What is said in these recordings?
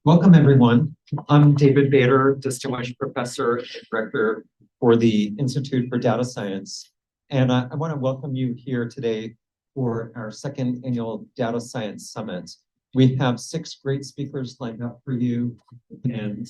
Welcome, everyone. I'm David Bader, Distinguished Professor and Director for the Institute for Data Science. And I want to welcome you here today for our second annual Data Science Summit. We have 6 great speakers lined up for you. And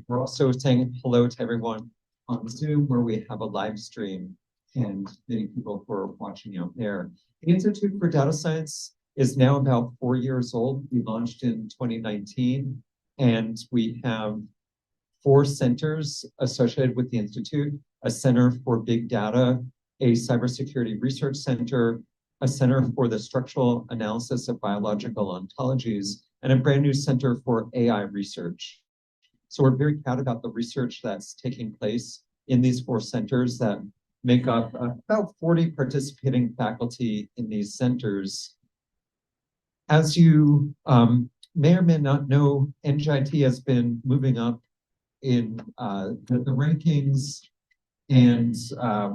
we're also saying hello to everyone on Zoom, where we have a live stream and many people who are watching out there. The Institute for Data Science is now about 4 years old. We launched in 2019. And we have 4 centers associated with the Institute: a center for big data, a cybersecurity research center, a center for the structural analysis of biological ontologies, and a brand new center for AI research. So we're very proud about the research that's taking place in these 4 centers that make up about 40 participating faculty in these centers. As you may or may not know, NJIT has been moving up in the rankings, and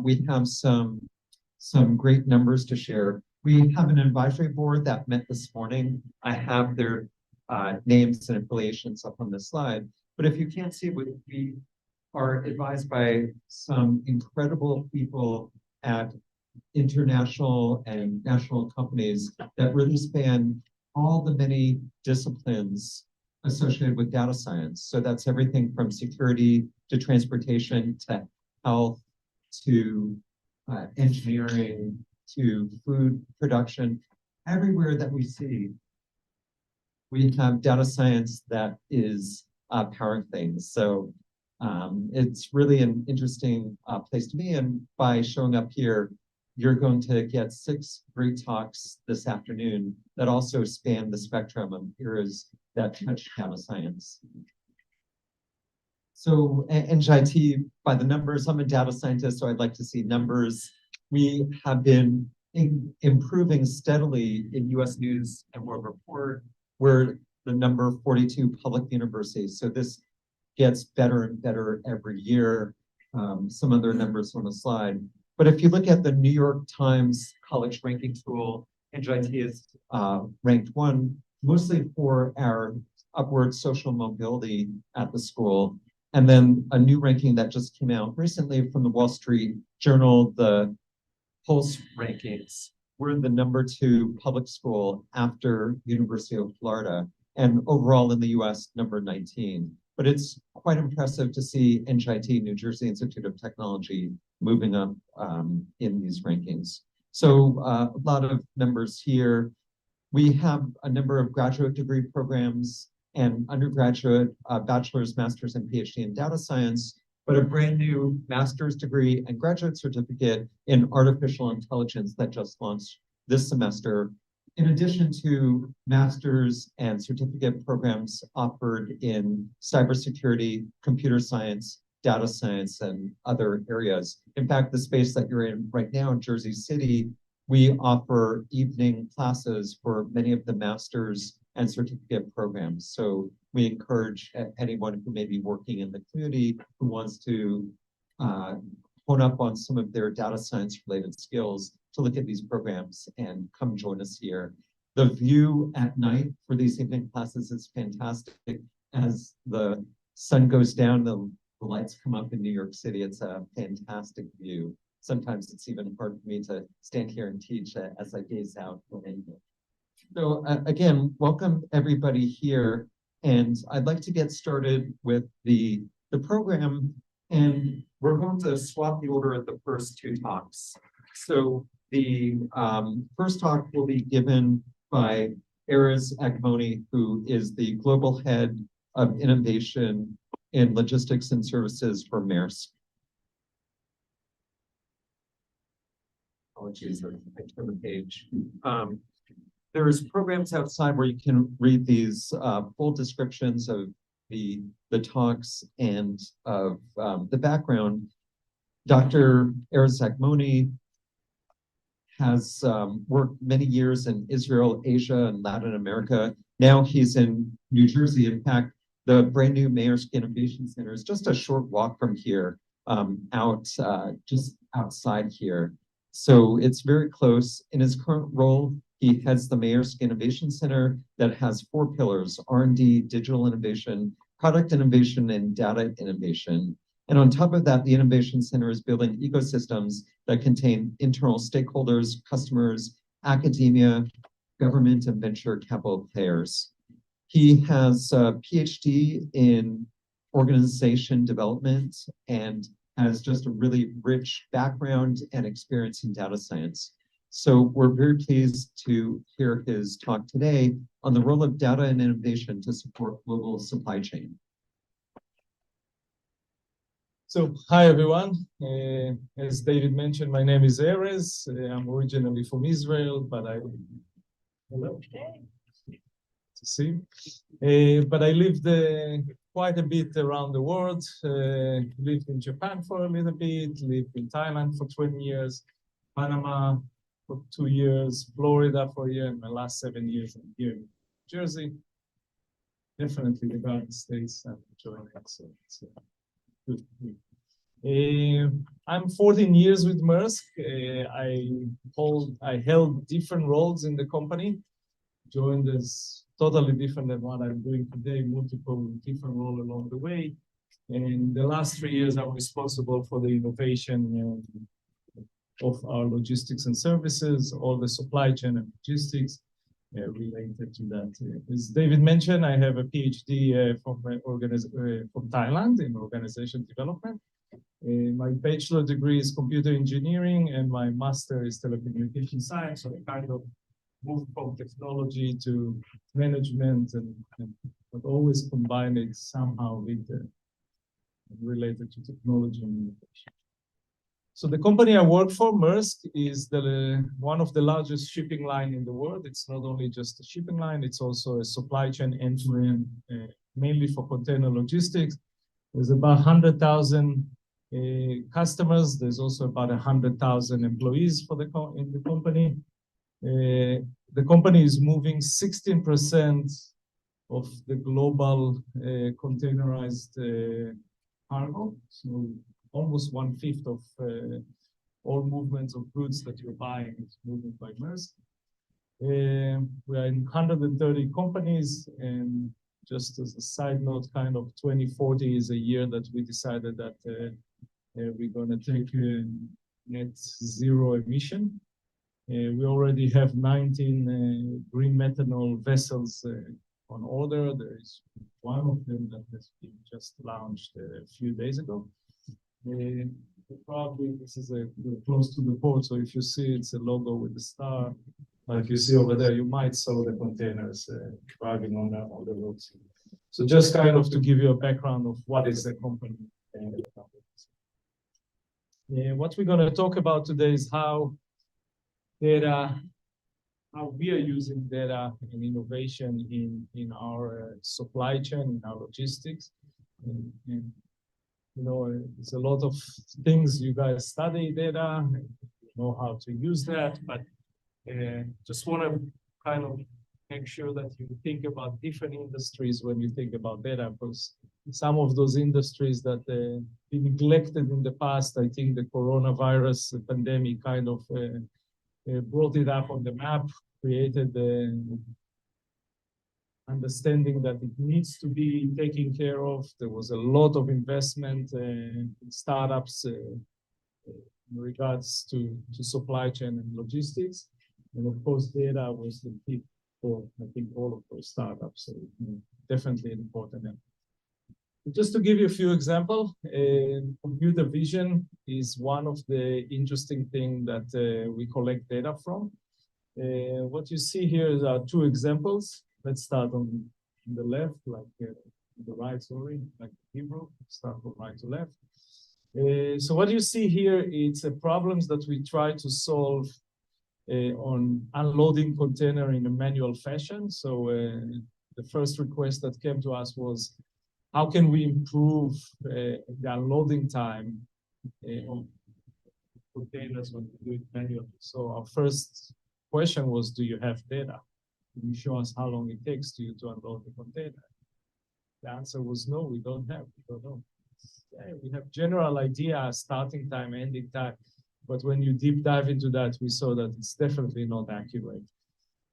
we have some great numbers to share. We have an advisory board that met this morning. I have their names and affiliations up on this slide, but if you can't see, we are advised by some incredible people at international and national companies that really span all the many disciplines associated with data science. So that's everything from security to transportation to health to engineering to food production. Everywhere that we see, we have data science that is powering things. So it's really an interesting place to be. And by showing up here, you're going to get 6 great talks this afternoon that also span the spectrum of areas that touch data science. So NJIT, by the numbers, I'm a data scientist, so I'd like to see numbers. We have been improving steadily in US News and World Report. We're the number 42 public university, so this gets better and better every year. Some other numbers on the slide. But if you look at the New York Times college ranking tool, NJIT is ranked 1, mostly for our upward social mobility at the school. And then a new ranking that just came out recently from the Wall Street Journal, the Pulse rankings. We're the number 2 public school after University of Florida, and overall in the US, number 19. But it's quite impressive to see NJIT, New Jersey Institute of Technology, moving up in these rankings. So a lot of numbers here. We have a number of graduate degree programs and undergraduate bachelor's, master's, and PhD in data science, but a brand new master's degree and graduate certificate in artificial intelligence that just launched this semester, in addition to master's and certificate programs offered in cybersecurity, computer science, data science, and other areas. In fact, the space that you're in right now in Jersey City, we offer evening classes for many of the master's and certificate programs. So we encourage anyone who may be working in the community who wants to hone up on some of their data science related skills to look at these programs and come join us here. The view at night for these evening classes is fantastic. As the sun goes down, the lights come up in New York City. It's a fantastic view. Sometimes it's even hard for me to stand here and teach as I gaze out the window. So again, welcome everybody here. And I'd like to get started with the program. And we're going to swap the order of the first 2 talks. So the first talk will be given by Erez Agmoni, who is the global head of innovation in logistics and services for Maersk. Apologies, I turned the page. There's programs outside where you can read these full descriptions of the talks and of the background. Dr. Erez Agmoni has worked many years in Israel, Asia, and Latin America. Now he's in New Jersey. In fact, the brand new Maersk Innovation Center is just a short walk from here, just outside here. So it's very close. In his current role, He heads the Maersk Innovation Center that has 4 pillars: R&D, digital innovation, product innovation, and data innovation. And on top of that, the Innovation Center is building ecosystems that contain internal stakeholders, customers, academia, government, and venture capital players. He has a PhD in organization development and has just a really rich background and experience in data science. So we're very pleased to hear his talk today on the role of data and innovation to support global supply chain. So, hi everyone. As David mentioned, my name is Erez. I'm originally from Israel, but hello. To see. But I lived quite a bit around the world. Lived in Japan for a little bit, lived in Thailand for 20 years, Panama for 2 years, Florida for a year, and my last 7 years I'm here in New Jersey. Definitely the Garden States I'm enjoying it, so it's good. I'm 14 years with Maersk. I held different roles in the company. Joined as totally different than what I'm doing today, multiple different roles along the way. And the last 3 years, I'm responsible for the innovation of our logistics and services, all the supply chain and logistics related to that. As David mentioned, I have a PhD from Thailand in organization development. My bachelor degree is computer engineering, and my master is telecommunication science. So I kind of moved from technology to management, but always combine it somehow with related to technology and innovation. So the company I work for, Maersk, is one of the largest shipping line in the world. It's not only just a shipping line, it's also a supply chain end-to-end, mainly for container logistics. There's about 100,000 customers. There's also about 100,000 employees in the company. The company is moving 16% of the global containerized cargo. So almost 1/5 of all movements of goods that you're buying is moving by Maersk. We are in 130 companies, and just as a side note, kind of 2040 is a year that we decided that we're going to take net zero emission. We already have 19 green methanol vessels on order. There is one of them that has been just launched a few days ago. Probably this is close to the port, so if you see it's a logo with a star, like you see over there, you might saw the containers driving on the roads. So just kind of to give you a background of what is the company. What we're going to talk about today is how we are using data and innovation in our supply chain, in our logistics. And, you know, there's a lot of things you guys study data, you know how to use that, but just want to kind of make sure that you think about different industries when you think about data, because some of those industries that been neglected in the past, I think the coronavirus pandemic kind of brought it up on the map, created the understanding that it needs to be taken care of. There was a lot of investment in startups in regards to supply chain and logistics. And of course, data was the key for, I think, all of those startups. So definitely important. Just to give you a few examples, computer vision is one of the interesting things that we collect data from. What you see here are 2 examples. Let's start on the left, like the right, sorry, like Hebrew, start from right to left. So what you see here, it's problems that we try to solve on unloading container in a manual fashion. So the first request that came to us was, how can we improve the unloading time of containers when we do it manually? So our first question was, do you have data? Can you show us how long it takes to you to unload the container? The answer was no, we don't have, we don't know. We have general idea, starting time, ending time, but when you deep dive into that, we saw that it's definitely not accurate.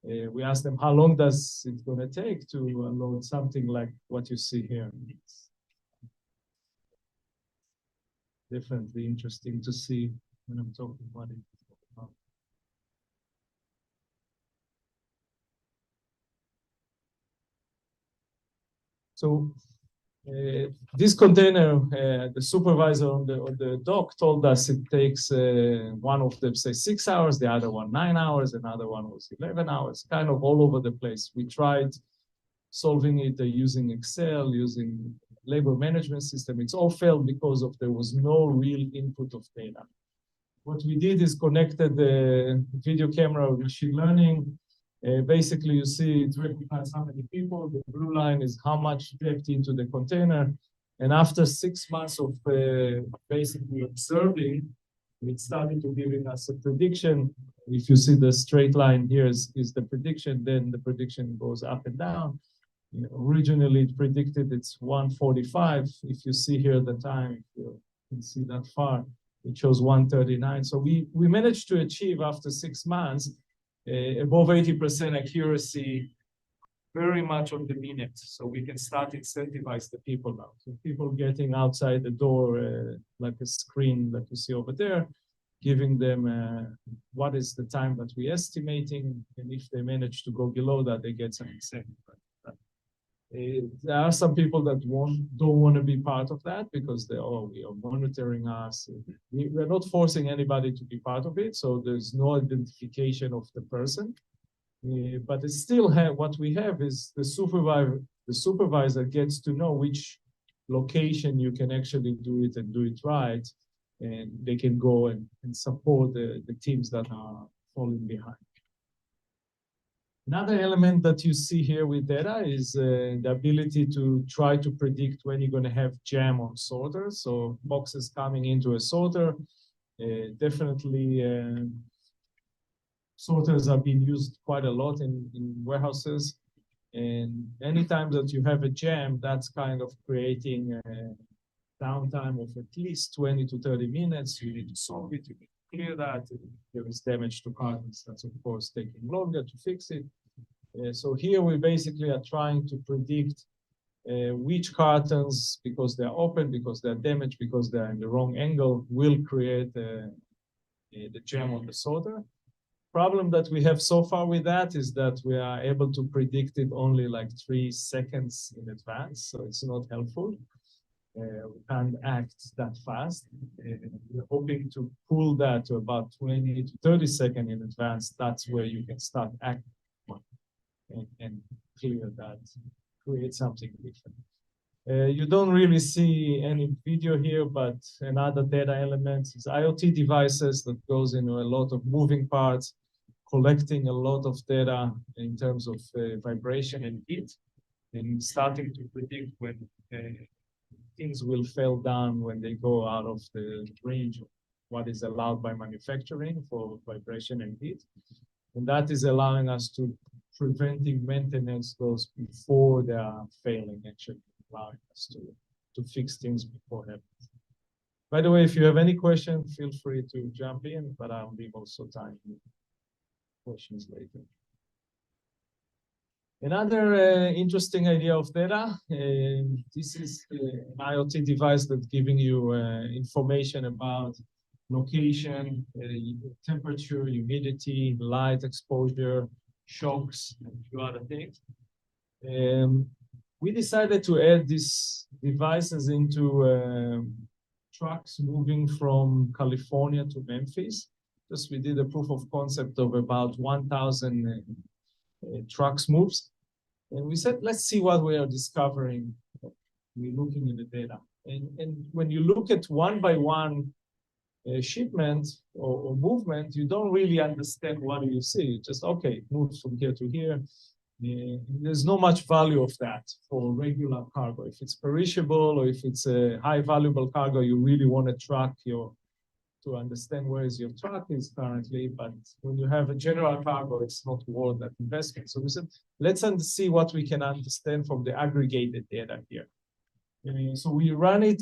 We asked them how long does it going to take to unload something like what you see here. It's definitely interesting to see when I'm talking about it. So this container, the supervisor on the dock told us it takes one of them say 6 hours, the other one 9 hours, another one was 11 hours, kind of all over the place. We tried solving it using Excel, using labor management system. It's all failed because of there was no real input of data. What we did is connected the video camera with machine learning. Basically, you see it replicates how many people. The blue line is how much left into the container. And after 6 months of basically observing, it started to giving us a prediction. If you see the straight line here is the prediction, then the prediction goes up and down. You know, originally, it predicted it's 1:45. If you see here the time, you can see that far, it shows 1:39. So we managed to achieve after 6 months above 80% accuracy, very much on the minute. So we can start incentivize the people now. So people getting outside the door, like a screen that you see over there, giving them what is the time that we're estimating. And if they manage to go below that, they get some incentive. There are some people that don't want to be part of that because they we are monitoring us. We're not forcing anybody to be part of it, so there's no identification of the person. But it still what we have is the supervisor gets to know which location you can actually do it and do it right, and they can go and support the teams that are falling behind. Another element that you see here with data is the ability to try to predict when you're going to have jam on sorters. So boxes coming into a sorter, definitely sorters are being used quite a lot in warehouses. And anytime that you have a jam, that's kind of creating a downtime of at least 20 to 30 minutes. You need to solve it, you need to clear that. If there is damage to cartons, that's of course taking longer to fix it. So here we basically are trying to predict which cartons, because they're open, because they're damaged, because they're in the wrong angle, will create the jam on the sorter. Problem that we have so far with that is that we are able to predict it only like 3 seconds in advance, so it's not helpful. We can't act that fast. We're hoping to pull that to about 20 to 30 seconds in advance. That's where you can start acting and clear that, create something different. You don't really see any video here, but another data element is IoT devices that goes into a lot of moving parts, collecting a lot of data in terms of vibration and heat, and starting to predict when things will fall down when they go out of the range of what is allowed by manufacturing for vibration and heat. And that is allowing us to preventing maintenance goes before they are failing, actually allowing us to fix things before happening. By the way, if you have any questions, feel free to jump in, but I'll leave also time for questions later. Another interesting idea of data, this is an IoT device that's giving you information about location, temperature, humidity, light exposure, shocks, and a few other things. We decided to add these devices into trucks moving from California to Memphis. Just we did a proof of concept of about 1,000 trucks moves. And we said, let's see what we are discovering. We're looking at the data. And when you look at one by one shipment or movement, you don't really understand what you see. Just, okay, it moves from here to here. There's not much value of that for regular cargo. If it's perishable or if it's a high valuable cargo, you really want to track to understand where is your truck is currently. But when you have a general cargo, it's not worth that investment. So we said, let's see what we can understand from the aggregated data here. So we run it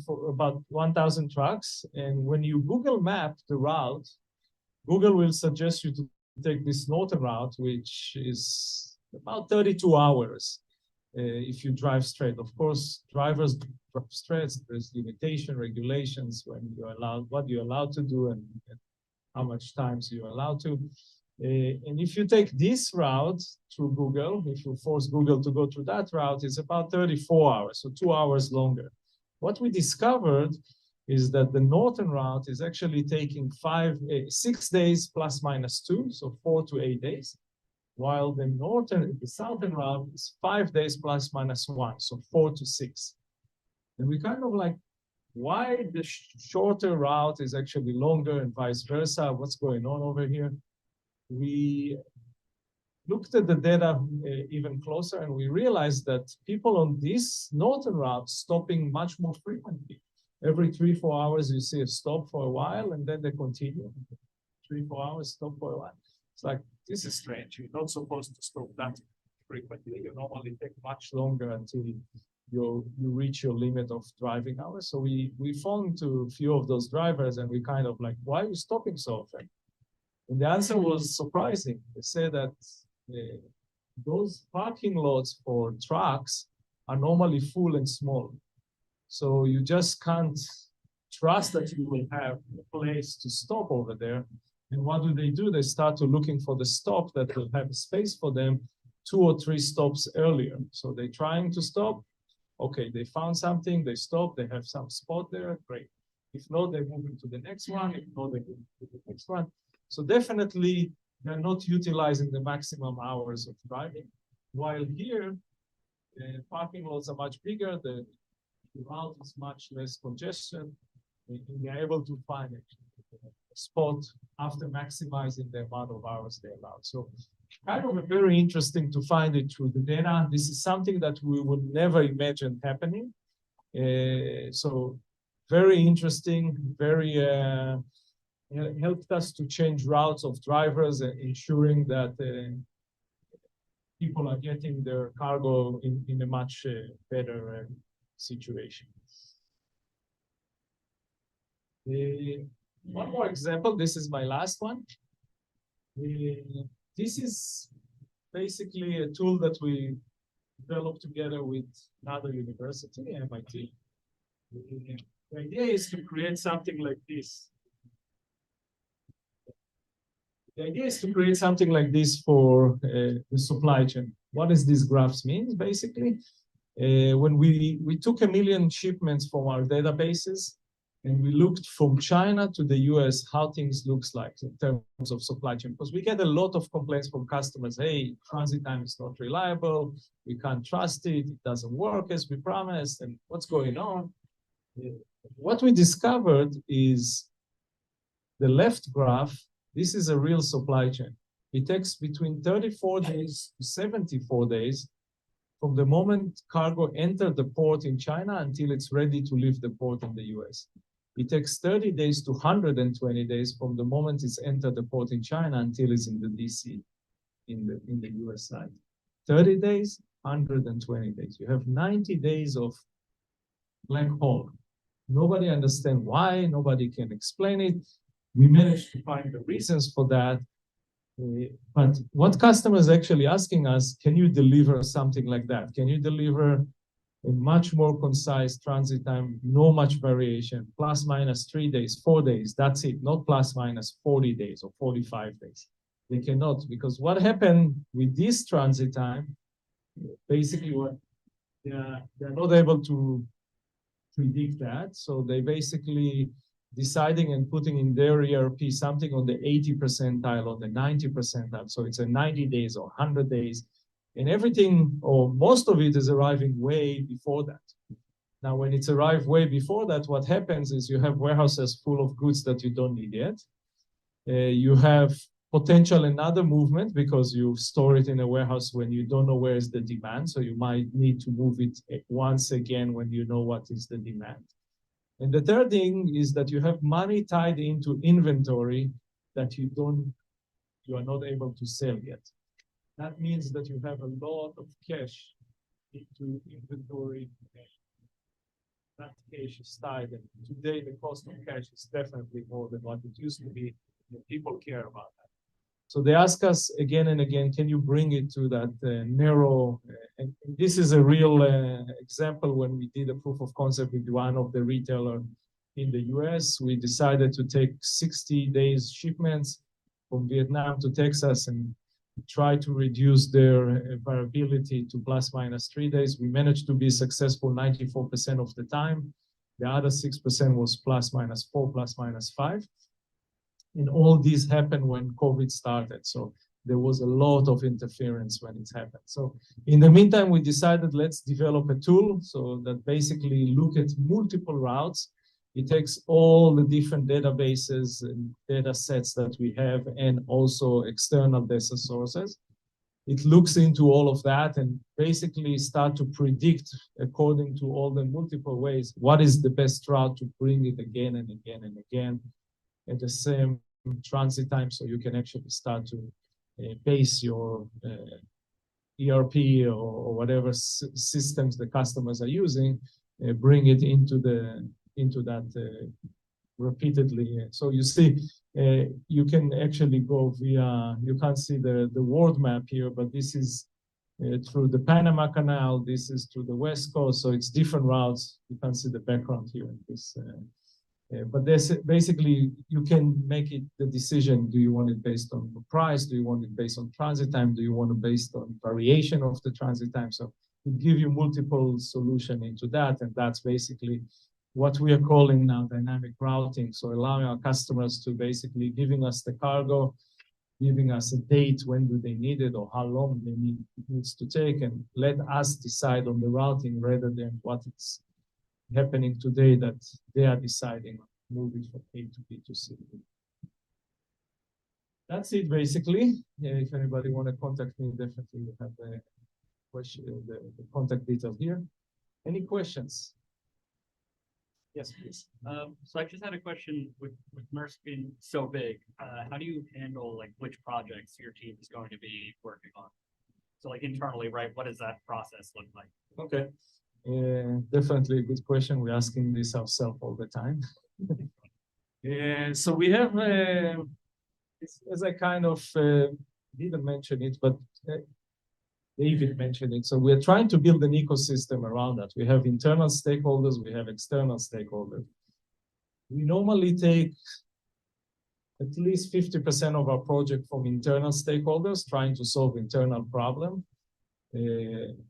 for about 1,000 trucks. And when you Google map the route, Google will suggest you to take this northern route, which is about 32 hours if you drive straight. Of course, drivers drive straight. There's limitation, regulations when you're allowed, what you're allowed to do, and how much times you're allowed to. And if you take this route through Google, if you force Google to go through that route, it's about 34 hours, so 2 hours longer. What we discovered is that the northern route is actually taking 6 days plus minus 2, so 4 to 8 days, while the southern route is 5 days plus minus 1, so 4 to 6. And we kind of like, why the shorter route is actually longer and vice versa? What's going on over here? We looked at the data even closer, and we realized that people on this northern route stopping much more frequently. Every 3-4 hours, you see a stop for a while, and then they continue. 3-4 hours, stop for a while. It's like, this is strange. You're not supposed to stop that frequently. You normally take much longer until you reach your limit of driving hours. So we phoned to a few of those drivers, and we kind of like, why are you stopping so often? And the answer was surprising. They said that those parking lots for trucks are normally full and small. So you just can't trust that you will have a place to stop over there. And what do? They start to looking for the stop that will have a space for them 2 or 3 stops earlier. So they're trying to stop. Okay, they found something, they stop, they have some spot there, great. If not, they're moving to the next one. If not, they move to the next one. So definitely, they're not utilizing the maximum hours of driving. While here, parking lots are much bigger, the route is much less congestion, and they're able to find a spot after maximizing the amount of hours they allow. So kind of very interesting to find it through the data. This is something that we would never imagine happening. So very interesting, very helped us to change routes of drivers and ensuring that people are getting their cargo in a much better situation. One more example, this is my last one. This is basically a tool that we developed together with another university, MIT. The idea is to create something like this. The idea is to create something like this for the supply chain. What does these graphs mean, basically? When we took 1 million shipments from our databases, and we looked from China to the US, how things looks like in terms of supply chain. Because we get a lot of complaints from customers, hey, transit time is not reliable, we can't trust it, it doesn't work as we promised, and what's going on? What we discovered is the left graph, this is a real supply chain. It takes between 34 days to 74 days from the moment cargo entered the port in China until it's ready to leave the port in the US. It takes 30 days to 120 days from the moment it's entered the port in China until it's in the DC, in the US side. 30 days, 120 days. You have 90 days of black hole. Nobody understands why, nobody can explain it. We managed to find the reasons for that. But what customers actually asking us, can you deliver something like that? Can you deliver a much more concise transit time, no much variation, plus minus 3 days, 4 days, that's it, not plus minus 40 days or 45 days. They cannot, because what happened with this transit time, basically what they're not able to predict that. So they basically deciding and putting in their ERP something on the 80 percentile or the 90 percentile. So it's a 90 days or 100 days. And everything, or most of it, is arriving way before that. Now, when it's arrived way before that, what happens is you have warehouses full of goods that you don't need yet. You have potential another movement because you store it in a warehouse when you don't know where is the demand. So you might need to move it once again when you know what is the demand. And the third thing is that you have money tied into inventory that you are not able to sell yet. That means that you have a lot of cash into inventory. That cash is tied. And today, the cost of cash is definitely more than what it used to be. And people care about that. So they ask us again and again, can you bring it to that narrow? And this is a real example when we did a proof of concept with one of the retailer in the US. We decided to take 60 days shipments from Vietnam to Texas and try to reduce their variability to ±3 days. We managed to be successful 94% of the time. The other 6% was ±4, ±5. And all these happened when COVID started. So there was a lot of interference when it happened. So in the meantime, we decided let's develop a tool so that basically look at multiple routes. It takes all the different databases and data sets that we have and also external data sources. It looks into all of that and basically start to predict according to all the multiple ways, what is the best route to bring it again and again and again at the same transit time, so you can actually start to base your ERP or whatever systems the customers are using, bring it into that repeatedly. So you see, you can actually go via, you can't see the world map here, but this is through the Panama Canal, this is through the West Coast, so it's different routes. You can't see the background here in this. But there's basically, you can make it the decision. Do you want it based on the price? Do you want it based on transit time? Do you want it based on variation of the transit time? So we give you multiple solutions into that. And that's basically what we are calling now dynamic routing. So allowing our customers to basically giving us the cargo, giving us a date, when do they need it or how long they need it needs to take, and let us decide on the routing rather than what it's happening today that they are deciding moving from A to B to C. That's it basically. If anybody want to contact me, definitely you have the question, the contact details here. Any questions? Yes, please. So I just had a question with Maersk being so big. How do you handle like which projects your team is going to be working on? So like internally, right? What does that process look like? Okay. Definitely a good question. We're asking this ourselves all the time. So we have, as I kind of didn't mention it, but David mentioned it. So we're trying to build an ecosystem around that. We have internal stakeholders, we have external stakeholders. We normally take at least 50% of our project from internal stakeholders trying to solve internal problem.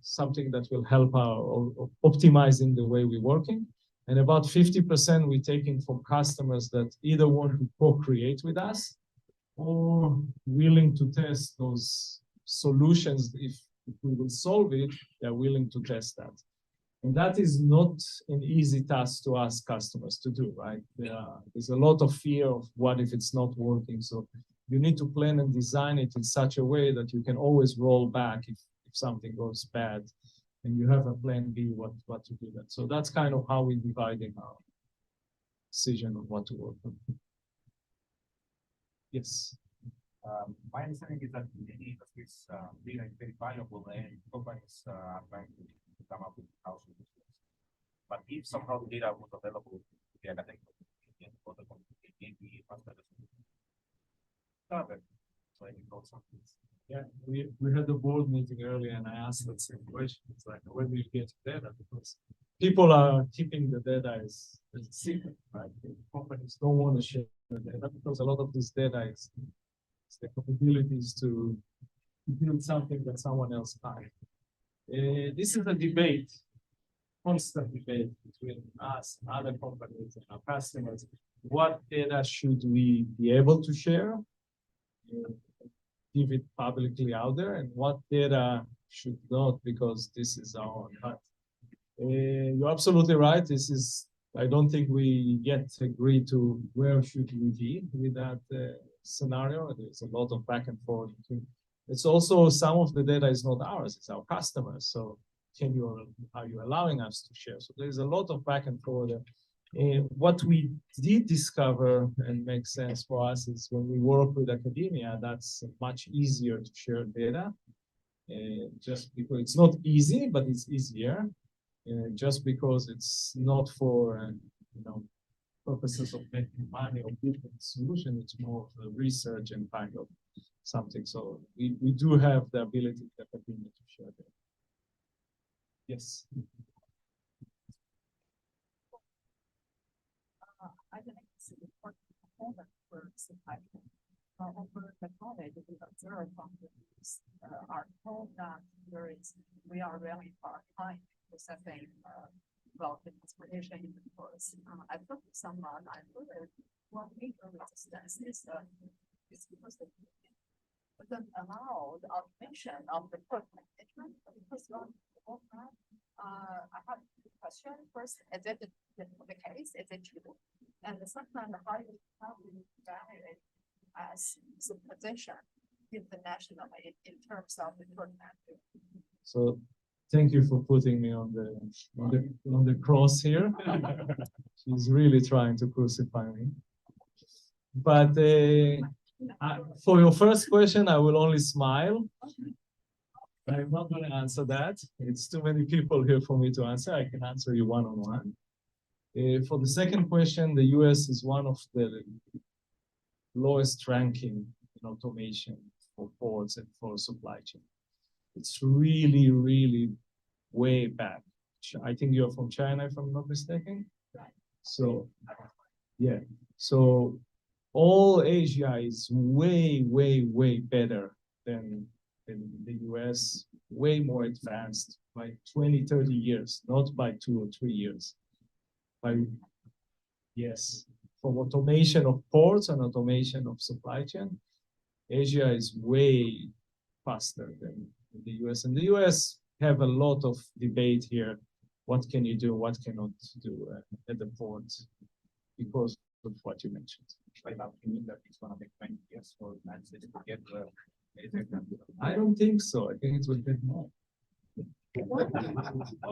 Something that will help our optimizing the way we're working. And about 50% we're taking from customers that either want to co-create with us or willing to test those solutions. If we will solve it, they're willing to test that. And that is not an easy task to ask customers to do, right? There's a lot of fear of what if it's not working. So you need to plan and design it in such a way that you can always roll back if something goes bad, and you have a plan B, what to do that. So that's kind of how we're dividing our decision on what to work on. Yes. My understanding is that many of this data is very valuable and companies are trying to come up with how to use it. But if somehow the data was available to the academic community and other community, maybe faster. So I think also yeah, we had a board meeting earlier and I asked that same question. It's like, where do you get data? Because people are keeping the data as a secret, right? Companies don't want to share the data because a lot of this data is the capabilities to build something that someone else can't. This is a debate, constant debate between us and other companies and our customers. What data should we be able to share? Give it publicly out there, and what data should not, because this is our own. But you're absolutely right. This is, I don't think we yet agree to where should we be with that scenario. There's a lot of back and forth. It's also some of the data is not ours, it's our customers. So are you allowing us to share? So there's a lot of back and forth. What we did discover and makes sense for us is when we work with academia, that's much easier to share data. Just because it's not easy, but it's easier. Just because it's not for purposes of making money or building a solution, it's more of a research and kind of something. So we do have the ability to continue to share that. Yes. I think it's an important component for supply chain. Over the COVID, we observe from this article that we are really far behind processing well the transportation inventories. I put some I put one major resistance is because it doesn't allow the automation of the port management because I have a question. First, is it the case? Is it true? And the second, how do you evaluate as the position internationally in terms of the port management? So thank you for putting me on the cross here. She's really trying to crucify me. But for your first question, I will only smile. I'm not going to answer that. It's too many people here for me to answer. I can answer you one-on-one. For the second question, the US is one of the lowest ranking in automation for ports and for supply chain. It's really, really way back. I think you're from China, if I'm not mistaken. Right. So, yeah. So all Asia is way, way, way better than the US, way more advanced by 20, 30 years, not by 2 or 3 years. Yes, from automation of ports and automation of supply chain, Asia is way faster than the US. And the US have a lot of debate here. What can you do? What cannot do at the port because of what you mentioned. By now, you mean that it's going to take 20 years for Nancy to get the. I don't think so. I think it will take more.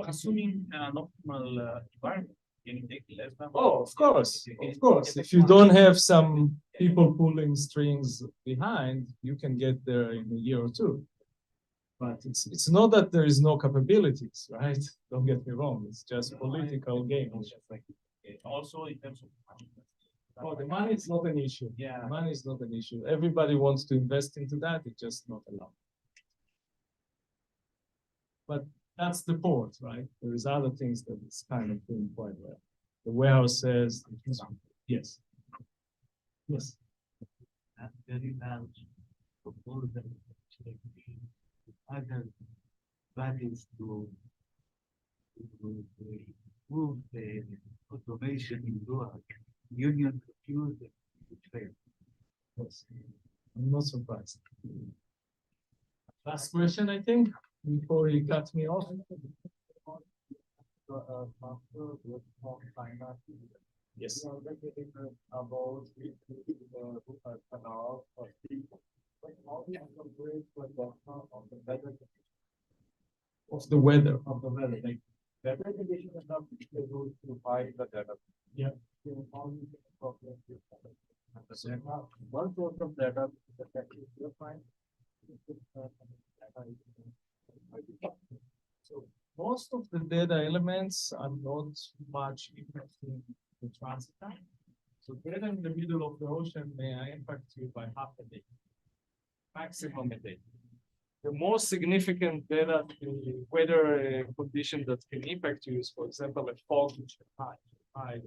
Assuming an optimal environment, can it take less than? Oh, of course, of course. If you don't have some people pulling strings behind, you can get there in a year or two. But it's not that there is no capabilities, right? Don't get me wrong. It's just political game. Also in terms of money. Oh, the money is not an issue. Yeah. Money is not an issue. Everybody wants to invest into that. It's just not allowed. But that's the port, right? There is other things that is kind of doing quite well. The warehouses. Yes. Yes. Very large proposal other values to move the automation into a union confused and fair. Yes. I'm not surprised. Last question, I think, before he cuts me off. Yes. Of the weather. Of the weather, like weather conditions are not able to find the data. Yeah. One source of data is actually your find. So most of the data elements are not much impacting the transit time. So data in the middle of the ocean may impact you by half a day, maximum a day. The most significant data weather condition that can impact you is, for example, a fog in Shanghai. Shanghai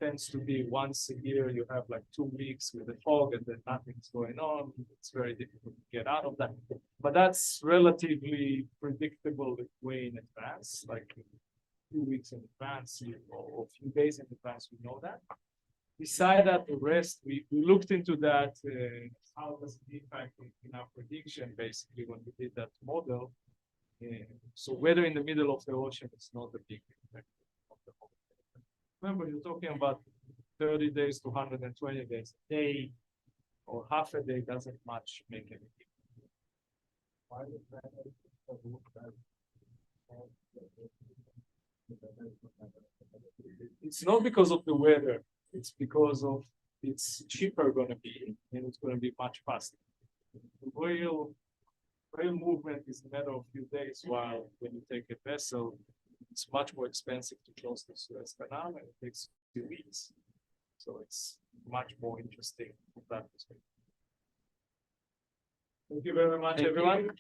tends to be once a year, you have like 2 weeks with the fog and then nothing's going on. It's very difficult to get out of that. But that's relatively predictable way in advance, like 2 weeks in advance or a few days in advance, we know that. Beside that, the rest, we looked into that, how does it impact in our prediction, basically, when we did that model. So weather in the middle of the ocean is not a big impact of the whole. Remember, you're talking about 30 days to 120 days. A day or half a day doesn't much make any difference. It's not because of the weather. It's because of it's cheaper going to be and it's going to be much faster. The rail movement is a matter of a few days, while when you take a vessel, it's much more expensive to close the Suez Canal and it takes a few weeks. So it's much more interesting from that perspective. Thank you very much, Thank you. everyone.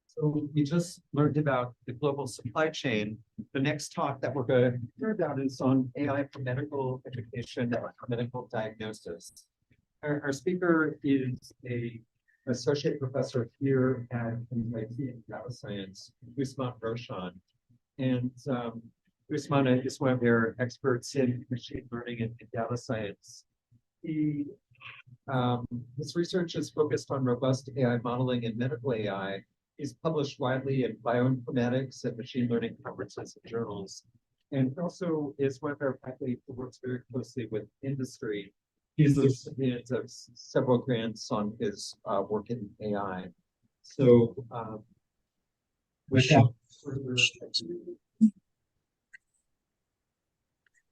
So we just learned about the global supply chain. The next talk that we're going to hear about is on AI for medical education and medical diagnosis. Our speaker is an associate professor here at NJIT in data science, Usman Roshan. And Usman is one of their experts in machine learning and data science. His research is focused on robust AI modeling and medical AI. He's published widely in bioinformatics and machine learning conferences and journals. And also is one of our faculty who works very closely with industry. He's the recipient of several grants on his work in AI. So without further ado,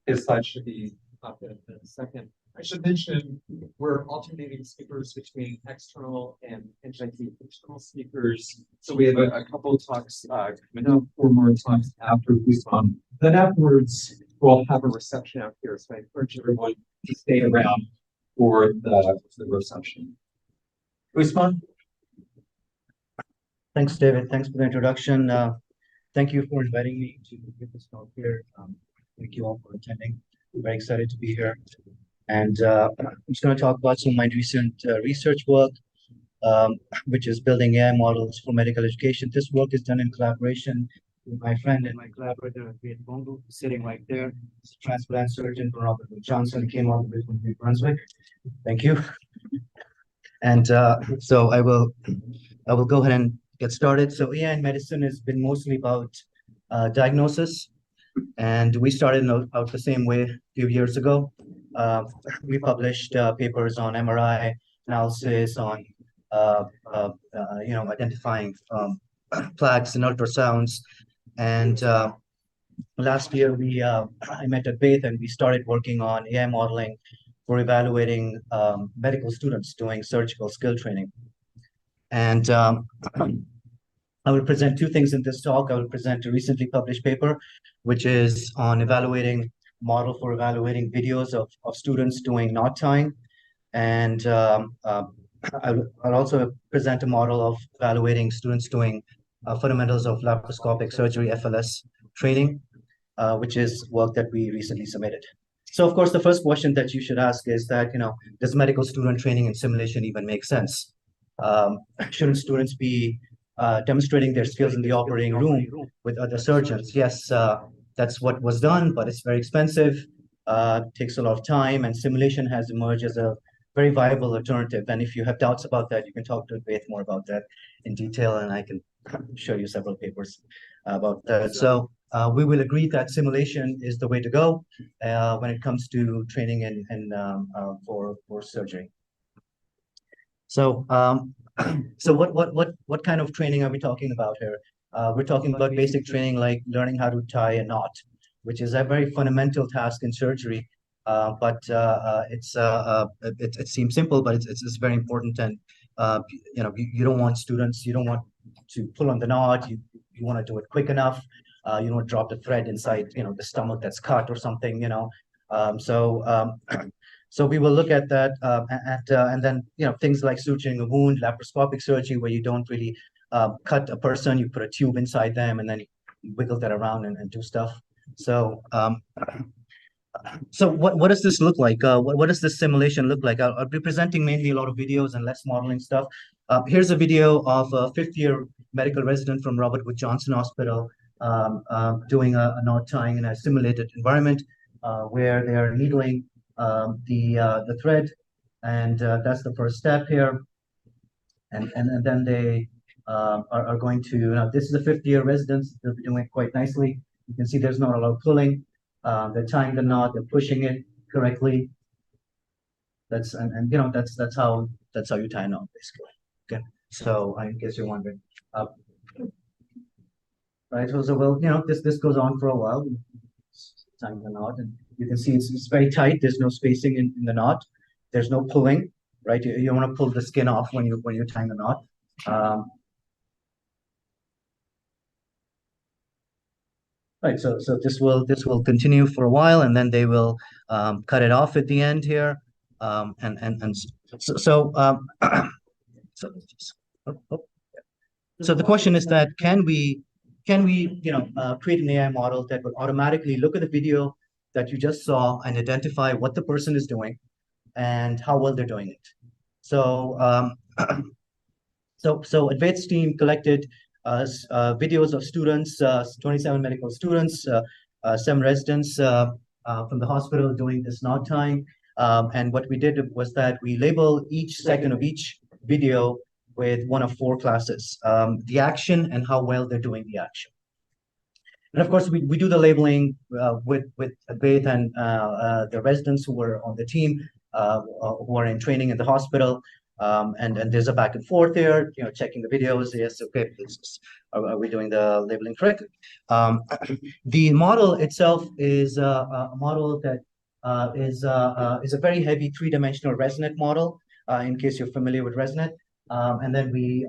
his slide should be up in a second. I should mention we're alternating speakers between external and NJIT internal speakers. So we have a couple of talks coming up, 4 more talks after Usman. Then afterwards, we'll have a reception out here. So I encourage everyone to stay around for the reception. Usman? Thanks, David. Thanks for the introduction. Thank you for inviting me to give this talk here. Thank you all for attending. I'm very excited to be here. And I'm just going to talk about some of my recent research work, which is building AI models for medical education. This work is done in collaboration with my friend and my collaborator, Viet Bongo, sitting right there. He's a transplant surgeon from Robert Wood Johnson, came all the way from New Brunswick. Thank you. And so I will go ahead and get started. So AI in medicine has been mostly about diagnosis. And we started out the same way a few years ago. We published papers on MRI analysis, on identifying plaques and ultrasounds. And last year I met at Bath and we started working on AI modeling for evaluating medical students doing surgical skill training. And I will present 2 things in this talk. I will present a recently published paper, which is on model for evaluating videos of students doing knot tying. And I'll also present a model of evaluating students doing fundamentals of laparoscopic surgery, FLS training, which is work that we recently submitted. So of course, the first question that you should ask is that, does medical student training and simulation even make sense? Shouldn't students be demonstrating their skills in the operating room with other surgeons? Yes, that's what was done, but it's very expensive, takes a lot of time, and simulation has emerged as a very viable alternative. And if you have doubts about that, you can talk to Faith more about that in detail, and I can show you several papers about that. So we will agree that simulation is the way to go when it comes to training and for surgery. So so what kind of training are we talking about here? We're talking about basic training like learning how to tie a knot, which is a very fundamental task in surgery. But it seems simple, but it's very important. And you don't want to pull on the knot. You want to do it quick enough. You don't drop the thread inside the stomach that's cut or something. So we will look at that, and then things like suturing a wound, laparoscopic surgery, where you don't really cut a person, you put a tube inside them, and then you wiggle that around and do stuff. So so what does this look like? What does this simulation look like? I'll be presenting mainly a lot of videos and less modeling stuff. Here's a video of a 5th-year medical resident from Robert Wood Johnson Hospital doing a knot tying in a simulated environment where they are needling the thread, and that's the first step here. And then they are going to, this is a 5th-year residence. They'll be doing it quite nicely. You can see there's not a lot of pulling. They're tying the knot, they're pushing it correctly. That's how you tie a knot, basically. Okay. So I guess you're wondering. Right. So well, this goes on for a while. Tying the knot, and you can see it's very tight. There's no spacing in the knot. There's no pulling, right? You want to pull the skin off when you're tying the knot. Right, so this will continue for a while, and then they will cut it off at the end here. And so, oh, oh. So the question is that can we create an AI model that will automatically look at the video that you just saw and identify what the person is doing and how well they're doing it. So so Advait's team collected videos of students, 27 medical students, 7 residents from the hospital doing this nod tying. And what we did was that we label each second of each video with one of 4 classes, the action and how well they're doing the action. And of course, we do the labeling with Advait and the residents who were on the team, who are in training in the hospital. And there's a back and forth there, checking the videos. Yes, okay, are we doing the labeling correctly? The model itself is a model that is a very heavy 3-dimensional ResNet model, in case you're familiar with ResNet. And then we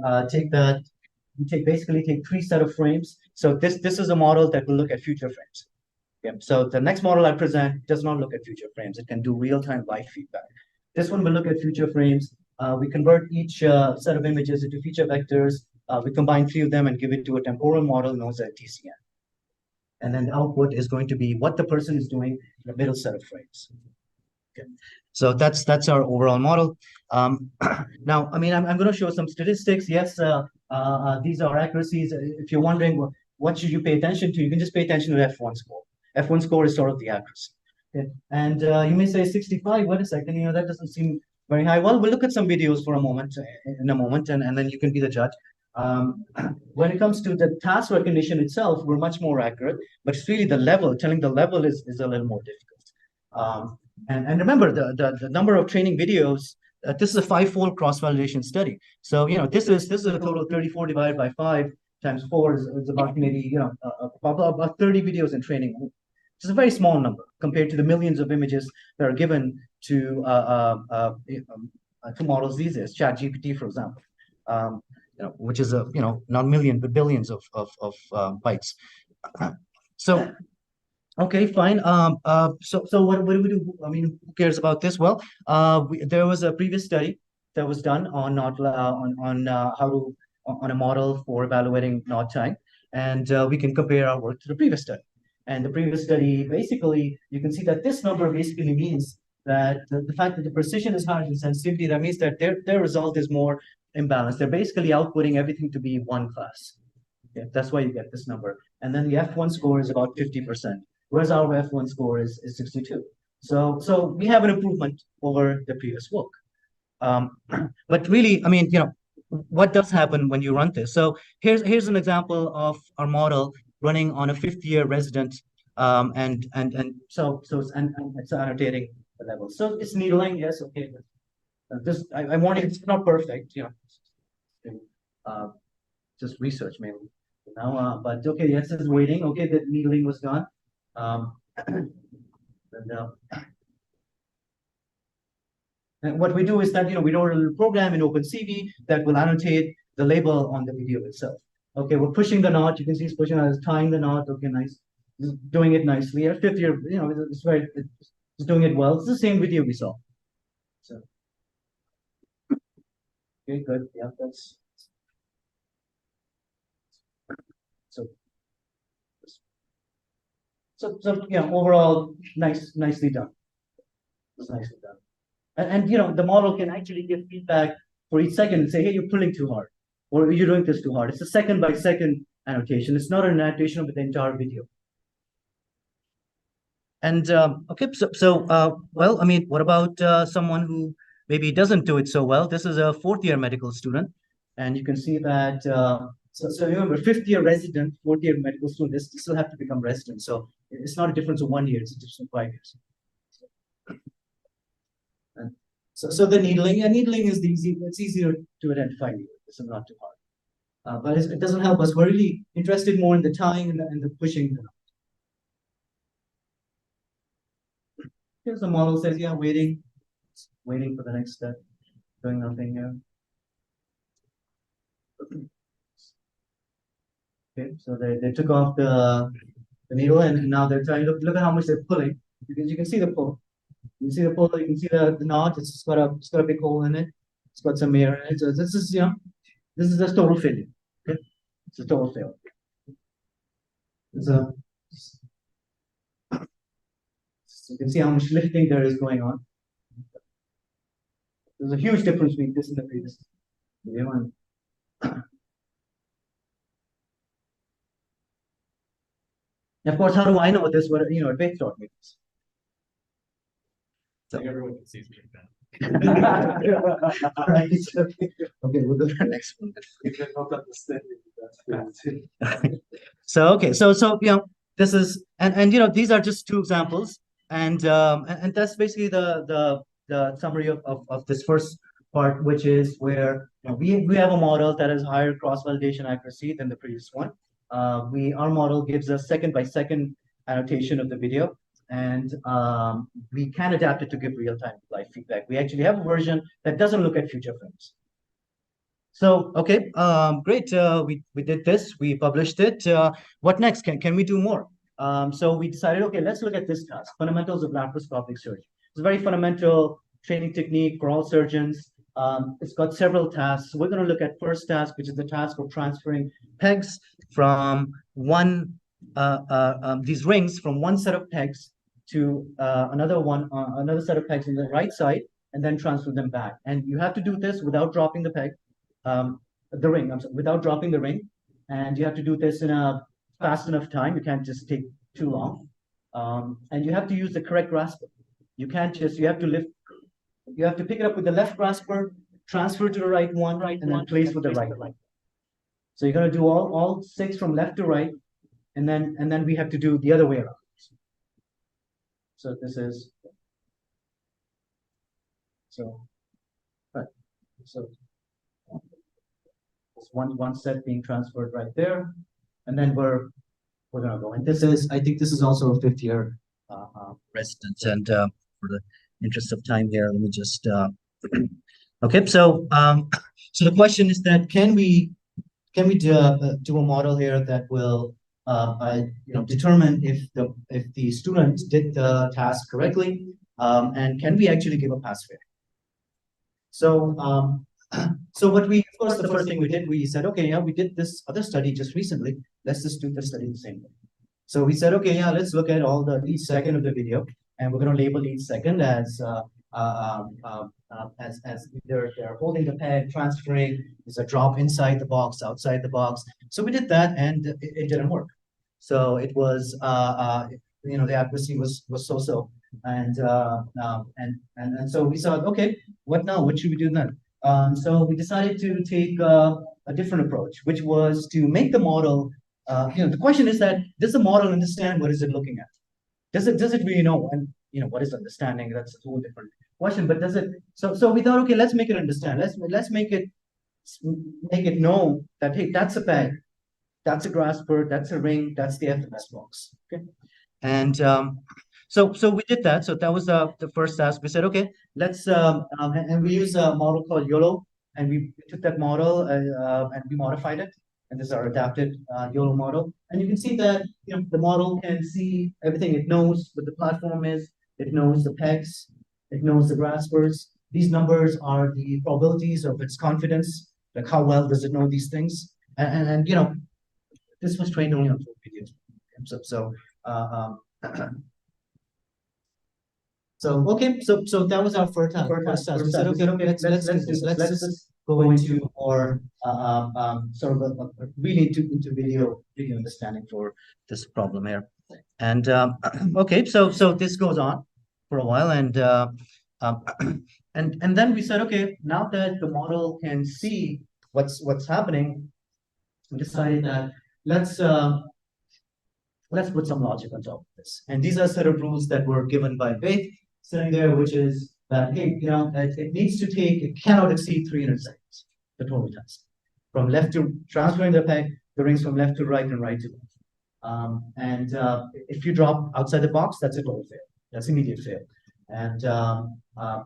basically take 3 set of frames. So this is a model that will look at future frames. Okay, so the next model I present does not look at future frames. It can do real-time live feedback. This one will look at future frames. We convert each set of images into feature vectors. We combine 3 of them and give it to a temporal model known as a TCN. And then the output is going to be what the person is doing in the middle set of frames. Okay, so that's our overall model. Now, I mean, I'm going to show some statistics. Yes, these are accuracies. If you're wondering what should you pay attention to, you can just pay attention to the F1 score. F1 score is sort of the accuracy. Okay, and you may say 65. Wait a second, that doesn't seem very high. Well, we'll look at some videos for a moment, and then you can be the judge. When it comes to the task recognition itself, we're much more accurate, but it's really the level. Telling the level is a little more difficult. And remember, the number of training videos. This is a 5-fold cross-validation study. So this is a total of 34 divided by 5 times 4 is about maybe about 30 videos in training. It's a very small number compared to the millions of images that are given to models these days. ChatGPT, for example, which is not million but billions of bytes. So. Okay, fine. So what do we do? I mean, who cares about this? Well, there was a previous study that was done on on a model for evaluating nod time, and we can compare our work to the previous study. And the previous study, basically, you can see that this number basically means that the fact that the precision is higher than sensitivity, that means that their result is more imbalanced. They're basically outputting everything to be one class. Okay, that's why you get this number. And then the F1 score is about 50%. Whereas our F1 score is 62. So we have an improvement over the previous work. But really, I mean, what does happen when you run this? So here's an example of our model running on a 5th-year resident, and it's annotating the level. So it's needling, yes, okay. This I warning, it's not perfect, just research maybe. Now, but okay, yes, it's waiting. Okay, the needling was gone. And what we do is that we wrote a little program in OpenCV that will annotate the label on the video itself. Okay, we're pushing the knot. You can see it's pushing. It's tying the knot. Okay, nice, it's doing it nicely. At 5th year, it's doing it well. It's the same video we saw. So okay, good. Yeah, that's so. So overall, nicely done. It's nicely done. And the model can actually give feedback for each second and say, hey, you're pulling too hard, or you're doing this too hard. It's a second by second annotation. It's not an annotation of the entire video. And okay, well, I mean, what about someone who maybe doesn't do it so well? This is a 4th-year medical student, and you can see that. So remember, 5th-year resident, 4th-year medical student, they still have to become resident. So it's not a difference of 1 year; it's a difference of 5 years. And so the needling is it's easier to identify needling. It's not too hard, but it doesn't help us. We're really interested more in the tying and the pushing. Here's the model says, yeah, waiting for the next step, doing nothing here. Okay, so they took off the the needle, and now they're trying, look at how much they're pulling, because you can see the pull. You can see the pull, you can see the knot, it's got a big hole in it, it's got some air in it, so this is, this is a total failure, okay? It's a total failure. So you can see how much lifting there is going on. There's a huge difference between this and the previous video. And of course, how do I know this? What, Faith taught me this. So Everyone can see me now. Right. Okay, we'll go to the next one. So okay, so this is and these are just two examples, and that's basically the summary of this first part, which is where we have a model that has higher cross-validation accuracy than the previous one. Our model gives us second-by-second annotation of the video, and we can adapt it to give real-time live feedback. We actually have a version that doesn't look at future frames. So okay, great. We did this. We published it. What next? Can we do more? So we decided, okay, let's look at this task: fundamentals of laparoscopic surgery. It's a very fundamental training technique for all surgeons. It's got several tasks. We're going to look at first task, which is the task of transferring pegs from these rings from one set of pegs to another set of pegs on the right side, and then transfer them back. And you have to do this without dropping the peg, without dropping the ring. And you have to do this in a fast enough time. You can't just take too long. And you have to use the correct grasper. You can't just, you have to pick it up with the left grasper, transfer to the right one, and then place with the right one. So you're going to do all 6 from left to right, and then we have to do the other way around. So this is right. So it's one set being transferred right there, and then we're gonna go. And I think this is also a 5th-year residence. And for the interest of time here, let me just okay. So so the question is that can we do a model here that will determine if the student did the task correctly, and can we actually give a pass fail? So so what of course, the first thing we did, we said, okay, yeah, we did this other study just recently. Let's just do the study the same way. So we said, okay, yeah, let's look at each second of the video, and we're going to label each second as they're holding the peg, transferring. There's a drop inside the box, outside the box. So we did that, and it didn't work. So it was the accuracy was so-so, and so we thought, okay, what now? What should we do then? So we decided to take a different approach, which was to make the model. The question is that, does the model understand what is it looking at? Does it really know? And what is understanding? That's a whole different question. But does it? So we thought, okay, let's make it understand. Let's make it know that, hey, that's a peg, that's a grasper, that's a ring, that's the FMS box. Okay, and so we did that. So that was the first task. We said, okay, let's and we use a model called YOLO, and we took that model and we modified it. And this is our adapted YOLO model. And you can see that the model can see everything. It knows what the platform is. It knows the pegs. It knows the graspers. These numbers are the probabilities of its confidence. Like how well does it know these things? And this was trained only on 4 videos. So that was our first task. We said, okay, let's just go into more sort of really into video understanding for this problem here. And okay, so this goes on for a while, and then we said, okay, now that the model can see what's happening, we decided that let's put some logic on top of this. And these are a set of rules that were given by Faith sitting there, which is that, hey, it cannot exceed 300 seconds, the total task. From left to transferring the peg, the rings from left to right and right to left. If you drop outside the box, that's a total fail. That's immediate fail. And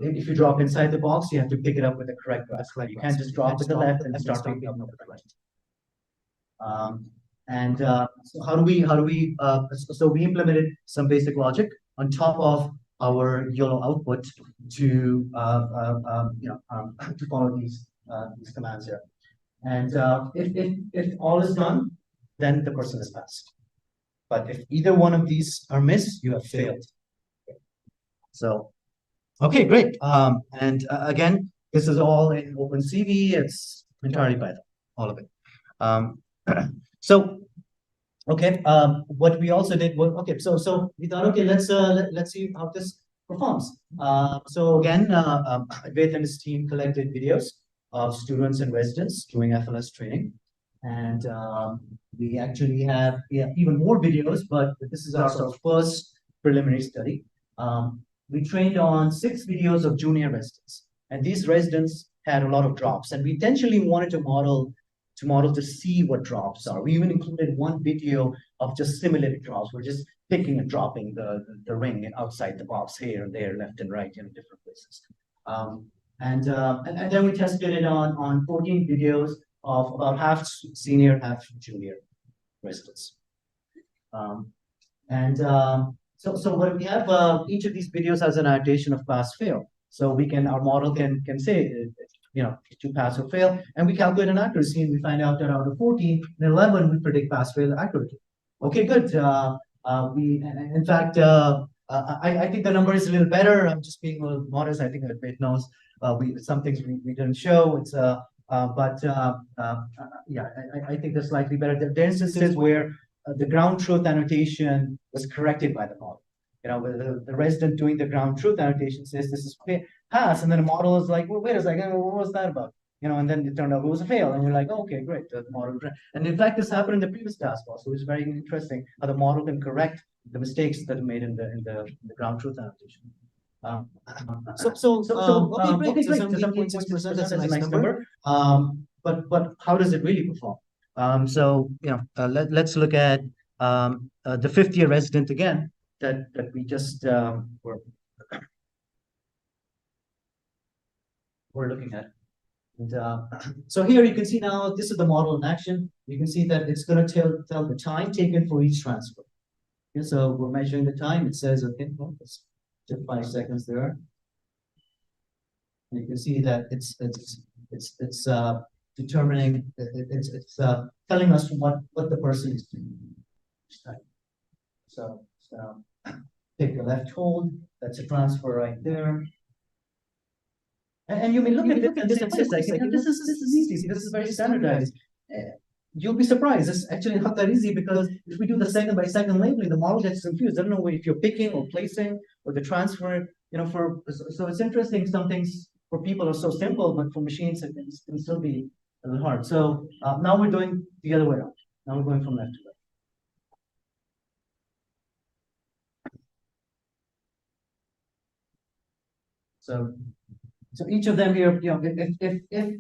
if you drop inside the box, you have to pick it up with the correct grasp. You can't just drop with the left and start picking up with the right. And so so we implemented some basic logic on top of our YOLO output to to follow these commands here. And if all is done, then the person is passed. But if either one of these are missed, you have failed. So, okay, great. And again, this is all in OpenCV. It's entirely Python, all of it. So, okay. What we also did was So we thought, okay, let's see how this performs. So again, Advait and his team collected videos of students and residents doing FLS training, and we actually have even more videos. But this is our sort of first preliminary study. We trained on 6 videos of junior residents, and these residents had a lot of drops, and we intentionally wanted to model to see what drops are. We even included one video of just simulated drops. We're just picking and dropping the ring outside the box here and there, left and right in different places. And then we tested it on 14 videos of about half senior, half junior residents. So what we have, each of these videos has an annotation of pass fail. So our model can say, to pass or fail, and we calculate an accuracy, and we find out that out of 14, in 11 we predict pass fail accurately. Okay, good. In fact, I think the number is a little better. I'm just being a little modest. I think Advait knows some things we didn't show. I think they're slightly better. There are instances where the ground truth annotation was corrected by the model. The resident doing the ground truth annotation says this is pass, and then the model is like, well, wait a second, what was that about? And then it turned out it was a fail, and we're like, oh, okay, great, the model. And in fact, this happened in the previous task force, so it's very interesting how the model can correct the mistakes that are made in the ground truth annotation. Okay, great. So 7.6%, that's a nice number. But how does it really perform? Let's look at the 5th-year resident again that we just we're looking at. And so here you can see now this is the model in action. You can see that it's going to tell the time taken for each transfer. Okay, so we're measuring the time. It says, okay, well, it's just 5 seconds there. And you can see that it's determining, it's telling us what the person is doing. So take the left hold. That's a transfer right there. And you may look at this and say, this is easy. This is very standardized. You'll be surprised. It's actually not that easy, because if we do the second by second labeling, the model gets confused. I don't know if you're picking or placing or the transfer. So it's interesting. Some things for people are so simple, but for machines it can still be a little hard. So now we're doing the other way around. Now we're going from left to right. So each of them here, if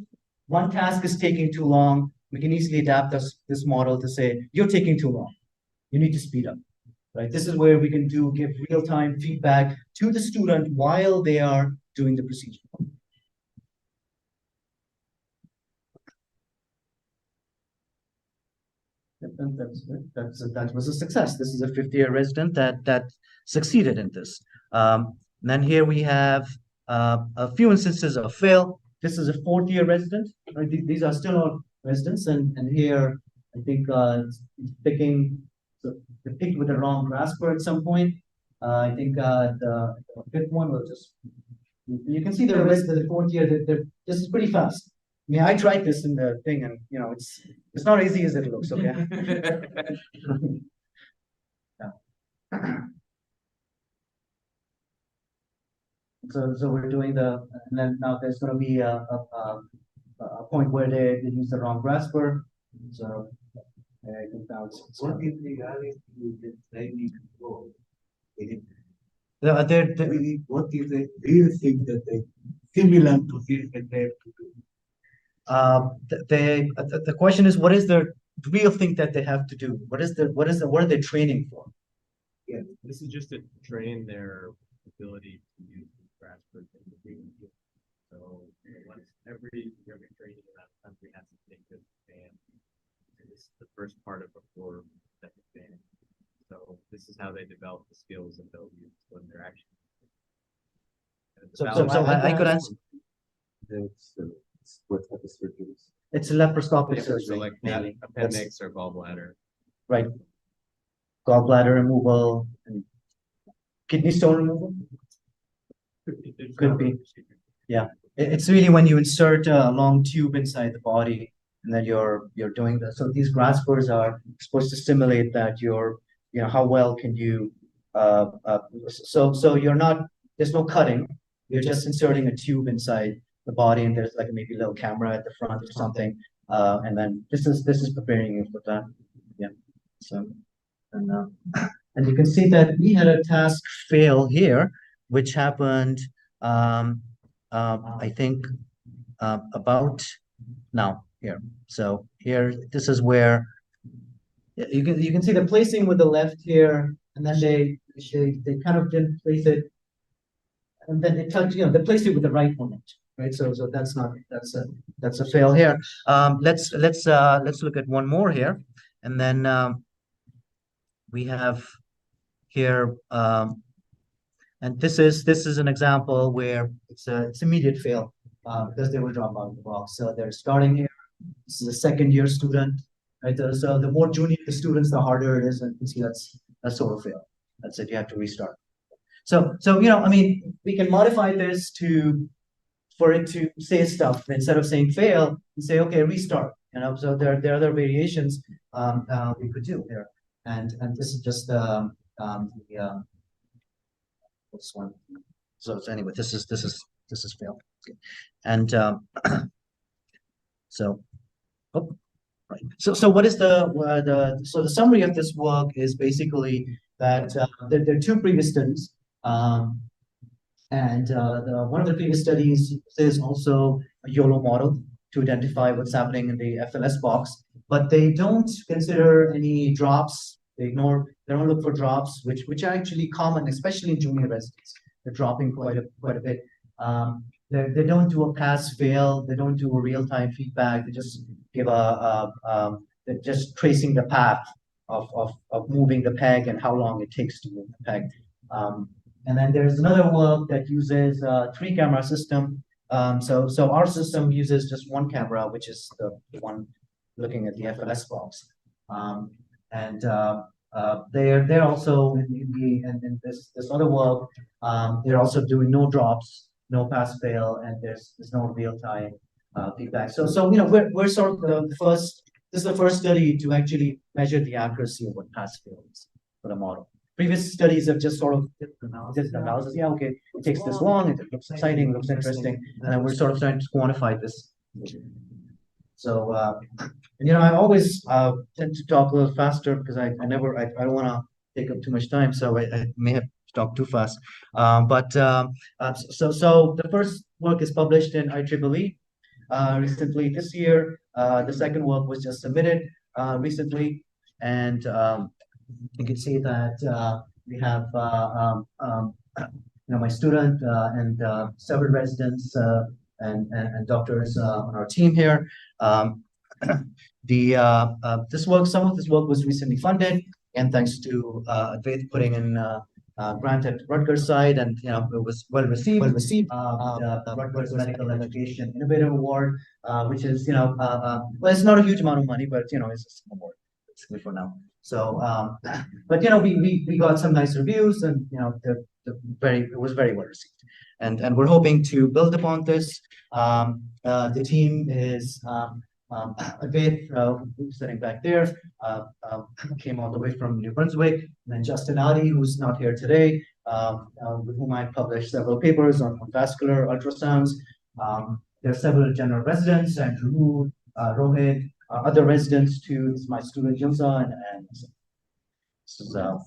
one task is taking too long, we can easily adapt this model to say, you're taking too long. You need to speed up, right? This is where we can give real-time feedback to the student while they are doing the procedure. That was a success. This is a 5th-year resident that succeeded in this. Then here we have a few instances of fail. This is a 4th-year resident. Right? These are still all residents, and here I think they picked with the wrong grasper at some point. I think the 5th one was just. You can see the rest of the 4th year. This is pretty fast. I mean, I tried this in the thing, and it's not as easy as it looks. Okay. Yeah. So we're doing and then now there's going to be a point where they use the wrong grasper. So I think now it's What is the reality you can training for? What is the real thing that they similar to this that they have to do? The question is, what is the real thing that they have to do? What are they training for? Yeah, This is just to train their ability to use the grasper in the reading field. So once every training in that country has to take this exam to this is the first part of before second band. So this is how they develop the skills that they'll use when they're actually. So I could answer. What type of surgeries? It's laparoscopic So surgery like mainly. appendix or gallbladder. Right. Gallbladder removal and kidney stone removal. Could be. Yeah. It's really when you insert a long tube inside the body and then you're doing that. So these graspers are supposed to stimulate that how well can you so you're not, there's no cutting, you're just inserting a tube inside the body and there's like maybe a little camera at the front or something. And then this is preparing you for that. Yeah. So and you can see that we had a task fail here, which happened I think about now here. So here, this is where you can see the placing with the left here, and then they kind of didn't place it, and then they touched, they placed it with the right moment, right? So that's a fail here. Let's look at one more here, and then we have here. And this is an example where it's immediate fail because they will drop out of the box. So they're starting here. This is a second-year student, right? So the more junior the students, the harder it is. And you can see that's sort of fail. That's it. You have to restart. So I mean, we can modify this for it to say stuff instead of saying fail. You say okay, restart. So there are other variations we could do here. And this is just this one. So anyway, this is fail. Okay. And so right. So what is the summary of this work is basically that there are two previous studies. And one of the previous studies is also a YOLO model to identify what's happening in the FLS box, but they don't consider any drops. They don't look for drops, which are actually common, especially in junior residents. They're dropping quite a bit. They don't do a pass-fail. They don't do a real-time feedback. They just give they're just tracing the path of moving the peg and how long it takes to move the peg. And then there's another work that uses a 3-camera system. So our system uses just one camera, which is the one looking at the FLS box. And they're also in this other work. They're also doing no drops, no pass fail, and there's no real time feedback. So we're sort of the first. This is the first study to actually measure the accuracy of what pass fail is for the model. Previous studies have just sort of did the analysis. Yeah, okay, it takes this long. It looks exciting, looks interesting, and then we're sort of trying to quantify this. So, I always tend to talk a little faster because I don't want to take up too much time, so I may have talked too fast. So the first work is published in IEEE recently this year. The second work was just submitted recently, and you can see that we have my student and several residents and doctors on our team here. Some of this work was recently funded, and thanks to Advait putting in grant at Rutgers side, and it was well received. The Rutgers Medical Education Innovative Award, which is well, it's not a huge amount of money, but it's an award basically for now. So, but we got some nice reviews, and it was very well received, and we're hoping to build upon this. The team is Advait, who's sitting back there, came all the way from New Brunswick, and then Justin Adi, who's not here today, with whom I published several papers on vascular ultrasounds. There are several general residents, Andrew Wu, Rohit, other residents too. This is my student Yumsa, and this is our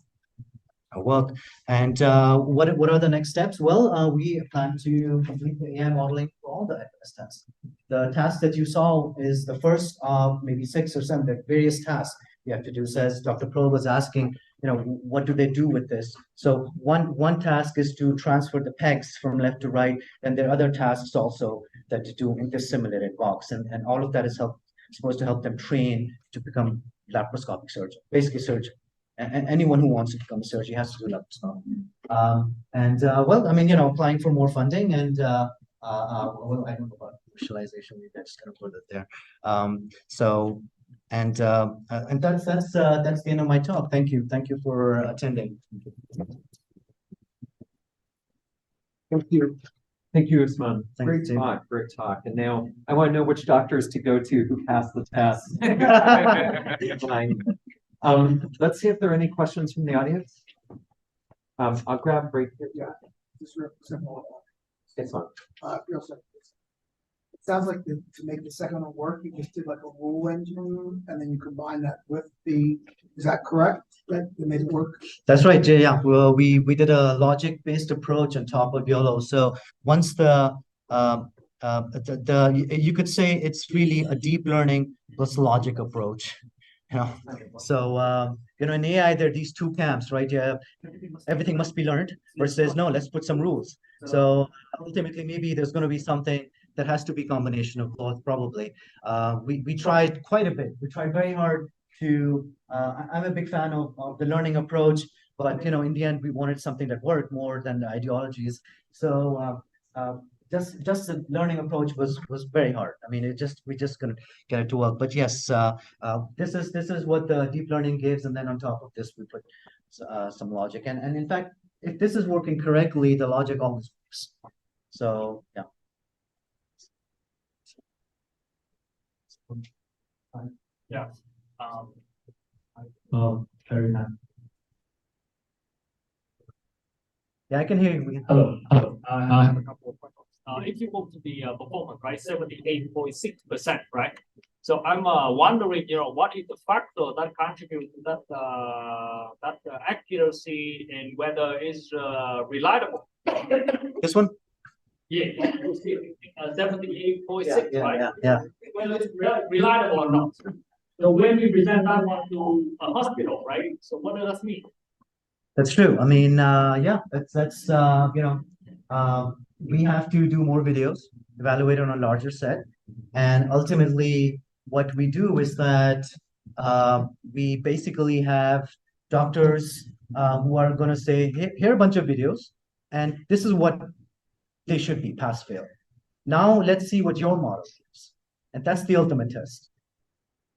work. And what are the next steps? Well, we plan to complete the AI modeling for all the FLS tasks. The task that you saw is the first of maybe 6 or 7, the various tasks you have to do. So as Dr. Pearl was asking, what do they do with this? So one task is to transfer the pegs from left to right, and there are other tasks also that to do in the simulated box, and all of that is supposed to help them train to become laparoscopic surgeon, basically surgeon. And anyone who wants to become a surgeon has to do laparoscopy. Well, I mean, applying for more funding and well, I don't know about commercialization. Maybe I just kind of put it there. And that's the end of my talk. Thank you for attending. Thank you. Thank you, Usman. Thanks, Great talk. And now I want to know which doctors to go to who passed the test. Let's see if there are any questions from the audience. I'll grab right here. Yeah, just simple. It's on. Real simple. It sounds like to make the second one work, you just did like a rule engine, and then you combine that with the. Is that correct? That made it work. That's right, Jay. Yeah. Well, we did a logic-based approach on top of YOLO. So once you could say it's really a deep learning plus logic approach. So in AI there are these two camps, right? You have everything must be learned versus no, let's put some rules. So ultimately maybe there's going to be something that has to be a combination of both, probably. We tried quite a bit. We tried very hard to I'm a big fan of the learning approach, but in the end we wanted something that worked more than the ideologies. So just the learning approach was very hard. I mean, we just couldn't get it to work. But yes, this is what the deep learning gives, and then on top of this we put some logic. And in fact, if this is working correctly, the logic always works. So yeah. Yeah. Very nice. Yeah, I can hear you. Hello. I have a couple of questions. If you go to the performance, right, 78.6%, right? So I'm wondering, what is the factor that contributes to that accuracy and whether it's reliable? This one? Yeah, 78.6, right? Yeah. Whether it's reliable or not. So when we present that one to a hospital, right? So what does that mean? That's true. I mean, yeah, that's we have to do more videos, evaluate on a larger set, and ultimately what we do is that we basically have doctors who are going to say, here are a bunch of videos, and this is what they should be, pass fail. Now let's see what your model is, and that's the ultimate test.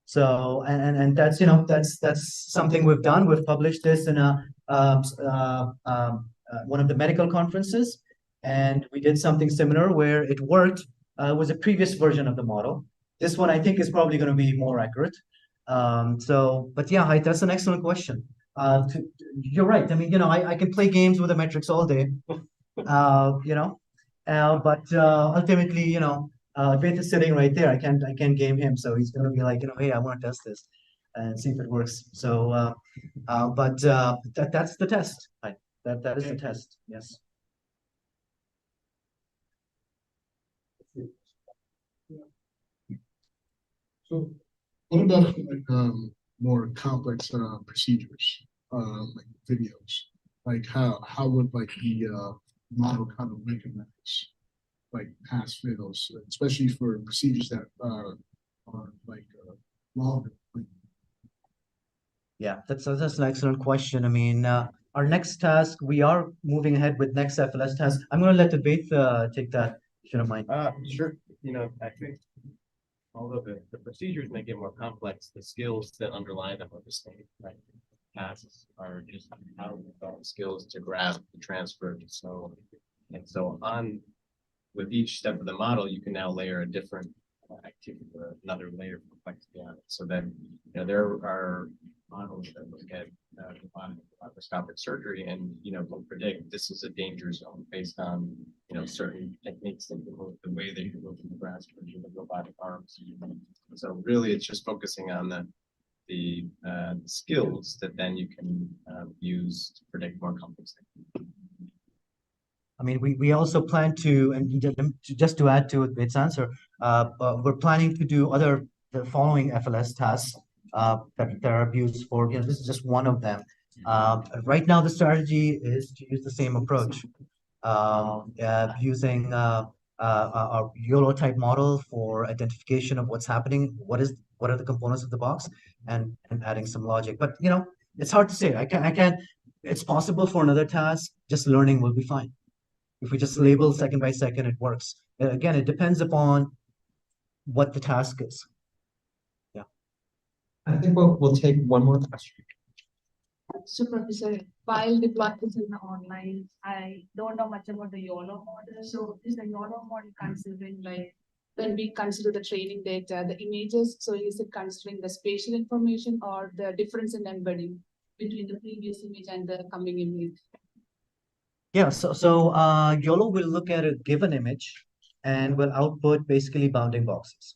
So and that's that's something we've done. We've published this in one of the medical conferences, and we did something similar where it worked. It was a previous version of the model. This one I think is probably going to be more accurate. But yeah, that's an excellent question. You're right. I mean, I can play games with the metrics all day. But ultimately, Beth is sitting right there. I can't game him, so he's gonna be like, hey, I want to test this and see if it works. So, that's the test. That is the test. Yes. So, what about more complex procedures, like videos? Like how would like the model kind of recognize like pass fails, especially for procedures that are like longer? Yeah, that's an excellent question. I mean, our next task, we are moving ahead with next FLS task. I'm going to let Beth take that, if you don't mind. Sure. I think although the procedures may get more complex, the skills that underlie them are the same, right? Tasks are just how we develop skills to grasp the transfer. So on with each step of the model, you can now layer a different activity or another layer of complexity on it. So then, there are models that look at laparoscopic surgery and will predict this is a danger zone based on certain techniques that you move, the way that you're moving the grasp or the robotic arms. So really, it's just focusing on the skills that then you can use to predict more complex techniques. I mean, we also plan to, and just to add to Beth's answer, we're planning to do the following FLS tasks that are used for, this is just one of them. Right now, the strategy is to use the same approach, using a YOLO type model for identification of what's happening, what are the components of the box, and adding some logic. But it's hard to say. I can't. It's possible for another task. Just learning will be fine. If we just label second by second, it works. Again, it depends upon what the task is. Yeah. I think we'll take one more question. So Professor, while deployment is online, I don't know much about the YOLO model. So is the YOLO model considering like when we consider the training data, the images, so is it considering the spatial information or the difference in embedding between the previous image and the coming image? Yeah, so YOLO will look at a given image and will output basically bounding boxes.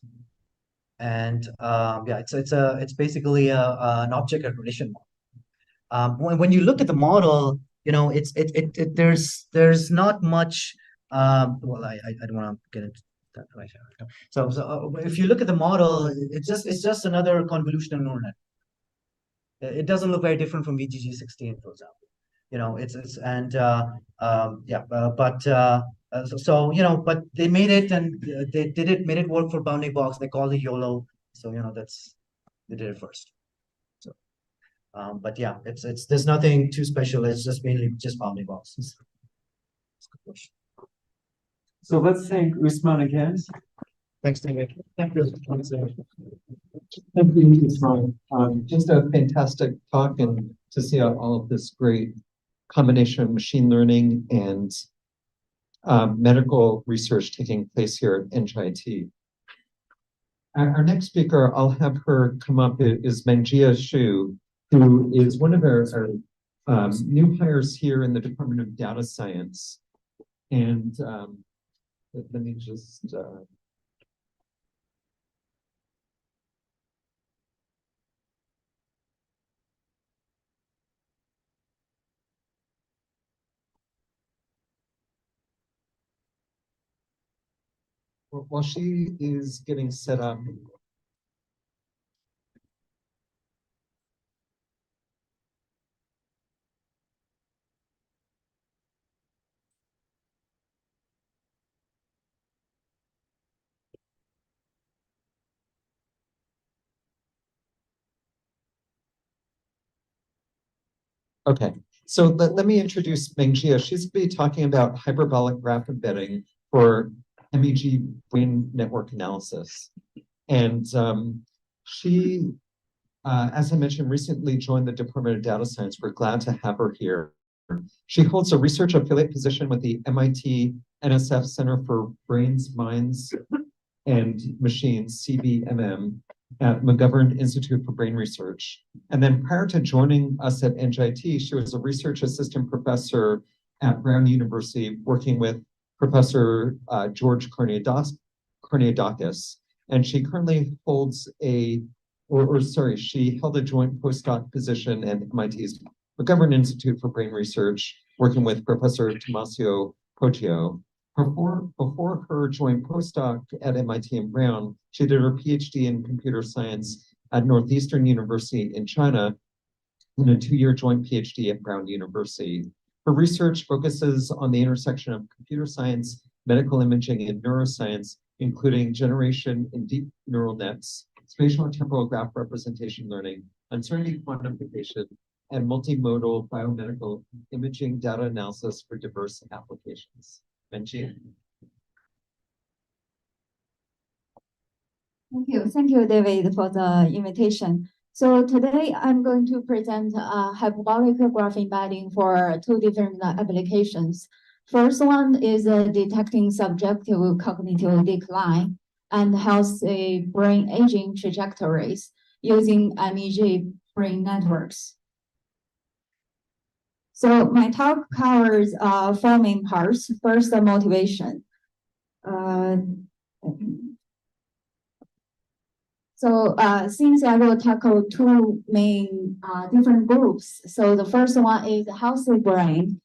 And yeah, it's basically an object recognition model. When you look at the model, there's not much. Well, I don't want to get into that right now. So if you look at the model, it's just another convolutional neural net. It doesn't look very different from VGG16, for example. But they made it and made it work for bounding box. They called it YOLO. So they did it first. So but yeah, there's nothing too special. It's just mainly just bounding boxes. That's a good question. So let's thank Usman again. Thanks, David. Thank you. Thank you, Usman. Just a fantastic talk, and to see all of this great combination of machine learning and medical research taking place here at NJIT. Our next speaker, I'll have her come up, is Mengjia Xu, who is one of our new hires here in the Department of Data Science. And let me just... while she is getting set up, okay, so let me introduce Mengjia. She's going to be talking about hyperbolic graph embedding for MEG brain network analysis. And she, as I mentioned, recently joined the Department of Data Science. We're glad to have her here. She holds a research affiliate position with the MIT NSF Center for Brains, Minds, and Machines, CBMM, at McGovern Institute for Brain Research. And then prior to joining us at NJIT, she was a research assistant professor at Brown University, working with Professor George Karniadakis. And she currently holds she held a joint postdoc position at MIT's McGovern Institute for Brain Research, working with Professor Tomasio Poggio. Before her joint postdoc at MIT and Brown, she did her PhD in computer science at Northeastern University in China and a 2-year joint PhD at Brown University. Her research focuses on the intersection of computer science, medical imaging, and neuroscience, including generation in deep neural nets, spatial and temporal graph representation learning, uncertainty quantification, and multimodal biomedical imaging data analysis for diverse applications. Mengjia. Thank you, David, for the invitation. So today I'm going to present hyperbolic graph embedding for 2 different applications. First one is detecting subjective cognitive decline and healthy brain aging trajectories using MEG brain networks. So my talk covers 4 main parts. First, the motivation. Since I will tackle 2 main different groups. So the first one is healthy brain.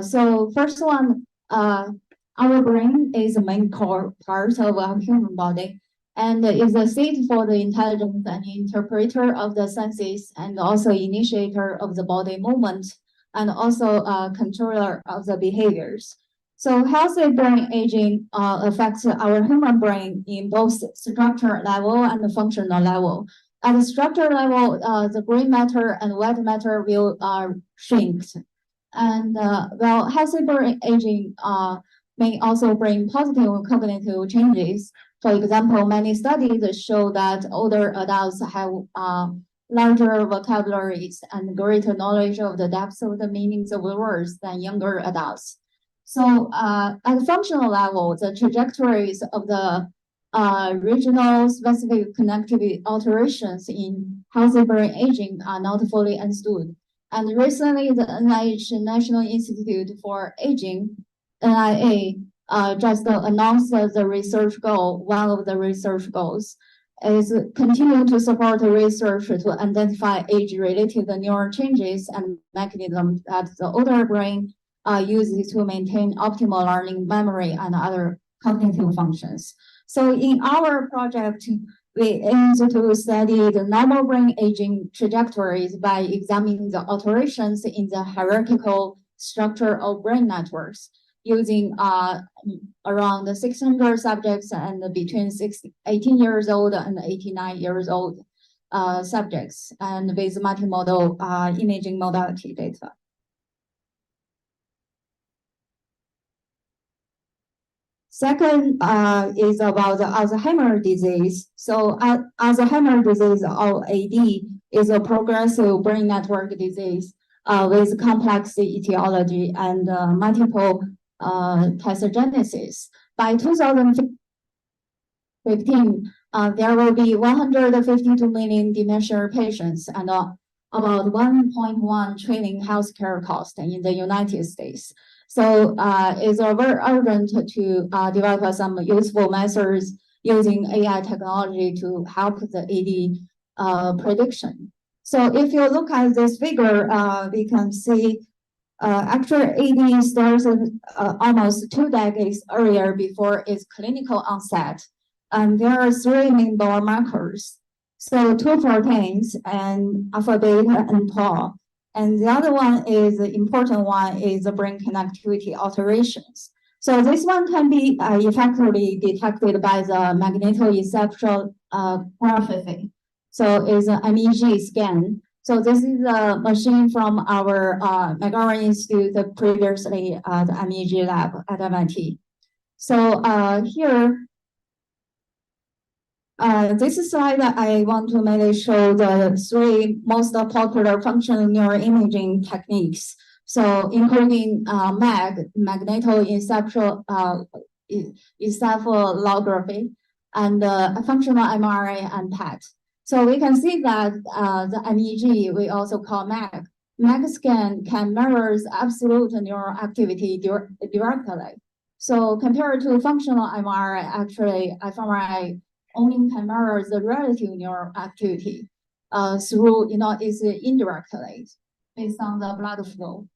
So first one, our brain is the main core part of our human body and is the seat for the intelligence and interpreter of the senses and also initiator of the body movement and also controller of the behaviors. So healthy brain aging affects our human brain in both structure level and the functional level. At the structure level, the gray matter and white matter will shrink. And well, healthy brain aging may also bring positive cognitive changes. For example, many studies show that older adults have larger vocabularies and greater knowledge of the depths of the meanings of the words than younger adults. So at the functional level, the trajectories of the regional specific connectivity alterations in healthy brain aging are not fully understood. And recently, the NIH National Institute for Aging, NIA, just announced the research goal. One of the research goals is continue to support research to identify age-related neural changes and mechanisms that the older brain uses to maintain optimal learning, memory, and other cognitive functions. So in our project, we aim to study the normal brain aging trajectories by examining the alterations in the hierarchical structure of brain networks using around 600 subjects and between 18 years old and 89 years old subjects, and with multimodal imaging modality data. Second is about the Alzheimer's disease. So Alzheimer's disease, or AD, is a progressive brain network disease with complex etiology and multiple pathogenesis. By 2015, there will be 152 million dementia patients and about 1.1 trillion healthcare costs in the United States. So it's very urgent to develop some useful methods using AI technology to help the AD prediction. So if you look at this figure, we can see actually AD starts almost 2 decades earlier before its clinical onset. And there are 3 main biomarkers. So 2 proteins and alpha, beta, and tau. And the other one is the important one is the brain connectivity alterations. So this one can be effectively detected by the magnetoencephalography. So it's an MEG scan. So this is a machine from our McGovern Institute, previously the MEG lab at MIT. So here, this slide I want to mainly show the 3 most popular functional neuroimaging techniques. So including magnetoencephalography and functional MRI and PET. So we can see that the MEG, we also call MAG. MAG scan can measure absolute neural activity directly. So compared to functional MRI, actually fMRI only can measure the relative neural activity through, it's indirectly based on the blood flow.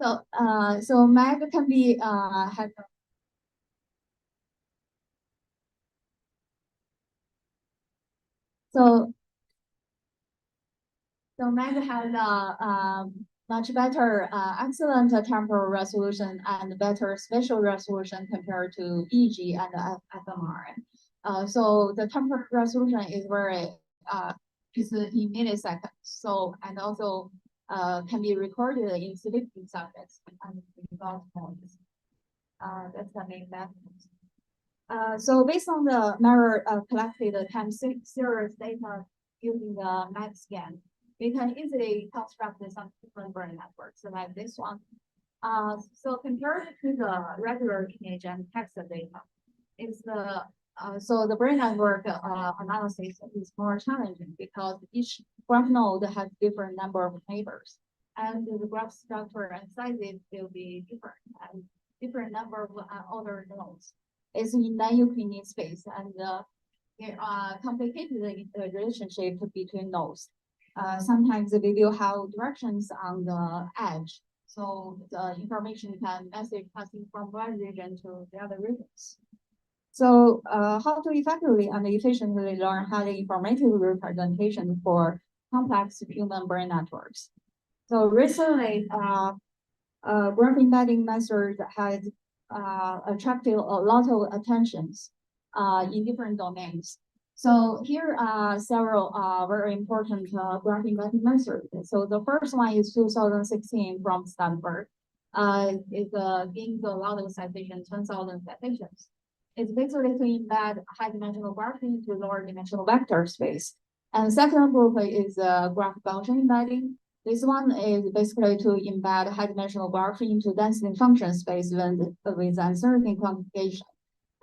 So MAG can be So MAG has a much better, excellent temporal resolution and better spatial resolution compared to EEG and fMRI. So the temporal resolution is very, is in milliseconds. So, and also can be recorded in sleeping subjects and without noise. That's the main benefit. So based on the mirror collected time series data using the MAG scan, we can easily construct some different brain networks like this one. So compared to the regular image and text data, it's the so the brain network analysis is more challenging because each graph node has different number of neighbors, and the graph structure and sizes will be different, and different number of other nodes. It's in non-Euclidean space, and there are complicated relationship between nodes. Sometimes we will have directions on the edge, so the information can message passing from one region to the other regions. So how to effectively and efficiently learn highly informative representation for complex human brain networks? So recently, graph embedding method has attracted a lot of attentions in different domains. So here are several very important graph embedding methods. So the first one is 2016 from Stanford. It gained a lot of citations, 10,000 citations. It's basically to embed high-dimensional graphing into lower-dimensional vector space. And the second group is graph Gaussian embedding. This one is basically to embed high-dimensional graphing into density function space with uncertain quantification.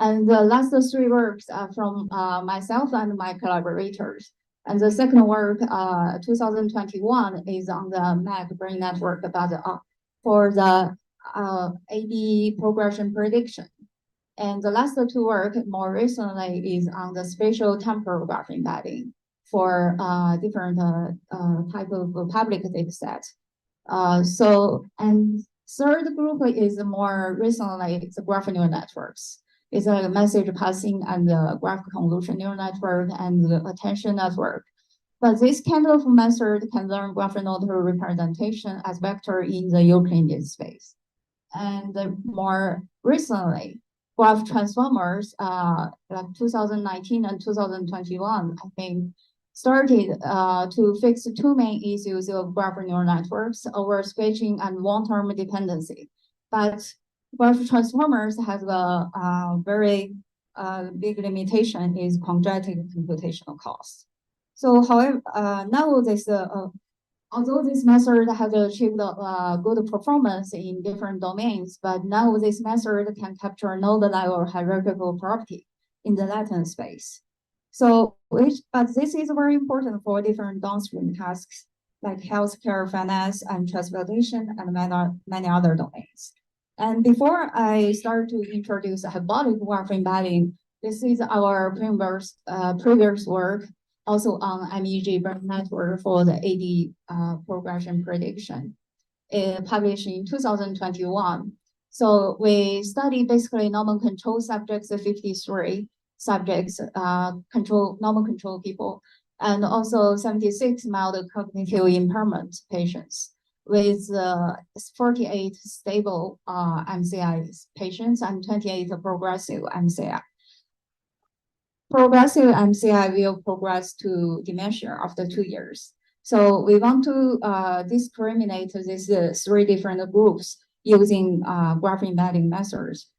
And the last three works are from myself and my collaborators. And the second work, 2021, is on the MAC brain network about for the AD progression prediction. And the last two work more recently is on the spatial temporal graph embedding for different type of public data set. So, and third group is more recently, it's graph neural networks. It's a message passing and the graph convolution neural network and the attention network. But this kind of method can learn graph node representation as vector in the Euclidean space. And more recently, graph transformers, like 2019 and 2021, I think, started to fix two main issues of graph neural networks over switching and long-term dependency. But graph transformers have a very big limitation is quadratic computational cost. So however, now this, although this method has achieved good performance in different domains, but now this method can capture node-level hierarchical property in the latent space. So, but this is very important for different downstream tasks like healthcare, finance, and transportation, and many other domains. And before I start to introduce hyperbolic graph embedding, this is our previous work also on MEG brain network for the AD progression prediction, published in 2021. So we studied basically normal control subjects, 53 subjects, normal control people, and also 76 mild cognitive impairment patients with 48 stable MCI patients and 28 progressive MCI. Progressive MCI will progress to dementia after 2 years. So we want to discriminate these three different groups using graph embedding methods.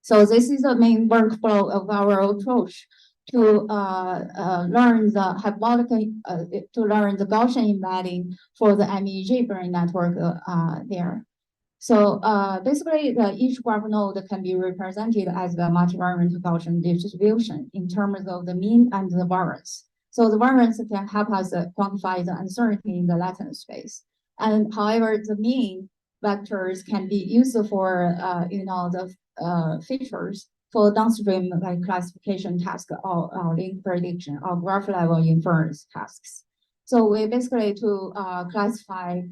So this is the main workflow of our approach to learn the hyperbolic, to learn the Gaussian embedding for the MEG brain network there. So basically, each graph node can be represented as the multivariate Gaussian distribution in terms of the mean and the variance. So the variance can help us quantify the uncertainty in the latent space. And however, the mean vectors can be used for the features for downstream like classification task or link prediction or graph level inference tasks. So we basically to classify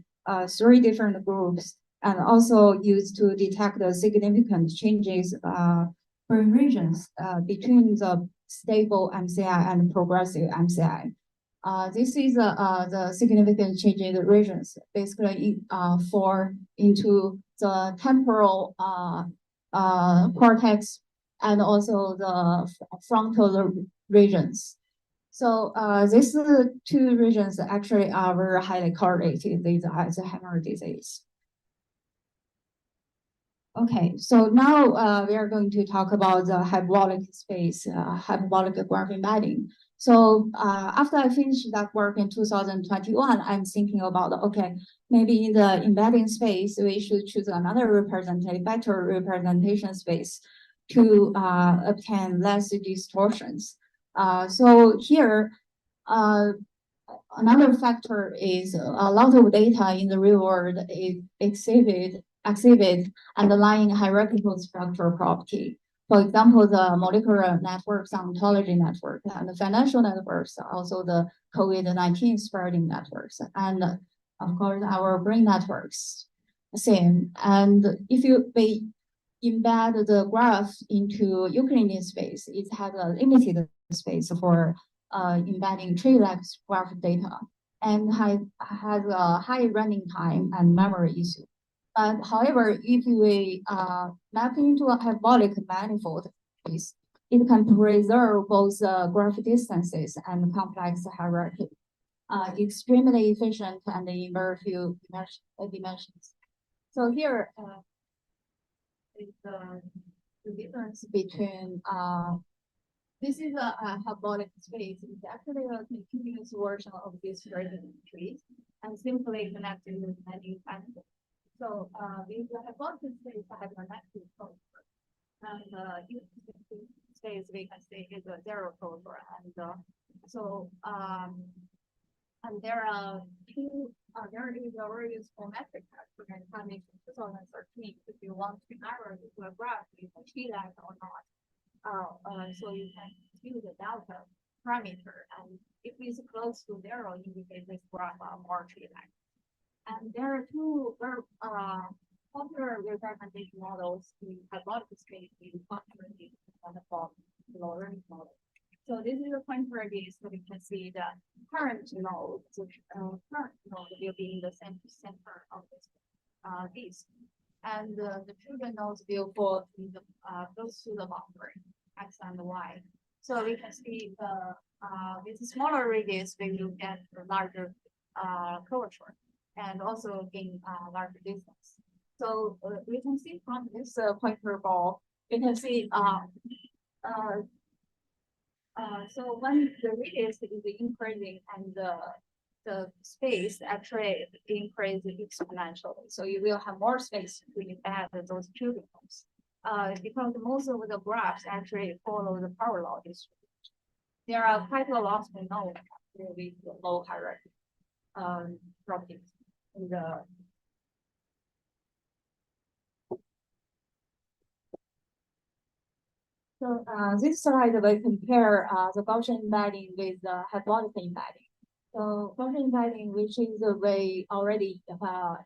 three different groups and also used to detect the significant changes per regions between the stable MCI and progressive MCI. This is the significant change in the regions, basically fall into the temporal cortex and also the frontal regions. So these two regions actually are very highly correlated with Alzheimer's disease. Okay, so now we are going to talk about the hyperbolic space, hyperbolic graph embedding. So after I finished that work in 2021, I'm thinking about, okay, maybe in the embedding space, we should choose another better representation space to obtain less distortions. So here, another factor is a lot of data in the real world is exhibit underlying hierarchical structural property. For example, the molecular networks, ontology network, and the financial networks, also the COVID-19 spreading networks, and of course, our brain networks, same. And if we embed the graph into Euclidean space, it has a limited space for embedding tree-like graph data. and has a high running time and memory issue. But however, if we map into a hyperbolic manifold space, it can preserve both graph distances and complex hierarchy, extremely efficient and in very few dimensions. So here is the difference between this is a hyperbolic space. It's actually a continuous version of this gradient tree and simply connected with many factors. So with the hyperbolic space, I have a negative closure. And in space, we can say is a zero closure. And and there are there is a very useful metric actually coming from 2013 if you want to narrow the graph, you can see that or not. So you can use the delta parameter, and if it's close to zero, indicate this graph are more tree-like. And there are two very popular representation models in hyperbolic space in quantity and the low learning model. So this is a point where so we can see the current node will be in the center of this, and the children nodes will fall in the goes to the boundary x and y. So we can see the with a smaller radius we will get a larger curvature and also gain larger distance. So we can see from this pointer ball, we can see so when the radius is increasing and the space actually increases exponentially. So you will have more space to embed those children nodes. Because most of the graphs actually follow the power law distribution. There are quite a lot of nodes with low hierarchy properties in the So this slide will compare the Gaussian embedding with the hyperbolic embedding. So Gaussian embedding, which is we already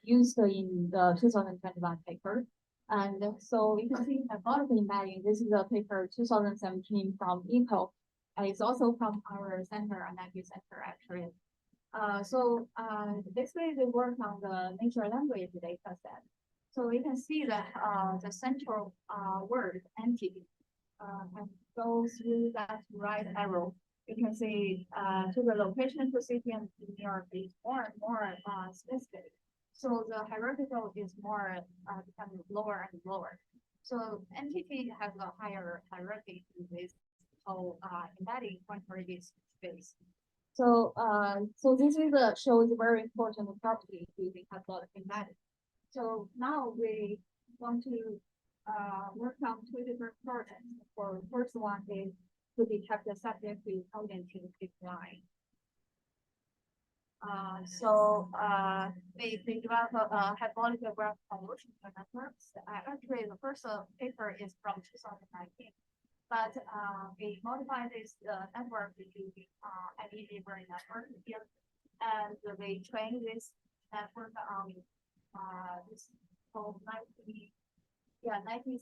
used in the 2021 paper. And so you can see hyperbolic embedding. This is a paper 2017 from ECO. It's also from our center, NJIT center actually. Basically we work on the natural language data set. So we can see that the central word entity and go through that right arrow. You can see to the location recipient near is more and more specific. So the hierarchical is more becoming lower and lower. So entity has a higher hierarchy in this whole embedding pointer radius space. So this is shows a very important property using hyperbolic embedding. So now we want to work on two different projects. For the first one is to detect the subject with cognitive decline. They develop a hyperbolic graph convolution networks. Actually, the first paper is from 2019, but we modified this network using MEG brain network here, and we train this network on this whole 90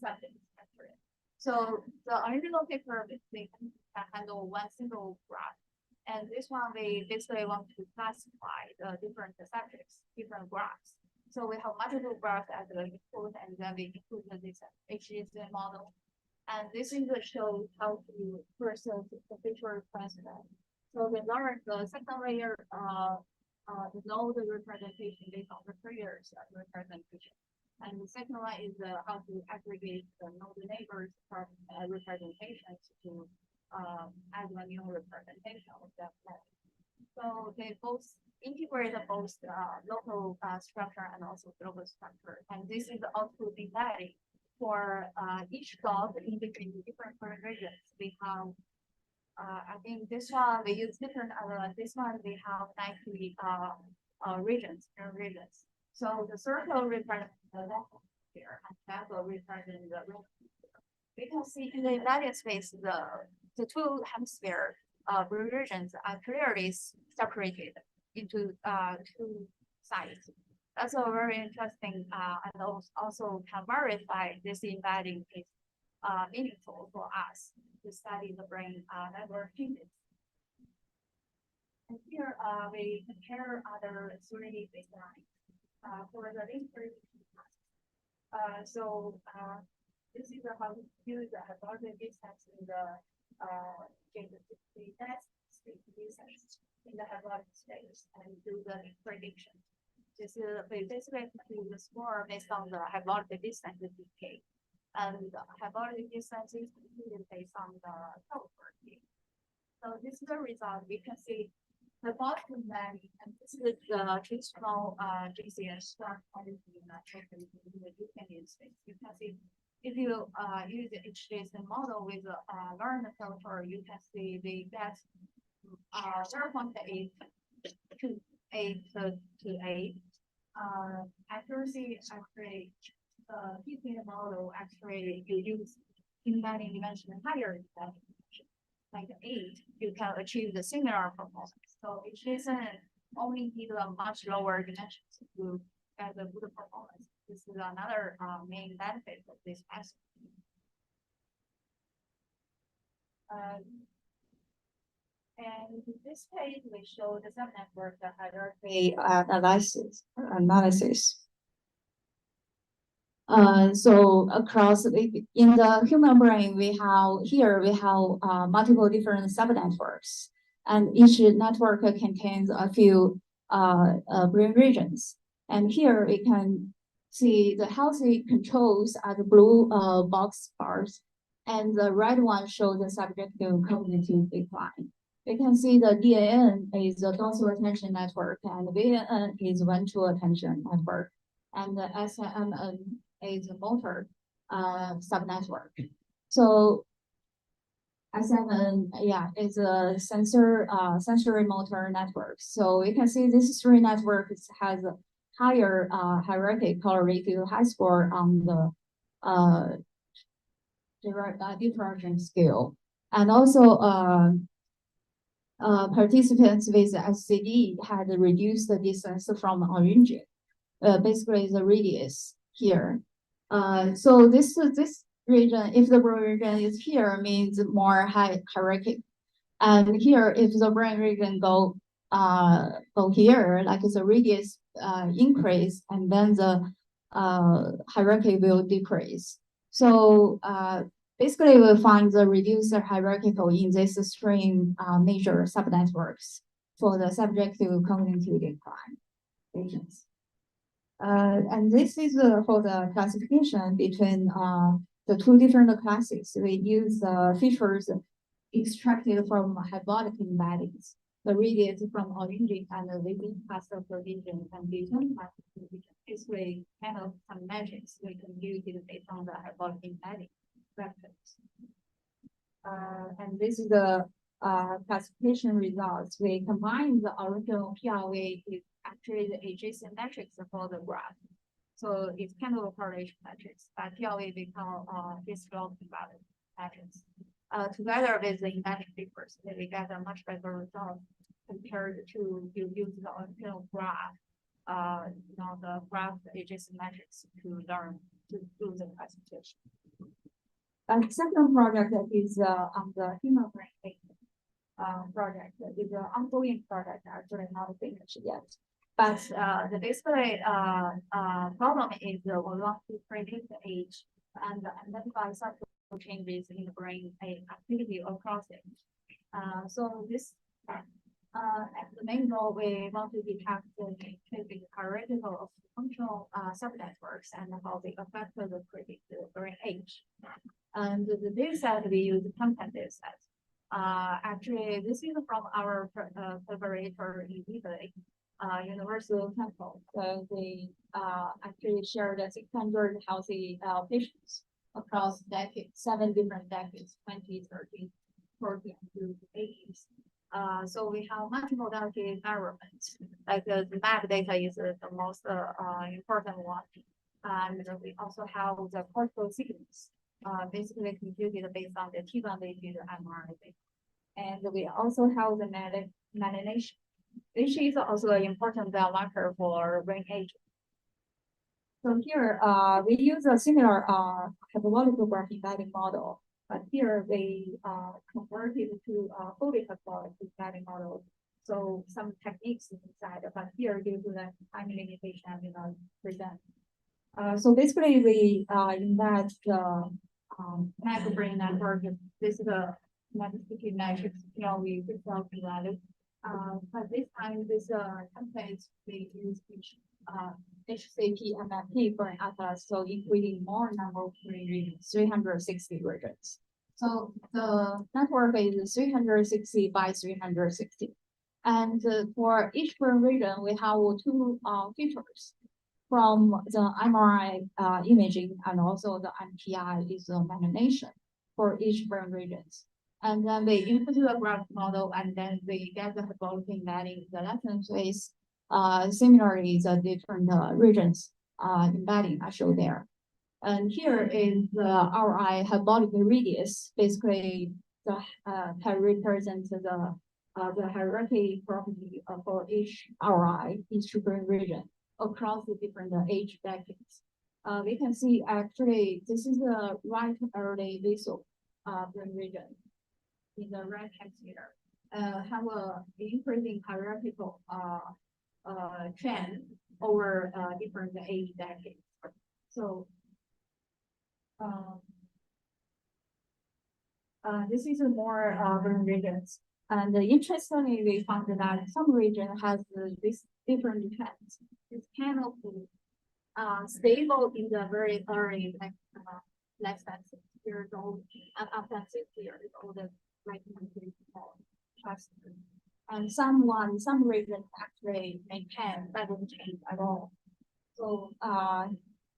subjects actually. So the original paper basically can handle one single graph. And this one, we basically want to classify the different subjects, different graphs. So we have multiple graphs as the input, and then we include this HGC model. And this is to show how to process the feature transfer. So we learned the second layer, the node representation based on the previous representation. And the second one is how to aggregate the node neighbors from representations to as a new representation of that node. So they both integrate both local structure and also global structure. And this is the output embedding for each block in between different regions. We have, I think this one we use different. This one we have 90 regions. So the circle represents the local here, and that will represent the region. We can see in the embedded space the two hemisphere regions are clearly separated into two sides. That's a very interesting and also can verify this embedding is meaningful for us to study the brain network changes. And here, we compare other 3D designs, for the history. This is how to use the hyperbolic distance in the, distance in the hyperbolic space and do the prediction. This is basically the score based on the hyperbolic distance decay. And the hyperbolic distance is computed based on the Trustworthy. So this is the result. We can see the bottom line, and this is the traditional GCS in the Ukrainian space. You can see if you use the HJSON model with a learner filter, you can see they get 0.8 to 8 to 8. Accuracy actually, teaching the model actually you use embedding dimension higher than like 8, you can achieve the similar performance. So HJSON only need a much lower dimensions to get a good performance. This is another main benefit of this method. And in this page, we show the subnetwork hierarchy analysis. So across in the human brain, we have multiple different subnetworks, and each network contains a few brain regions. And here we can see the healthy controls are the blue box bars, and the red one shows the subjective cognitive decline. We can see the DAN is the dorsal attention network, and VAN is ventral attention network, and the SMN is a motor subnetwork. So SMN, is a sensory motor network. So we can see these 3 networks has a higher hierarchy correlated high score on the diffraction scale. And also participants with SCD had reduced the distance from origin, basically the radius here. So this region, if the brain region is here, means more high hierarchy. And here, if the brain region go here, like the radius increase, and then the hierarchy will decrease. So basically, we'll find the reduced hierarchical in this string major subnetworks for the subjective cognitive decline patients. And this is for the classification between the 2 different classes. We use features extracted from hyperbolic embeddings, the radius from origin and the within past provision and between past provision. Basically, kind of some metrics we can use it based on the hyperbolic embedding vectors. And this is the classification results. We combine the original PRV with actually the adjacent metrics for the graph. So it's kind of a correlation matrix, but PRV become histological matrix. Together with the embedding papers, we get a much better result compared to you use the original graph, the graph adjacent matrix to learn to do the classification. And second project is on the human brain project. Is an ongoing project, actually not finished yet. But the basically problem is we want to predict the age and identify subtle changes in the brain activity across it. So this the main goal, we want to detect the intrinsic hierarchical of functional subnetworks and how they affect the predicted brain age. And the data set we use content data set. Actually, this is from our collaborator in Italy, University of Temple. So they actually shared 600 healthy patients across decades, 7 different decades, 20, 30, 40, and 80s. So we have multimodality environments. Like the map data is the most important one. And we also have the cortical sequence, basically computed based on the T-band-weighted mRNA data. And we also have the myelination, which is also an important biomarker for brain aging. So here, we use a similar hyperbolic graph embedding model, but here we converted to a fully hyperbolic embedding model So some techniques inside, but here due to the time limitation, I will not present. So basically we embed the mega brain network. This is the magnetic metrics we developed value. But this time this template we use HCP MFP for an atlas, so including more number of regions, 360 regions. So the network is 360 by 360. And for each brain region, we have two features from the MRI imaging and also the MPI is the nomination for each brain regions. And then we input the graph model and then we get the hyperbolic embedding the lesson phase. Similarly, the different regions embedding I show there. And here is the RI hyperbolic radius. Basically, the can represent the hierarchy property for each RI, each brain region across the different age decades. We can see actually this is the right early visual brain region in the right hemisphere. Have a increasing hierarchical trend over different age decades. So this is more brain regions. And interestingly, we found that some region has this different trends. It's kind of stable in the very early, like less than 6 years old, and after 6 years old, like trust. And some regions actually maintain that doesn't change at all. So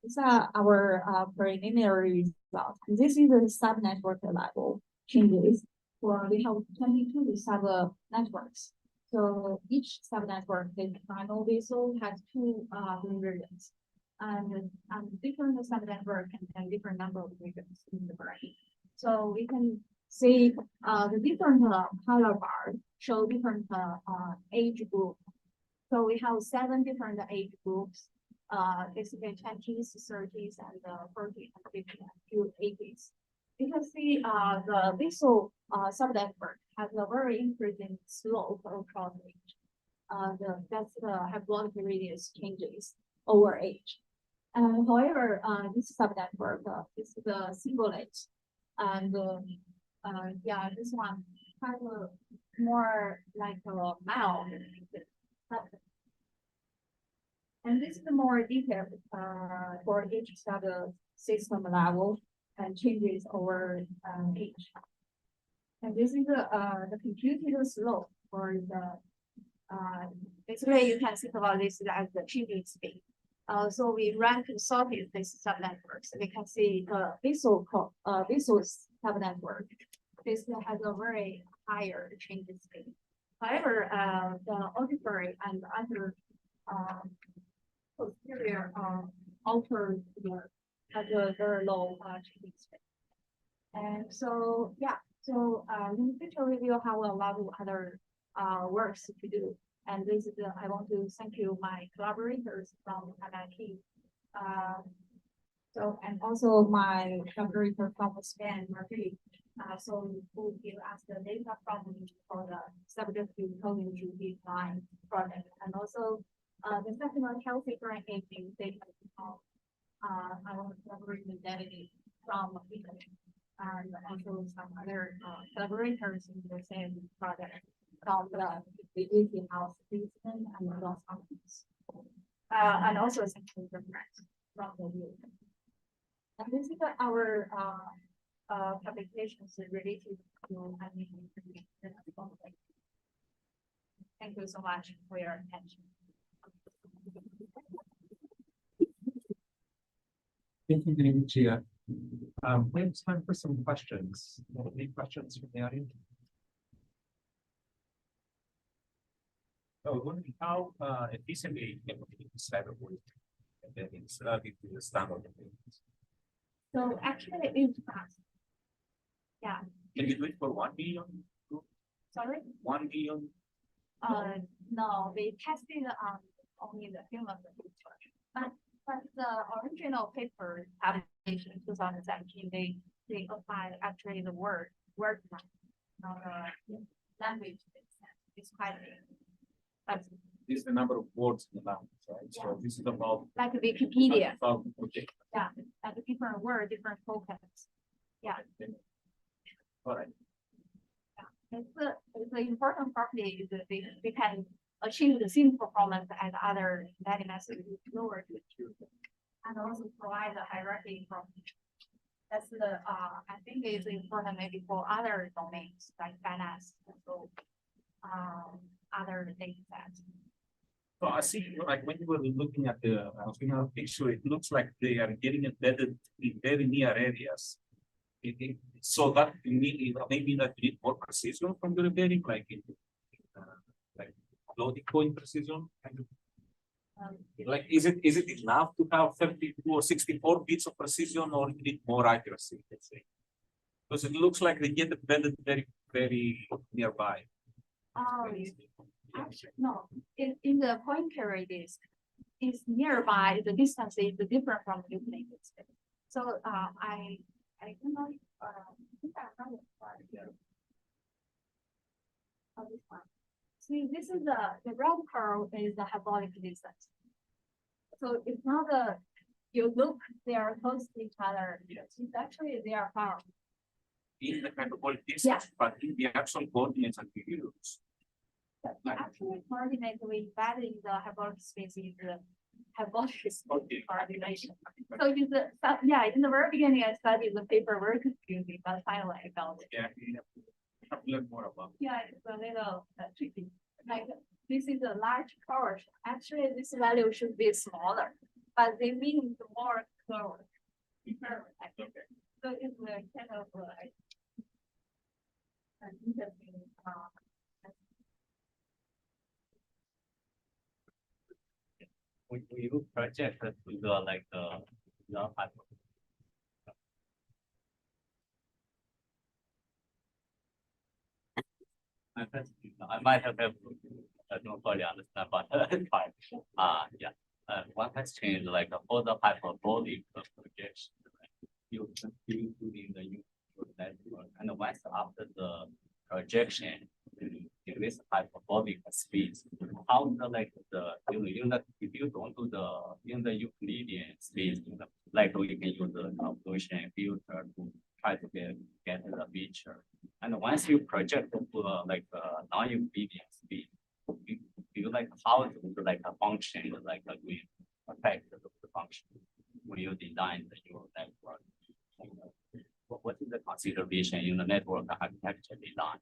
these are our preliminary results. And this is the sub-network level changes. For we have 22 sub-networks. So each sub-network, the final visual has two regions. And different sub-network contain different number of regions in the brain. So we can see the different color bars show different age group. So we have 7 different age groups, basically 20s, 30s, and 40s, and 50s, and 80s. You can see the visual sub-network has a very increasing slope across age. That's the hyperbolic radius changes over age. However, this sub-network is the singulate, and yeah, this one has a more like a mild. And this is more detailed for each sub-system level and changes over age. And this is the computed slope for the basically you can think about this as the changing speed. So we rank sorted these sub-networks. We can see the visual sub-network. This has a very higher changing speed. However, the auditory and other posterior altered has a very low changing speed. And so yeah, so in the future we will have a lot of other works to do. And this is I want to thank you my collaborators from MIT. So and also my collaborator from Spain, Madrid. So who give us the data from for the subjective cognitive design project, and also the second one, healthy brain aging data from our collaborator dedicated from Italy, and also some other collaborators in the same project from the easy house season and those companies. And also some friends from the UK. And this is our publications related to Thank you so much for your attention. Thank you, Mengjia. We have time for some questions. Any questions from the audience? So wondering how efficiently can we use Cyberboard and then insert it to the standard things. So actually it's fast. Yeah. Can you do it for 1 billion? Sorry? 1 billion? No, we tested only the human research. But the original paper published in 2017, they applied actually the word not the language. it's quite big. But This is the number of words in the language, right? So this is about. like Wikipedia, Okay. yeah, like different word, different tokens. Yeah. All right. The important property is that we can achieve the same performance as other embedding methods with lower and also provide the hierarchy from. That's the I think is important maybe for other domains like finance, so other data sets. So I see, like when you were looking at the, I was looking at the picture, it looks like they are getting embedded in very near areas. So that maybe that you need more precision from the embedding, like in floating point precision. Like, is it enough to have 32 or 64 bits of precision, or you need more accuracy? Let's say, because it looks like they get embedded very, very nearby. Actually, no, in the pointer radius is nearby, the distance is different from the Euclidean space. So I cannot I think I found it here. Oh, this one. See, this is the red curve is the hyperbolic distance. So it's not you look, they are close to each other. Yes. It's actually they are far. In the hyperbolic distance, Yeah. but in the actual coordinates that we use. The actual coordinate we embed in the hyperbolic space is the hyperbolic coordination. So it's in the very beginning I studied the paper very confusing, but finally I found it. Yeah, we have to learn more about. Yeah, it's a little tricky. Like this is a large curve. Actually, this value should be smaller, but they mean the more curve. Okay. So it's kind of like an interesting. We will project to the like the hyper. I might have I don't fully understand, but fine. Yeah. One has changed like for the hyperbolic projection, right? You including the network, and once after the projection, in this hyperbolic space, how the like the if you don't do the in the Euclidean space, like you can use the convolution filter to try to get the feature. And once you project to like non-Euclidean space, you like how to like a function like we affect the function when you design the neural network. What is the consideration in the network architecture design?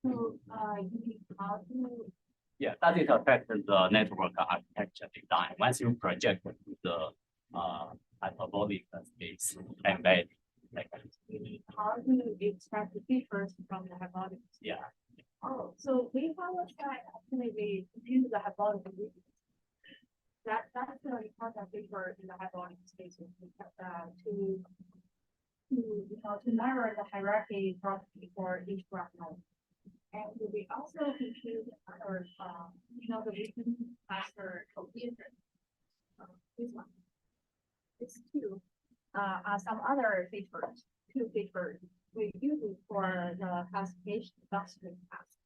So you mean how to? Yeah, that is affect the network architecture design. Once you project to the hyperbolic space embed, like how do you extract the features from the hyperbolic? yeah. Oh, so we have a side actually we use the hyperbolic. That's the important feature in the hyperbolic space to narrow the hierarchy property for each graph node. And we also compute other the recent faster coefficient. This one. These two are some other features, two features we use it for the classification downstream task.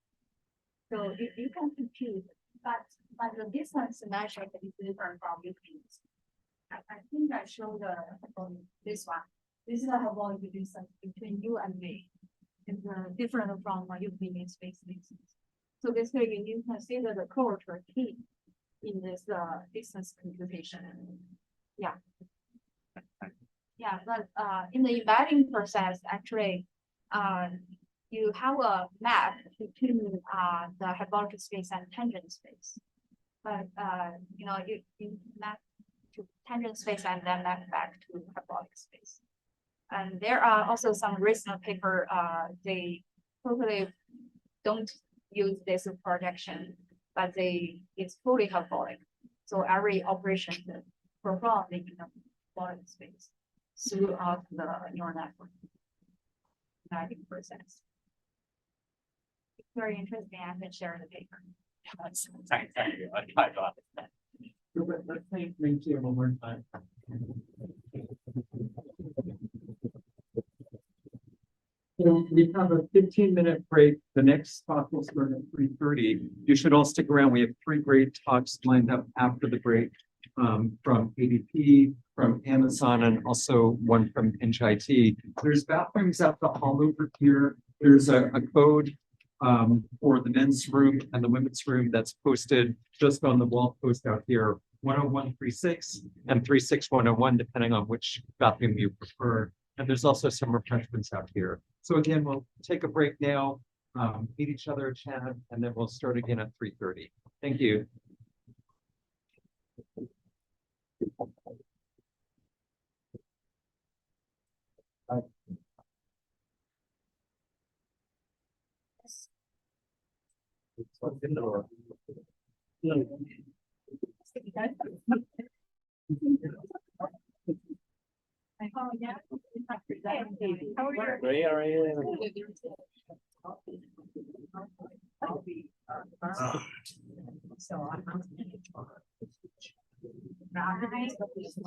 So you can compute, but the distance measured is different from Euclidean. I think I showed this one. This is a hyperbolic distance between you and me. It's different from Euclidean space distance. So basically, you consider the curvature key in this distance computation. Yeah. Yeah, but in the embedding process, actually, you have a map between the hyperbolic space and tangent space. But you map to tangent space and then map back to hyperbolic space. And there are also some recent paper, they totally don't use this projection, but it's fully hyperbolic. So every operation performed in the hyperbolic space throughout the neural network embedding process. It's very interesting. I can share the paper. Thank you. I try to understand. Let's say Mengjia one more time. So we have a 15-minute break. The next talk will start at 3:30. You should all stick around. We have 3 great talks lined up after the break, from ADP, from Amazon, and also one from NJIT. There's bathrooms out the hall over here. There's a code for the men's room and the women's room that's posted just on the wall post out here, 10136 and 36101, depending on which bathroom you prefer. And there's also some refreshments out here. So again, we'll take a break now, meet each other, chat, and then we'll start again at 3:30. Thank you.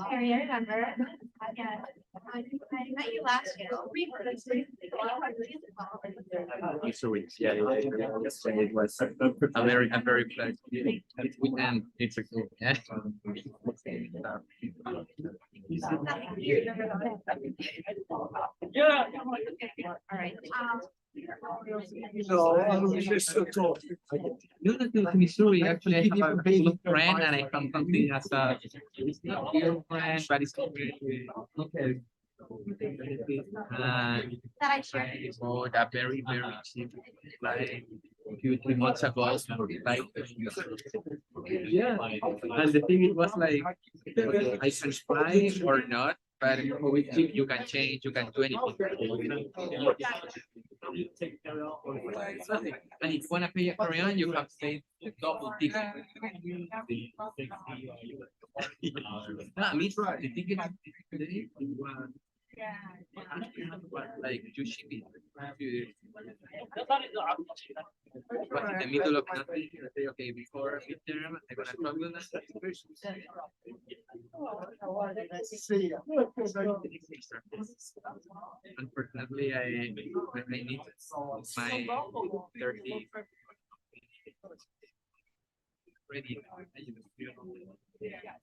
Harry, I remember. Yeah, I met you last year. I'm very glad and it's okay. Yeah. All right. Missouri, actually, I have a good friend and I have something as a real friend, but it's okay. And I bought a very cheap, like 2-3 months ago, like, yeah. And the thing it was like, okay, I can fly or not, but you can change, you can do anything. And if you want to pay a Korean, you have to pay the double ticket. Me try. The ticket today was like 2 shipping. But in the middle of nothing, I say, okay, before midterm, I'm gonna talk with that. Unfortunately, I need my 30 ready. Yeah.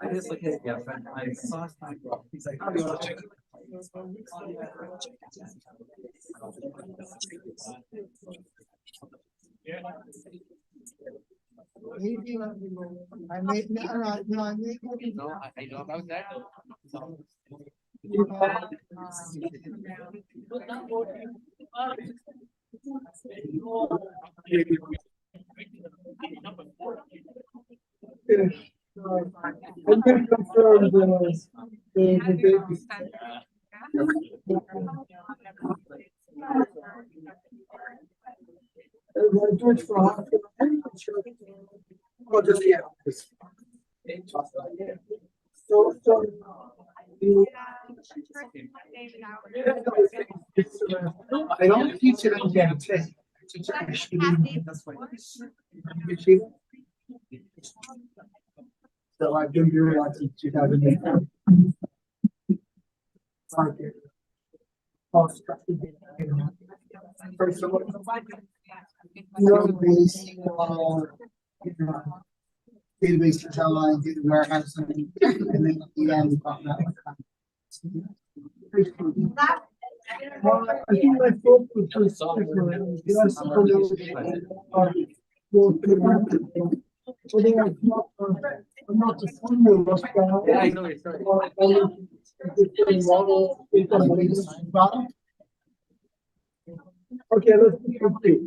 I just look at, yeah, I saw he's like, Maybe I made, no, I made. No, I know about that. I'm gonna confirm the baby. Do it for half. Or just, yeah. So, I don't teach it on NJIT. That's why. So I've been doing that since 2008. First of all, database design, data warehousing, and then at the end we got that. Well, I think my focus was I'm not a formula. Yeah, I know it's Okay, let's complete.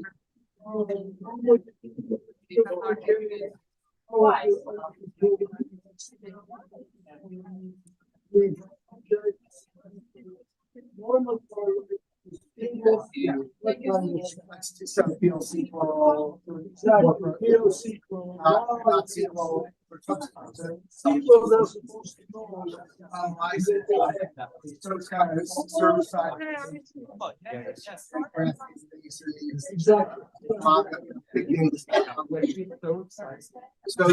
Let's do some PLC for PLC not SQL. SQL is supposed to go so it's kind of server side. Exactly. Big data. So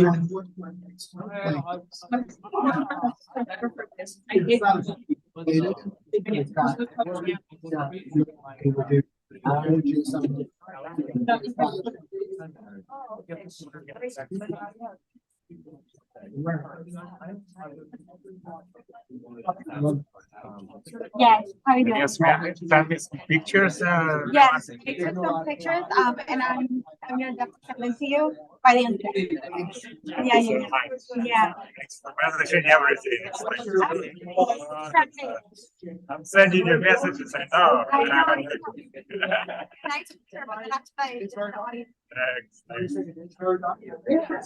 Yes, how are you doing? Yes, send me some pictures. Yes, I took some pictures, and I'm gonna send them to you by the end of the day. Yeah, yeah. Messaging everything. I'm sending you messages. I know. I know. Nice picture, but I have to buy it.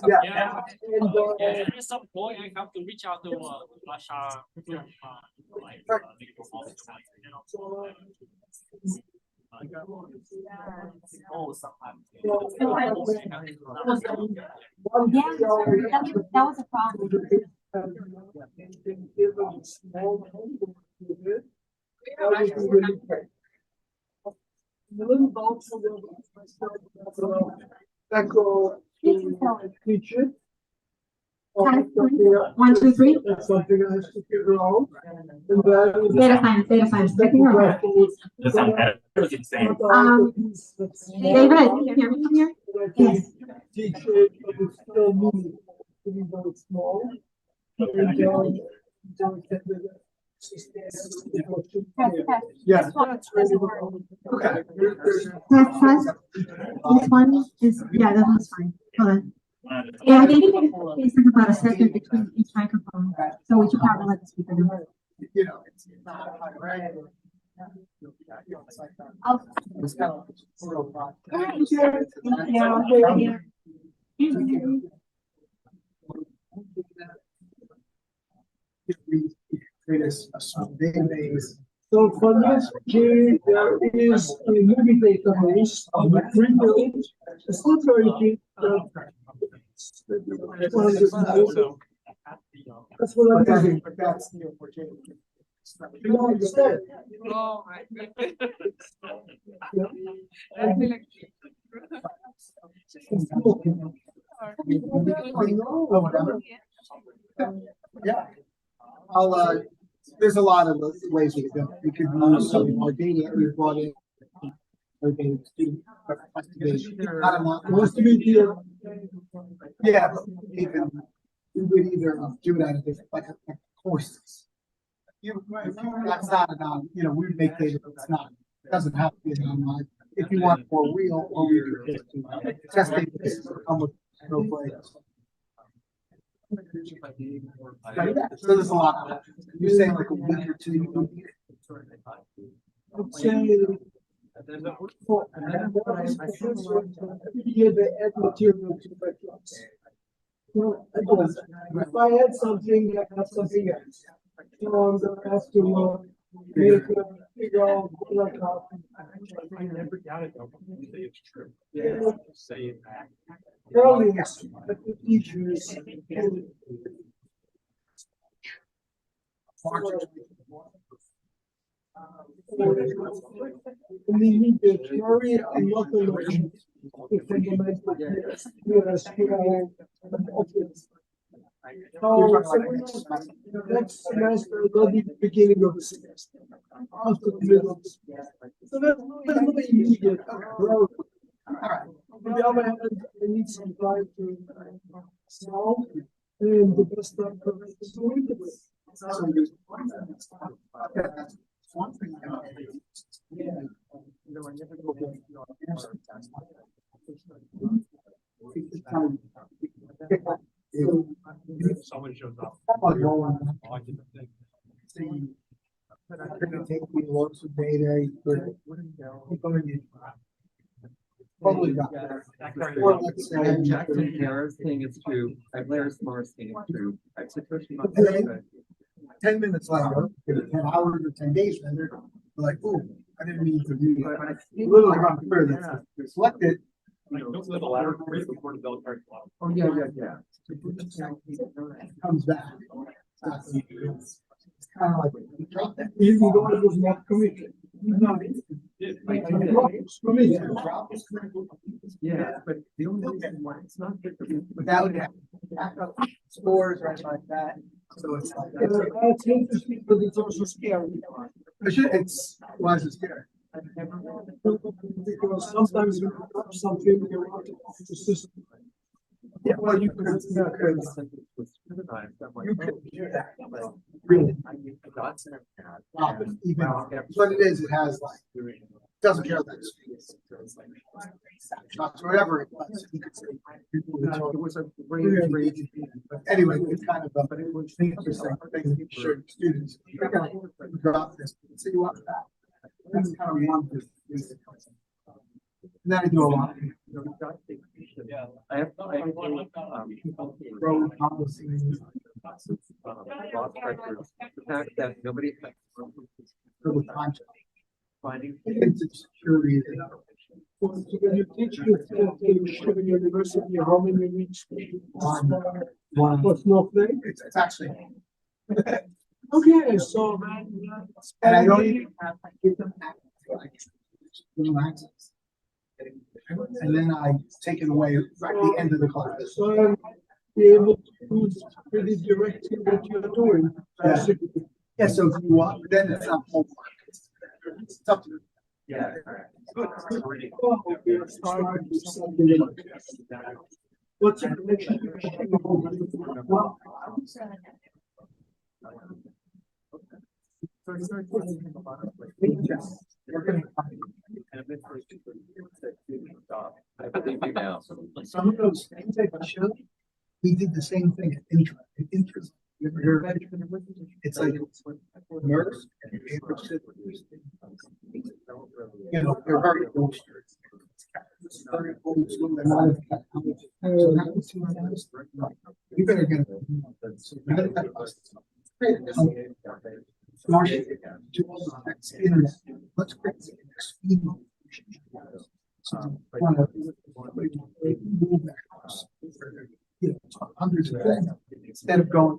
Yeah. At some point, I have to reach out to Russia. That was a problem. Feature. 1, 2, 3. That's something I have to figure out. Data science. Taking your head. David, can you hear me from here? Yes. Teach it, but it's still meaning, even though it's small. Yeah. Okay. Test. This one is, yeah, that one's fine. Hold on. Yeah, I think it's like about a second between each microphone. So we should probably let the speaker know. You know, it's not right. Oh. Thank you. So for this key, there is a movie database of the 3 million. It's not very big. That's what I'm doing. That's the opportunity. You don't understand. Oh, Yeah. I'll there's a lot of ways we could go. We could use some more data that we brought in. Yeah, but even we would either do it out of different like courses. That's not an you know, we would make data, but it's not, it doesn't have to be an online. If you want more real, or we could just test databases that come with no players. So there's a lot of you're saying like a week or 2 you would I'd say every year they add material to my class. If I add something, I have something else. So I'm gonna have to make figure out like how. I never got it though. It's true. Yeah. Say it back. Probably the teachers. We need the theory and not the notion. The fundamental so next semester will be the beginning of the semester. After the middle of the semester. So that's not immediate growth. On the other hand, I need some time to solve, and the best time for it is to integrate. One thing. Someone shows up. lots of data, you could. Probably got there. Or let's say. Jackson Erez thing is true. Blair's Morris thing is true. And then 10 minutes later, 10 hours or 10 days later, they're like, oh, I didn't mean to do that. Literally around clear that select it. Oh, yeah. Comes back. It's kind of like, you can go to those more commission. Yeah, but the only reason why it's not. Without backup scores or anything like that. So it's like. It's interesting, but it's also scary. It's, why is it scary? Because sometimes you have something you want to system. Yeah, well, you could do that. Really. Even, what it is, it has like, doesn't care that it's whatever it was. You could say, anyway, it's kind of an interesting thing to show students. You're gonna drop this, so you want that. That's kind of one. And then I do a lot. I have road policies. the fact that nobody. Finding security. When you teach you university, how many weeks? One. What's no thing? It's actually. Okay, so and I don't even have to give them access. And then I take it away right at the end of the class. So I'm be able to do really directly what you're doing. Yeah. Yeah, so if you want, then it's not homework. It's tough to. Yeah. What's your connection? Well, some of those things I showed, we did the same thing at interest. It's like Maersk and Erez. You know, they're very old. Very old school. They're not. You better get internet. Let's create speed. Hundreds of things instead of going.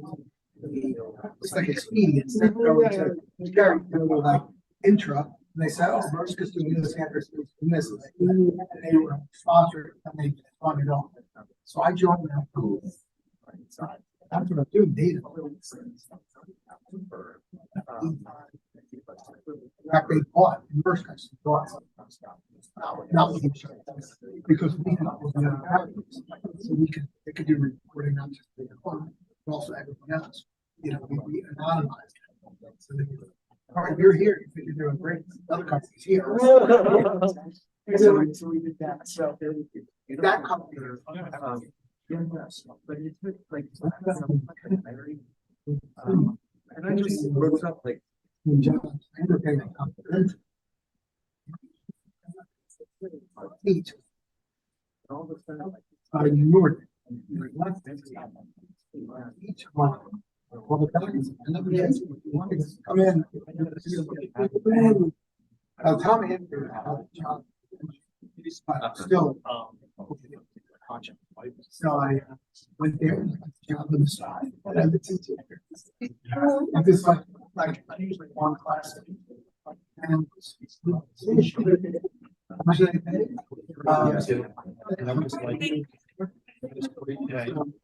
It's like expedient. Instead of going to carry like intra, and they said, "Oh, Maersk is doing this, Erez is doing this," and they were sponsored and they funded it all. So I joined that group. That's what I'm doing. Data. In fact, they bought Maersk. Not because we have so we could they could do reporting not just the department, but also everyone else. You know, we anonymized it. So they could, all right, you're here. You think you're doing great. Other companies here. So we did that. So that company. Yes, but it took like and I just wrote up like eight. North. Each one. Well, another day, come in. Tom Andrew, still. So I went there, job on the side, and I would teach it. And this like usually one class. And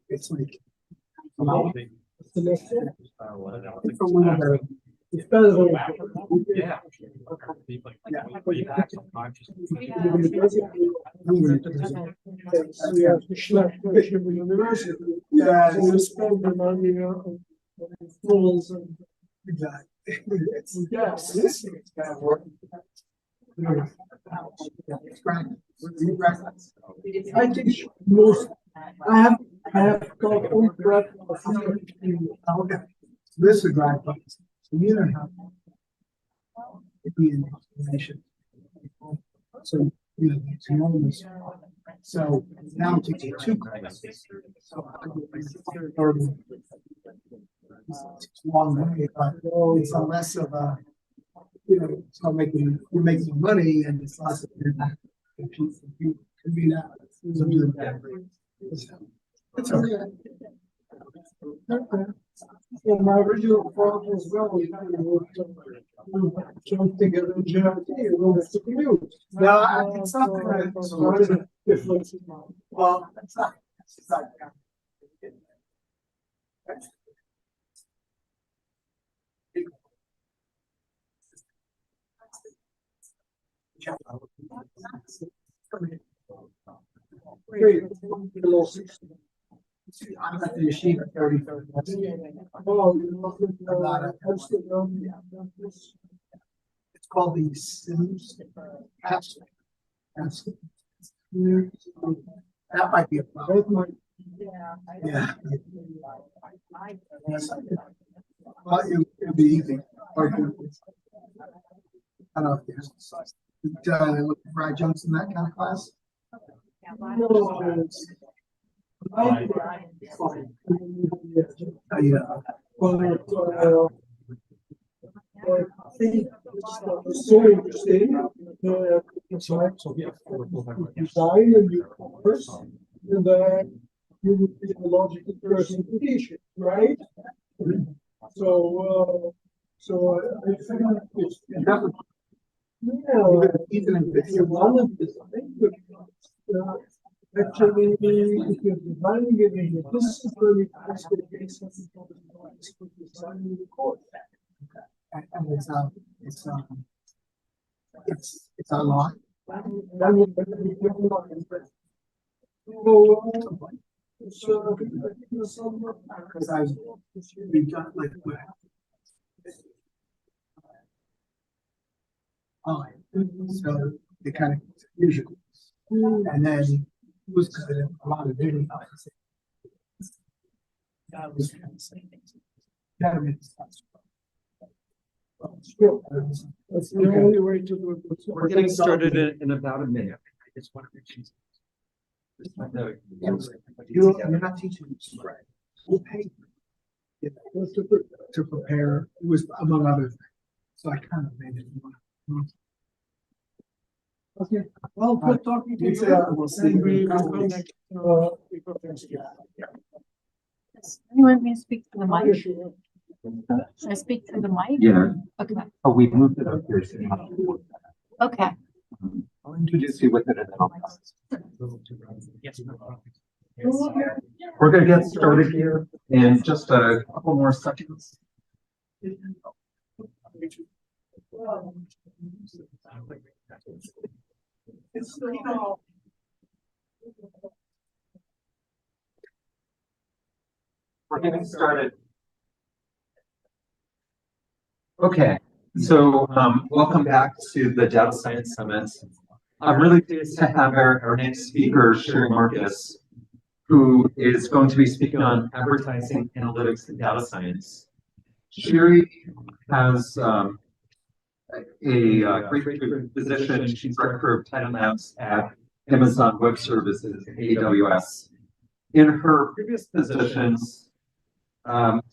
it's like it's better than yeah. Yeah, you spend the money on fools and exactly. Yes, this is kind of work. I think most I have got all breath of this is right. So you don't have in information. So, you know, it's enormous. So now it takes you 2 classes. So I go from 30. It's a long way, but it's a less of a, you know, it's not making, you're making money and it's less of if you convene out. So I'm doing that. It's okay. Okay. Well, my original thought as well was join together in NJIT and all that's to do. Now, it's not correct. So what is the difference? Well, it's not. It's not. I'm at the machine at 30. Oh, it's called the Sims. That might be a problem. Yeah. Well, it'll be easy. I don't know if there's look for adjuncts in that kind of class. So interesting. Design a new course, and then you would be the logical personification, right? So I think it's one of the actually, if you're designing it in the discipline, it's designing the course. And it's a lot. Because we got like so they kind of usually, and then was good at a lot of video. That was that's the only way to do it. We're getting started in about a minute. I just want to mention. You're not teaching them, right? We'll pay to prepare. It was among other things. So I kind of made it. Okay. Well, good talking to you. We'll see. You want me to speak to the mic? Should I speak to the mic? Yeah. Okay. Oh, we moved it up here. So Okay. I'll introduce you with it and then I'll. We're going to get started here in just a couple more seconds. We're getting started. Okay, so welcome back to the Data Science Summit. I'm really pleased to have our next speaker, Sherry Marcus, who is going to be speaking on advertising, analytics, and data science. Sherry has a great position. She's director of Titan Labs at Amazon Web Services, AWS. In her previous positions,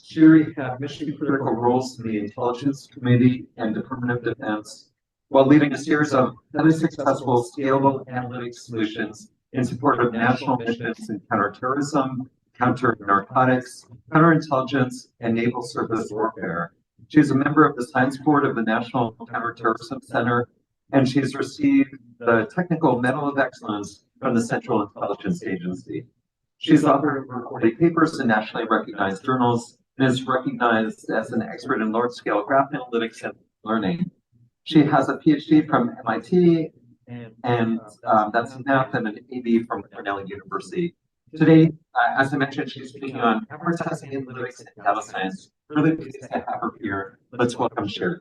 Sherry had mission-critical roles in the Intelligence Committee and Department of Defense, while leading a series of highly successful scalable analytics solutions in support of national missions in counterterrorism, counter-narcotics, counterintelligence, and naval surface warfare. She is a member of the Science Board of the National Counterterrorism Center, and she has received the Technical Medal of Excellence from the Central Intelligence Agency. She's authored over 40 papers in nationally recognized journals and is recognized as an expert in large-scale graph analytics and learning. She has a PhD from MIT, and that's in math, and an AB from Cornell University. Today, as I mentioned, she's speaking on advertising, analytics, and data science. Really pleased to have her here. Let's welcome Sherry.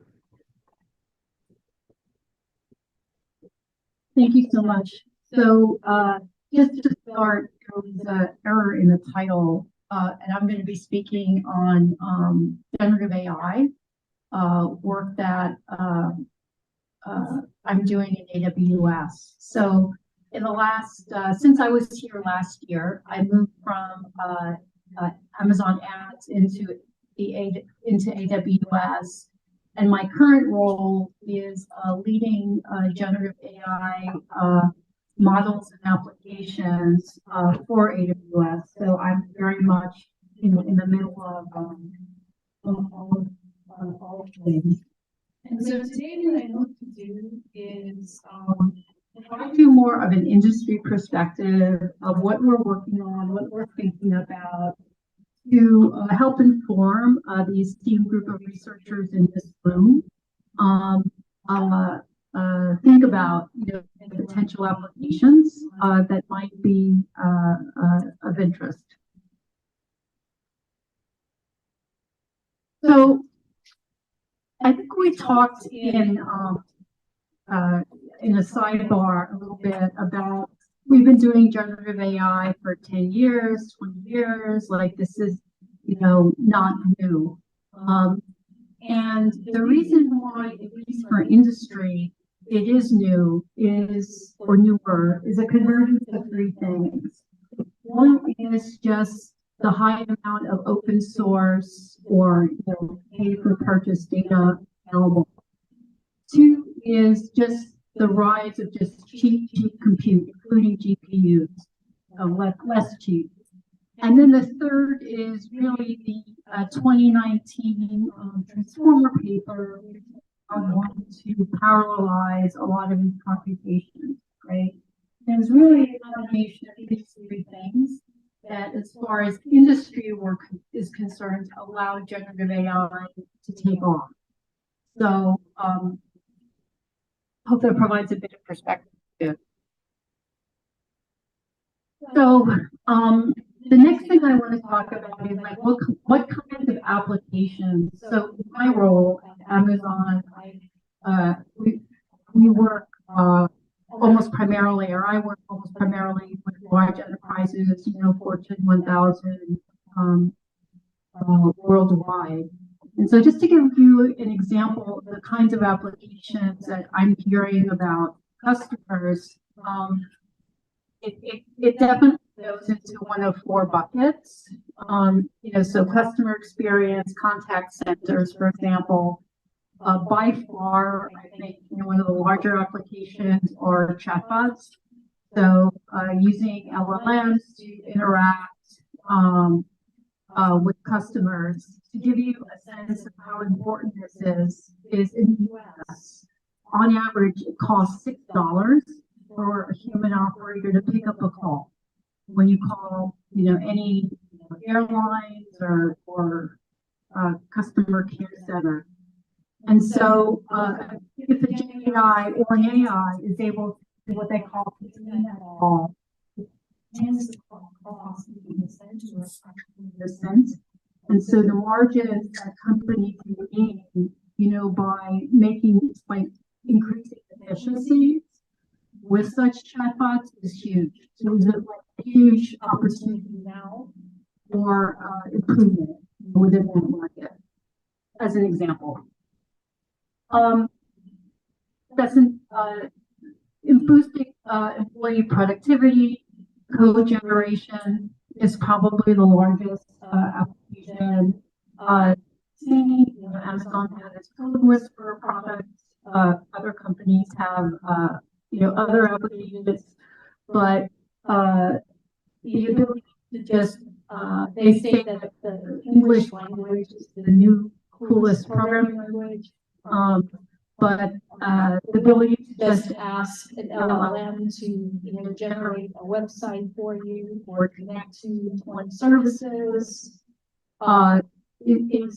Thank you so much. So just to start, there was an error in the title, and I'm going to be speaking on generative AI, work that I'm doing in AWS. So in the last, since I was here last year, I moved from Amazon Ads into AWS. And my current role is leading generative AI models and applications for AWS. So I'm very much in the middle of all of things. And so today what I hope to do is provide you more of an industry perspective of what we're working on, what we're thinking about, to help inform the esteemed group of researchers in this room. Think about the potential applications that might be of interest. So I think we talked in a sidebar a little bit about we've been doing generative AI for 10 years, 20 years, like this is, not new. And the reason why, at least for industry, it is new or newer is a convergence of three things. One is just the high amount of open source or pay for purchase data available. Two is just the rise of just cheap compute, including GPUs, less cheap. And then the third is really the 2019 Transformer paper wanting to parallelize a lot of these computations, right? There's really a combination of these three things that, as far as industry work is concerned, allow generative AI to take off. So, hope that provides a bit of perspective too. So, the next thing I want to talk about is like what kinds of applications. So, in my role at Amazon, we work almost primarily, or I work almost primarily with large enterprises, Fortune 1000 worldwide. And so just to give you an example of the kinds of applications that I'm hearing about customers, it definitely goes into one of four buckets. So customer experience, contact centers, for example. By far, I think one of the larger applications are chatbots. So using LLMs to interact with customers. To give you a sense of how important this is in the US, on average, it costs $6 for a human operator to pick up a call. When you call, any airlines or customer care center. And so if a GenAI or an AI is able to do what they call call, it tends to cost between a cent or a cent. And so the margins that companies can gain, by increasing efficiency with such chatbots is huge. So there's a huge opportunity now for improvement within that market, as an example. That's boosting employee productivity. Code generation is probably the largest application. Amazon has its code whisperer products. Other companies have other applications, but the ability to just they say that the English language is the new coolest programming language. But the ability to just ask an LLM to generate a website for you or connect to one services, it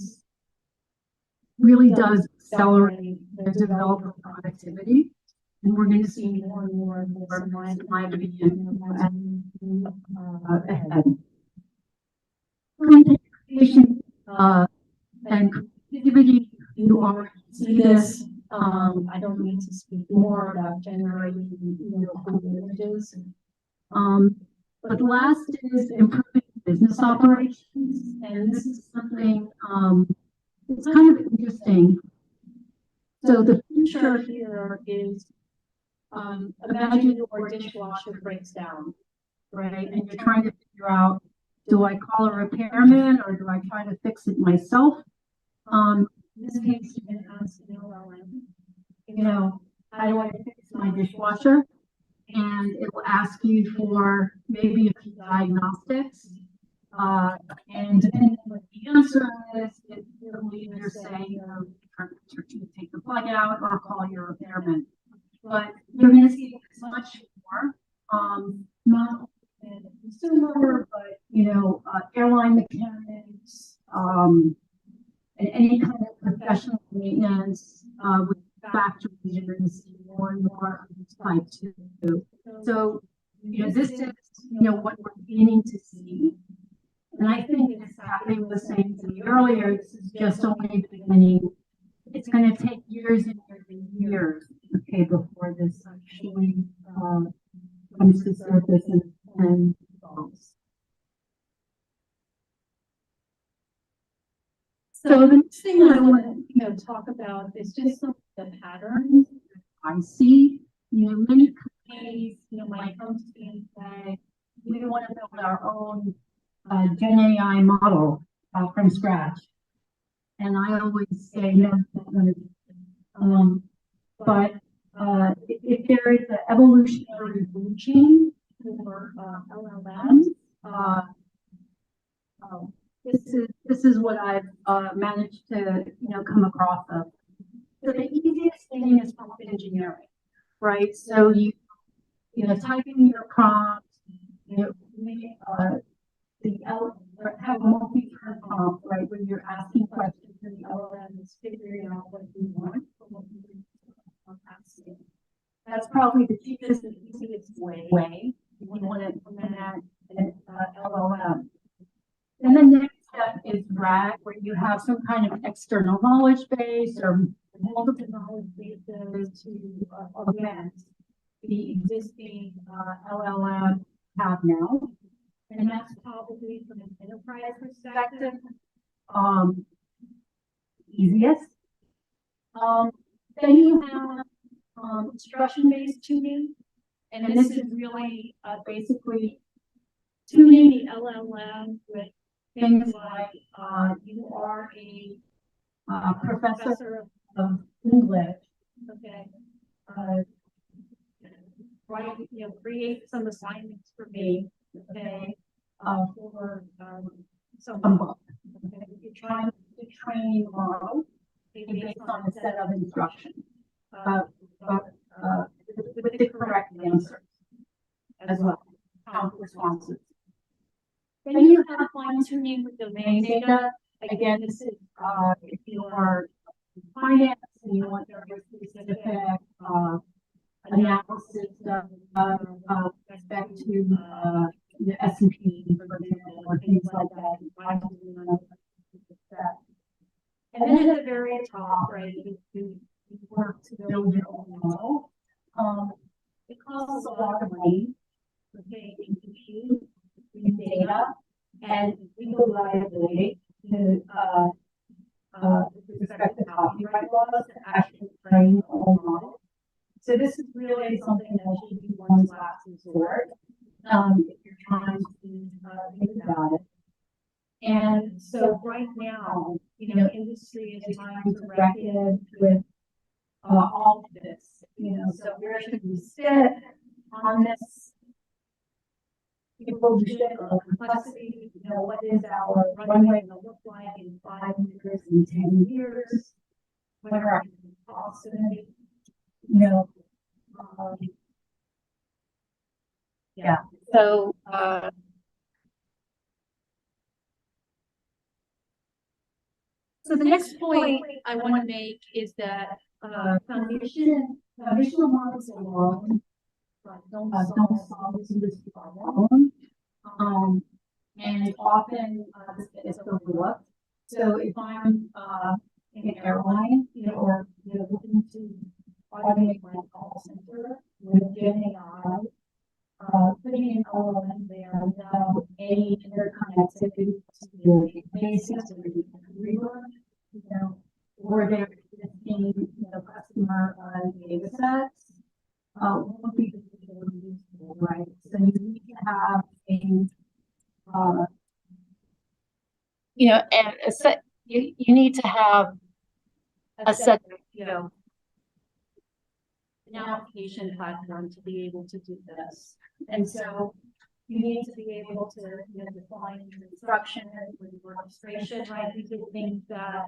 really does accelerate the developer productivity. And we're going to see more and more in my opinion ahead. Communication and creativity, you already see this. I don't need to speak more about generating cool images. But last is improving business operations, and this is something it's kind of interesting. So the future here is, imagine your dishwasher breaks down, right? And you're trying to figure out, do I call a repairman or do I try to fix it myself? In this case, you can ask an LLM, you know, how do I fix my dishwasher? And it will ask you for maybe a few diagnostics. And depending on what the answer is, it will either say, you know, to take the plug out or call your repairman. But you're going to see much more, not only the consumer, but, you know, airline mechanics, and any kind of professional maintenance, with factories, you're going to see more and more of this type too. So, you know, this is, you know, what we're beginning to see. And I think it's happening the same to me earlier. This is just only the beginning. It's going to take years and years and years, okay, before this actually comes to surface and evolves. So the next thing I want to, you know, talk about is just some of the patterns I see. You know, many companies, you know, might come to me and say, we want to build our own Gen AI model from scratch. And I always say, no, but if there is an evolutionary chain for LLMs, this is what I've managed to, you know, come across of. So the easiest thing is prompt engineering, right? So you know, type in your prompt, you know, have a multi-turn prompt, right, when you're asking questions and the LLM is figuring out what you want from what you're asking. That's probably the cheapest and easiest way you want to implement an LLM. And the next step is RAG, where you have some kind of external knowledge base or multiple knowledge bases to augment the existing LLM have now. And that's probably from an enterprise perspective, easiest. Then you have instruction-based tuning, and this is really basically tuning the LLM with things like you are a professor of English, okay? Right, you know, create some assignments for me, okay? For some book. Okay, you're trying to train a model based on a set of instructions, with the correct answers as well, count responses. Then you have fine tuning with domain data. Again, this is if you are finance and you want very specific analysis of respect to the S&P, for example, or things like that. And then at the very top, right, you work to build your own model. It costs a lot of money, okay, in compute, in data, and legal liability to with respect to copyright laws to actually train your own model. So this is really something that should be one's last resort if you're trying to think about it. And so right now, you know, industry is trying to reckon with all of this. You know, so where should we sit on this evolution of complexity? You know, what is our runway going to look like in 5 years, in 10 years? What are our costs going to be? You know, yeah. So, so the next point I want to make is that foundational models alone don't solve this industry problem. And often it's overlooked. So if I'm in an airline, you know, or you know, looking to automate my call center with Gen AI, putting in LLM there without any interconnectivity to the basics of the rework, you know, or their existing, you know, what would be the visual useful, right? So you need to have a set, you need to have a set, an application platform to be able to do this. And so you need to be able to define instruction with orchestration, right? These are things that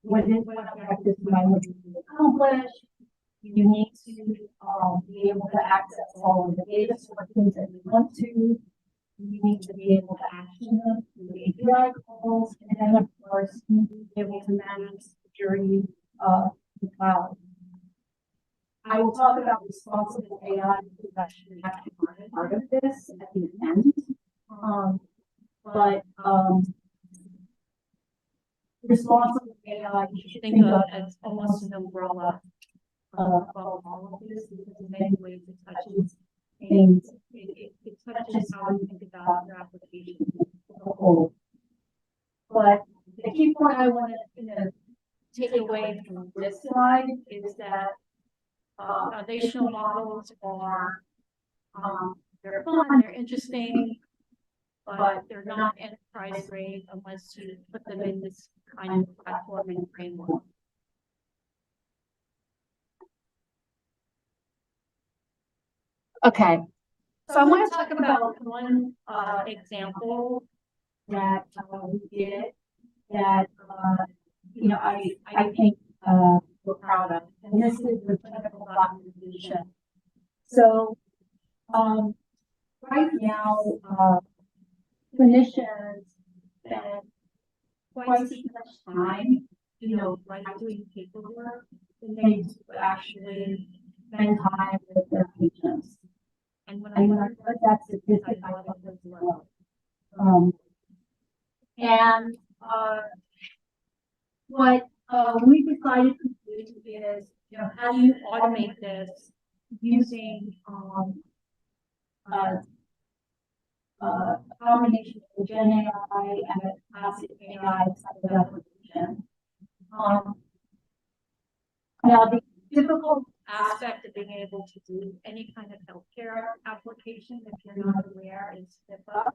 what objectives might want to accomplish. You need to be able to access all of the data sources that you want to. You need to be able to action them through API calls, and then of course you need to be able to manage security of the cloud. I will talk about responsible AI because that's actually part of this at the end. Responsible AI, you should think of as almost an umbrella of all of this, because in many ways it touches things. It touches how you think about your application as a whole. But the key point I want to take away from this slide is that foundational models are they're fun, they're interesting, but they're not enterprise grade unless you put them in this kind of platform and framework. Okay, so I want to talk about one example that we did that I think we're proud of, and this is the clinical documentation. So right now, clinicians spend quite too much time, doing paperwork, than they actually spend time with their patients. And when I heard that statistic, I thought it was low. What we decided to do is, how do you automate this using a combination of Gen AI and a classic AI type of application. Now, the difficult aspect of being able to do any kind of healthcare application, if you're not aware, is HIPAA,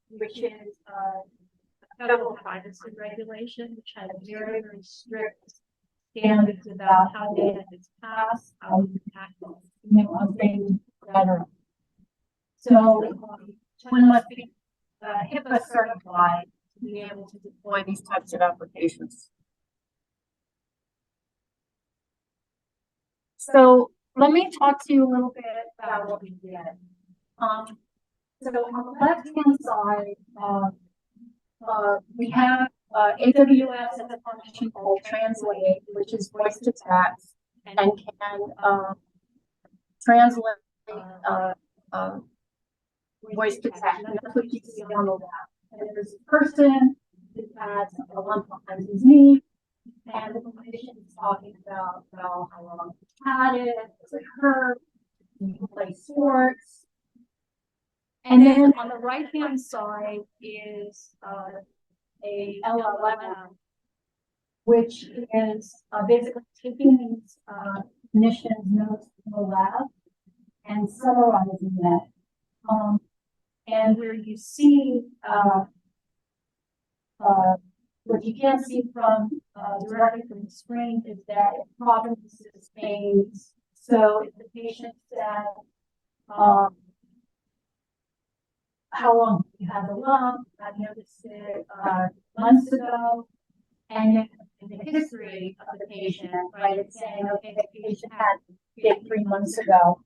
which is a federal privacy regulation, which has very, very strict standards about how data is passed, how you access, on things, etc. So one must be HIPAA certified to be able to deploy these types of applications. So let me talk to you a little bit about what we did. So on the left-hand side, we have AWS as a function called Translate, which is voice to text and can translate voice to text. And that's what you see on the left. And there's a person who has a lump behind his knee, and the clinician is talking about how long he's had it, does it hurt, you can play sports. And then on the right-hand side is a LLM, which is basically taking these clinicians' notes from the lab and summarizing that. And where you see what you can't see from directly from the screen is that it provinces things. So if the patient said, how long you had the lump, I noticed it months ago, and then in the history of the patient, right, it's saying, okay, the patient had it 3 months ago.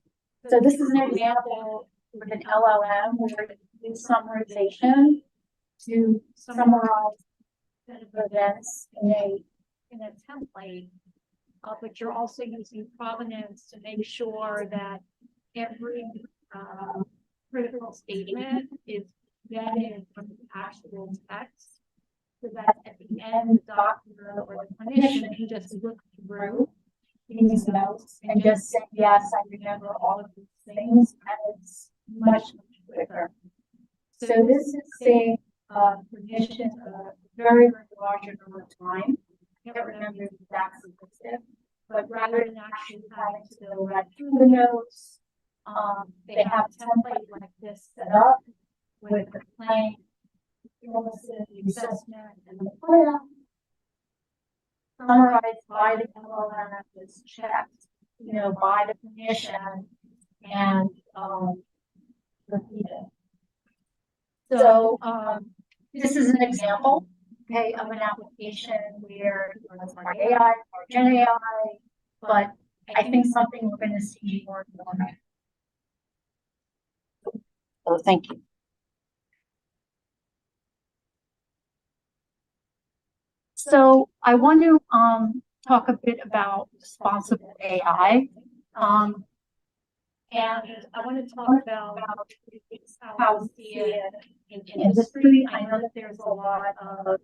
So this is an example with an LLM where it uses summarization to summarize set of events in a template, but you're also using provenance to make sure that every critical statement is vetted from the actual text, so that at the end, the doctor or the clinician can just look through these notes and just say, yes, I remember all of these things, and it's much, much quicker. So this is saying clinicians a very, very large amount of time. I can't remember the exact statistic, but rather than actually having to go right through the notes, they have a template like this set up with the claim, the assessment, and the plan. Summarized by the LLM is checked, by the clinician and repeated. So this is an example, okay, of an application where it's by AI or Gen AI, but I think something we're going to see more and more. So thank you. So I want to talk a bit about responsible AI. And I want to talk about how we see it in industry. I know that there's a lot of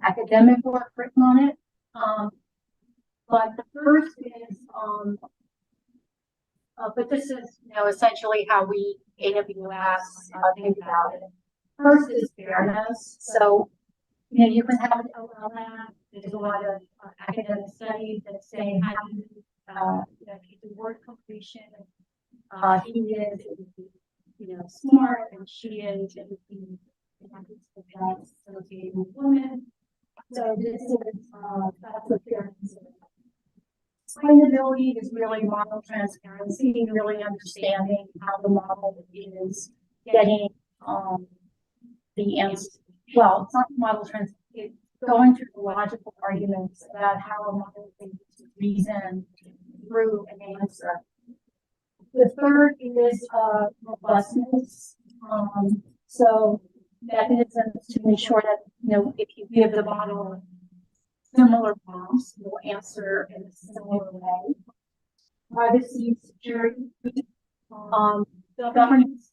academic work written on it. But the first is, but this is, essentially how we AWS think about it. First is fairness. So, you can have an LLM. There's a lot of academic studies that say how do you the word completion. He is, smart, and she is, associated with women. So this is that's the fairness. Explainability is really model transparency, really understanding how the model is getting the answer. Well, it's not model transparency. It's going through the logical arguments about how a model can reason through an answer. The third is robustness. So mechanisms to ensure that if you give the model similar prompts, it will answer in a similar way. Privacy, security, governance,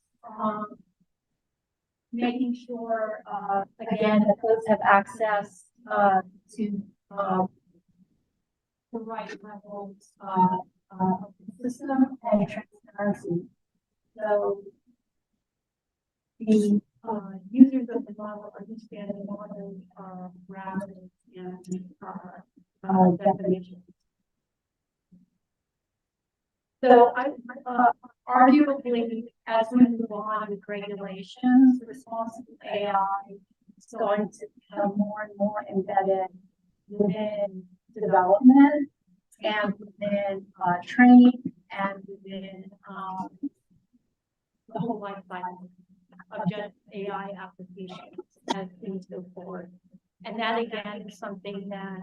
making sure again that folks have access to the right levels of the system and transparency. So the users of the model understand the model parameters and definitions. So I arguably, as we move on with regulations, responsible AI is going to become more and more embedded within development and within training and within the whole life cycle of just AI applications as things go forward. And that again is something that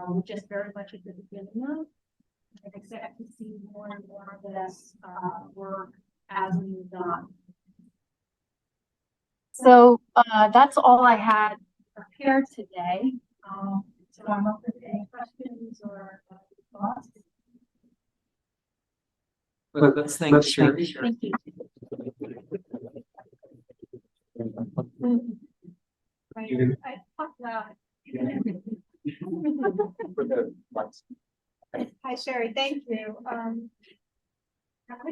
we're just very much at the beginning of. I expect to see more and more of this work as we move on. So that's all I had prepared today. So I'm open to any questions or thoughts. Let's thank Sherry. Thank you. I talked loud. Hi, Sherry. Thank you. I'm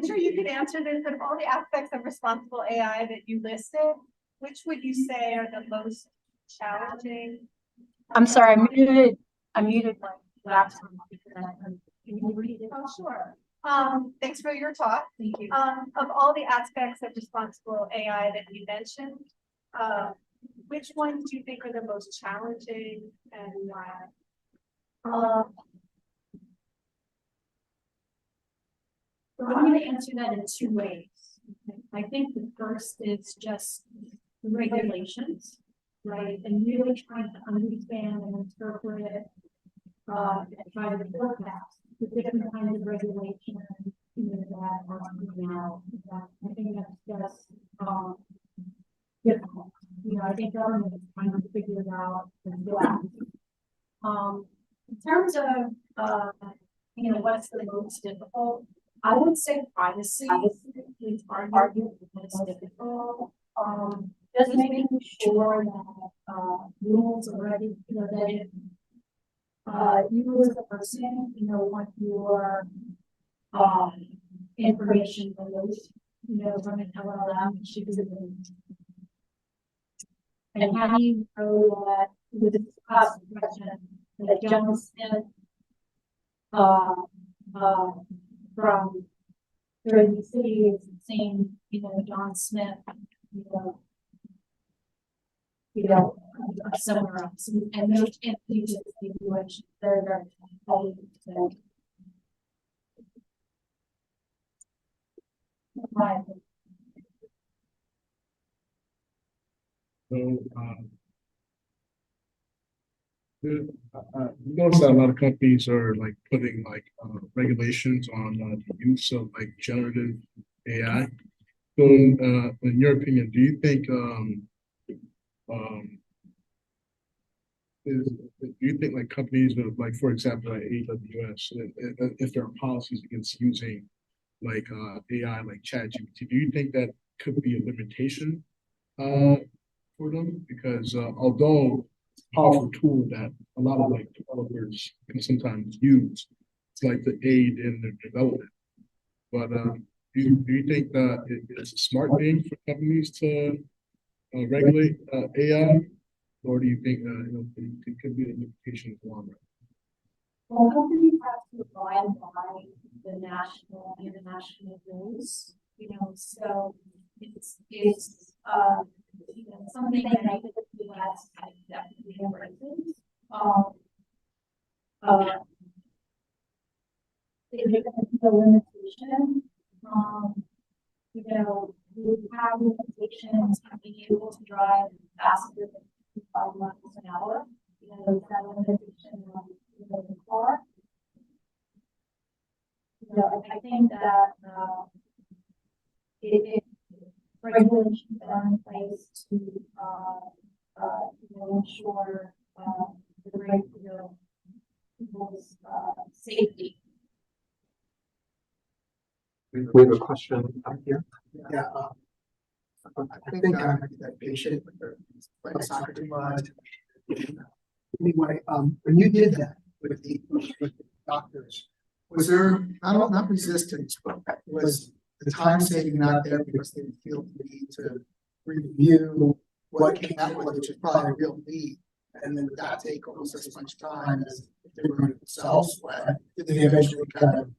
sure you could answer this. Of all the aspects of responsible AI that you listed, which would you say are the most challenging? I'm sorry, I muted my laptop. Can you read it? Oh, sure. Thanks for your talk. Thank you. Of all the aspects of responsible AI that you mentioned, which ones do you think are the most challenging and why? I'm going to answer that in two ways. I think the first is just the regulations, right? And really trying to understand and interpret and try to forecast the different kinds of regulations that are coming out. I think that's just difficult. I think government is trying to figure it out as well. In terms of what's the most difficult, I would say privacy is arguably the most difficult. Just making sure that rules are ready, that you as a person, what your information goes, from an LLM should be. And how do you know that with the cost question that John Smith uh, from Jersey City is the same, John Smith, somewhere else. And those entities, which they're very competitive today. Right. So, notice that a lot of companies are like putting like regulations on the use of like generative AI. So, in your opinion, do you think do you think like companies that like, for example, like AWS, if there are policies against using like AI like ChatGPT, do you think that could be a limitation for them? Because although it's a powerful tool that a lot of like developers can sometimes use, it's like the aid in their development. But do you think that it's a smart thing for companies to regulate AI, or do you think it could be a limitation in the long run? Well, companies have to abide by the national and international rules, so it's something that I think the US definitely embraces. The limitation, we have limitations on being able to drive faster than 55 miles an hour. That limitation on the car. I think that regulations are in place to ensure the right people's safety. We have a question up here. Yeah. I think I might be that patient with her like soccer too much. Anyway, when you did that with the doctors, was there not resistance, but was the time saving not there because they feel the need to review what came out with, which is probably a real need, and then that take almost as much time as if they were going to themselves? When did they eventually kind of,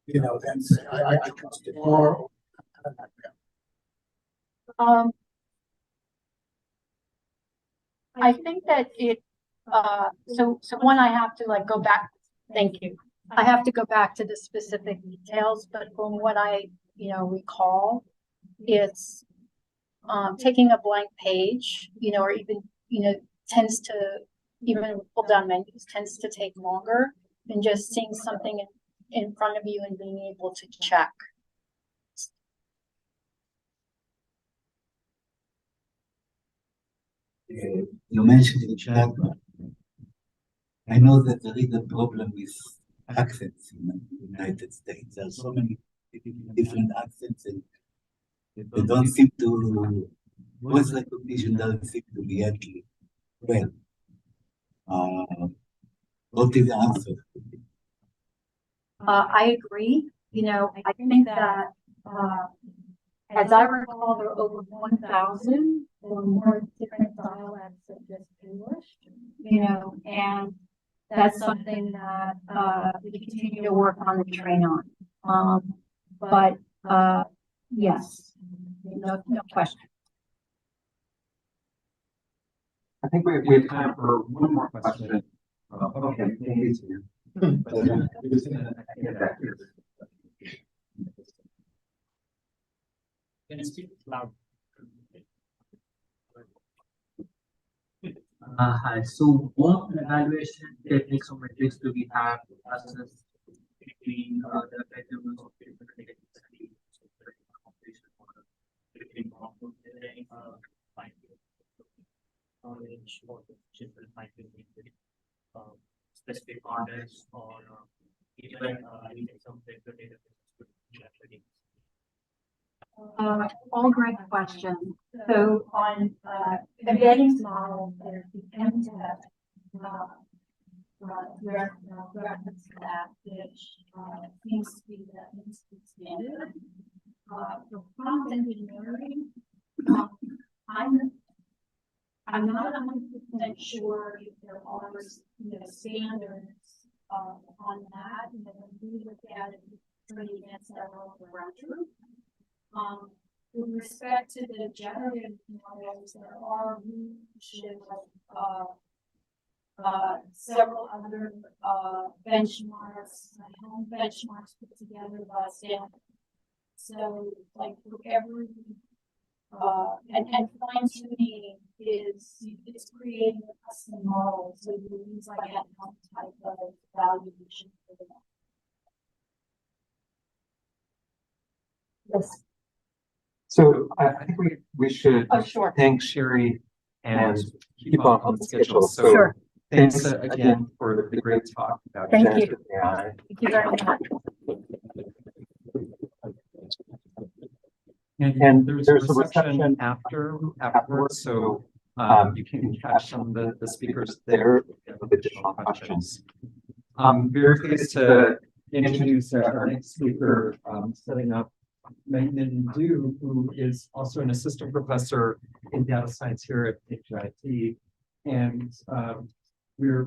then say, I trust it more? I think that so one, I have to go back. Thank you. I have to go back to the specific details, but from what I, recall, it's taking a blank page, or even, tends to, even pull down menus tends to take longer than just seeing something in front of you and being able to check. You mentioned in chat. I know that there is a problem with accents in the United States. There are so many different accents, and they don't seem to, voice recognition doesn't seem to be handled well. What is the answer? I agree. I think that, as I recall, there are over 1,000 or more different dialects of just English, and that's something that we continue to work on and train on. But yes, no question. I think we have time for one more question. Okay, he's here. Can you speak loud? Hi. So, what evaluation techniques or metrics do we have to assess between the effectiveness of different studies, between knowledge or different specific context, or even using some data actually? All great questions. So on embedding models, there's the MTEP reference to that, which seems to be the industry standard. For prompt engineering, I'm not 100% sure if there are standards on that, and then we look at it pretty against several ground truth. With respect to the generative models, there are several other benchmarks, home benchmarks put together by Stanford. So, like for every and fine tuning is it's creating a custom model. So you use like a type of valuation for that. Yes. So I think we should Oh, sure. thank Sherry and keep on the schedule. So Sure. thanks again for the great talk about Thank generative you. AI. Thank you very much. And there's a reception afterwards, so you can catch some of the speakers there if you have additional questions. I'm very pleased to introduce our next speaker, setting up Mengnan, who is also an assistant professor in data science here at NJIT. And we're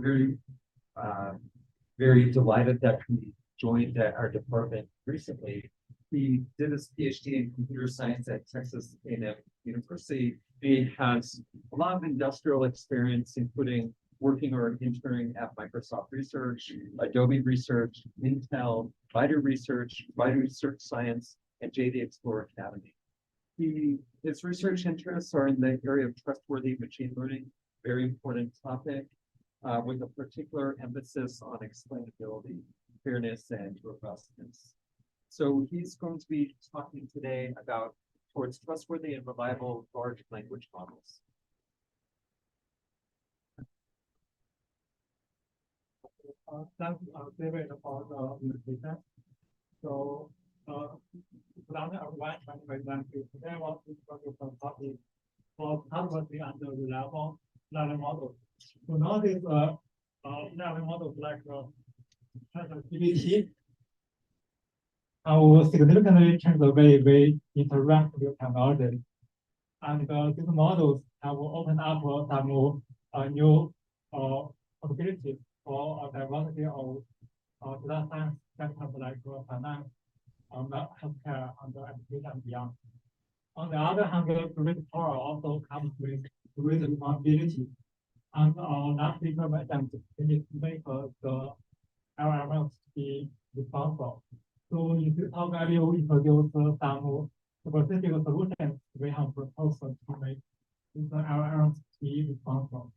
very delighted that he joined our department recently. He did his PhD in computer science at Texas A&M University. He has a lot of industrial experience, including working or interning at Microsoft Research, Adobe Research, Intel, Baidu Research Science, and JD Explorer Academy. His research interests are in the area of trustworthy machine learning, very important topic, with a particular emphasis on explainability, fairness, and robustness. So he's going to be talking today about towards trustworthy and reliable large language models. Thanks, David, for the invitation. So, good afternoon, everyone. Thank you. Today, I want to talk about the topic for trustworthy and reliable learning models. So now this learning models like GPT will significantly change the way we interact with technology. And these models have opened up some new possibilities for a diversity of data science sectors like finance, healthcare, and education and beyond. On the other hand, the great power also comes with great responsibility. And last week, I mentioned to make the LLMs be responsible. So in this talk, I will introduce some specific solutions we have proposed to make these LLMs be responsible.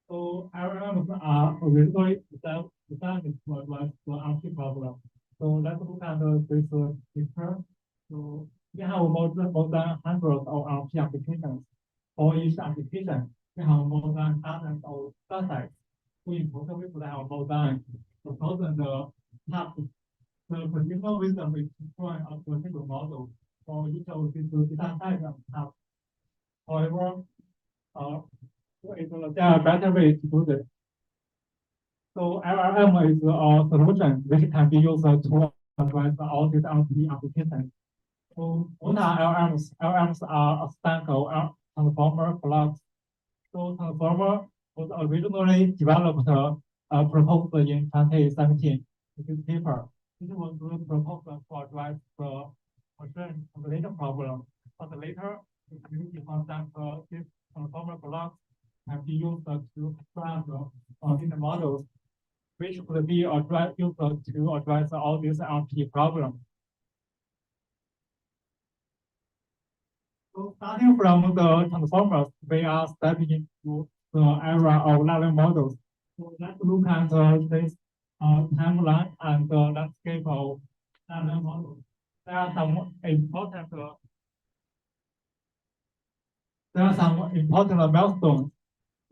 So LLMs are originally designed to address the RP problem. So let's look at this picture. So we have more than hundreds of RP applications. For each application, we have more than dozens of datasets. So in total, we could have more than 1,000 tasks. The predictive wisdom is to train a particular model for each of these datasets and tasks. However, there are better ways to do this. So LLM is a solution which can be used to address all these RP applications. So what are LLMs? LLMs are a stack of transformer blocks. So transformer was originally developed, proposed in 2017 in this paper. It was proposed to address the machine translation problem. But later, the community found that these transformer blocks can be used to extract the models, which could be used to address all these RP problems. So starting from the transformers, we are stepping into the era of learning models. So let's look at this timeline and the landscape of learning models. There are some important milestones.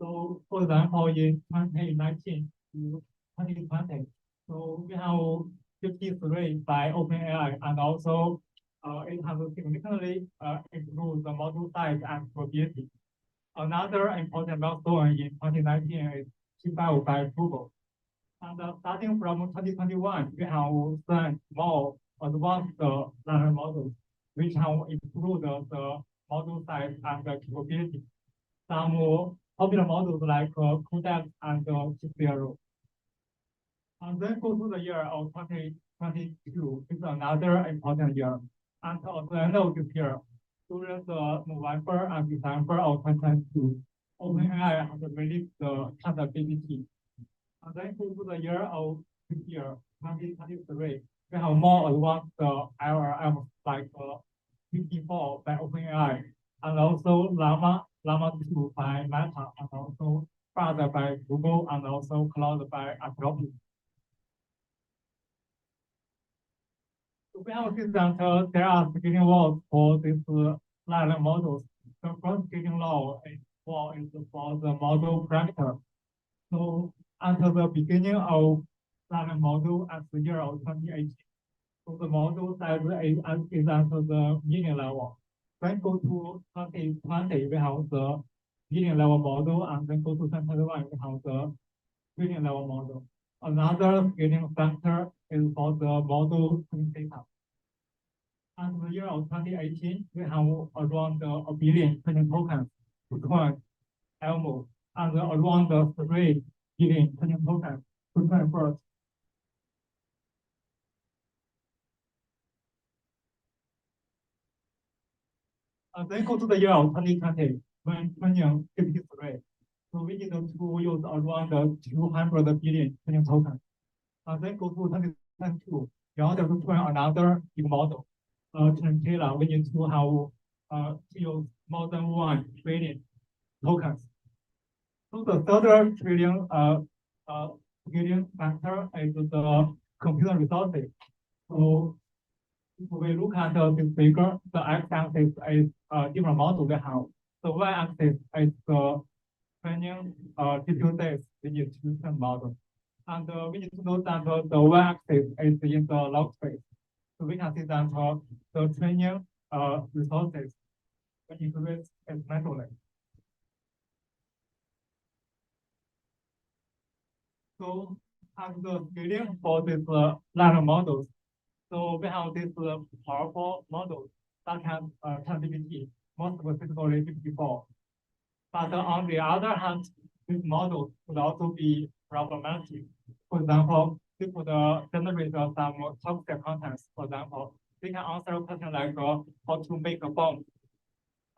So, for example, in 2019 to 2020, so we have 53 by OpenAI, and also it has significantly improved the model size and probability. Another important milestone in 2019 is P5 by Google. And starting from 2021, we have seen more advanced learning models, which have improved the model size and the capability. Some popular models like Codex and Zero. And then go to the year of 2022, is another important year. And at the end of this year, during the November and December of 2022, OpenAI has released the ChatGPT. And then go to the year of this year, 2023, we have more advanced LLMs like 54 by OpenAI, and also Llama 2 by Meta, and also Bard by Google, and also Cloud by Anthropic. So we have seen that there are scaling laws for these large models. The first scaling law is for the model parameter. So until the beginning of large model at the year of 2018, so the model size is at the median level. Then go to 2020, we have the median level model, and then go to 2021, we have the median level model. Another scaling factor is for the model training data. And the year of 2018, we have around a billion training tokens to train Elmo, and around 3 billion training tokens to train BERT. And then go to the year of 2020, when training GPT-3. So we need to use around 200 billion training tokens. And then go to 2022, in order to train another big model, Chintila, we need to have use more than 1 trillion tokens. So the third trillion factor is the computer resources. So if we look at this figure, the x-axis is different model we have. The y-axis is the training GPU days we need to train model. And we need to note that the y-axis is in the log space. So we can see that the training resources will increase exponentially. So as the scaling for these large models, so we have these powerful models that can ChatGPT, most specifically 54. But on the other hand, these models could also be problematic. For example, they could generate some toxic contents. For example, they can answer a question like how to make a bomb.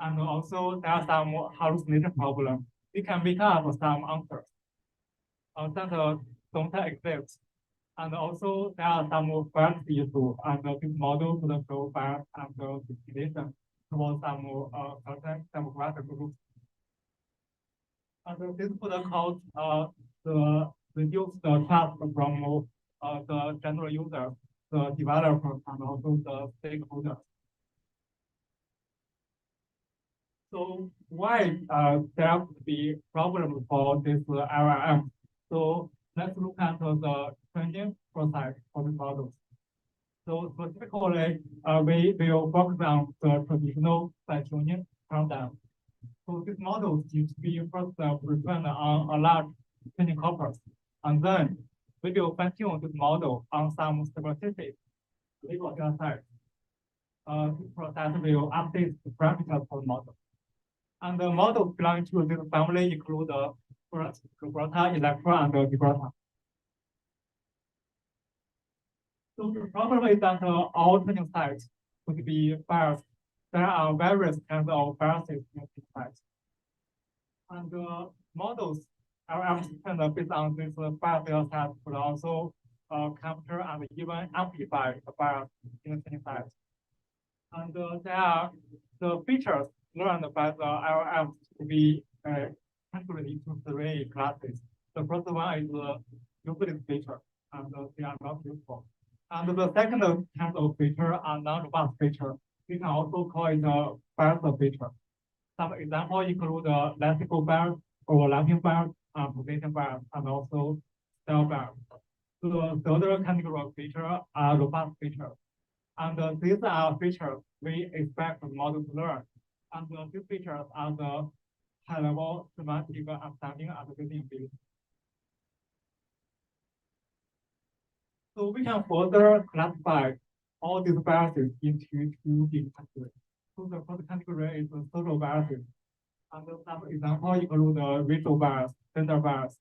And also there are some hallucination problems. They can make up some answers that don't exist. And also there are some bias issues, and this model could show bias and discrimination towards some certain demographic groups. And this could cause reduce the trust from the general users, the developers, and also the stakeholders. So why there could be problems for this LLM? So let's look at the training process for the models. So specifically, we will focus on the traditional fine-tuning paradigm. So these models need to be first retrained on a large training corpus, and then we will fine-tune this model on some specific legal data sets. This process will update the parameters for the model. And the models belonging to this family include Gibraltar, Electra, and Gibraltar. So the problem is that all training sites could be biased. There are various kinds of biases in these sites. And models are trained based on this bias data set could also capture and even amplify the bias in the training sites. And there are the features learned by the LLM to be categorized into 3 classes. The first one is the useless feature, and they are not useful. And the second kind of feature are non-robust feature. We can also call it a bias feature. Some examples include lexical bias, overlapping bias, position bias, and also style bias. The third category of feature are robust features. And these are features we expect the model to learn. And these features are the high-level semantic understanding and reasoning ability. So we can further classify all these biases into 2 big categories. So the first category is the social biases. And some example include the visual bias, gender bias,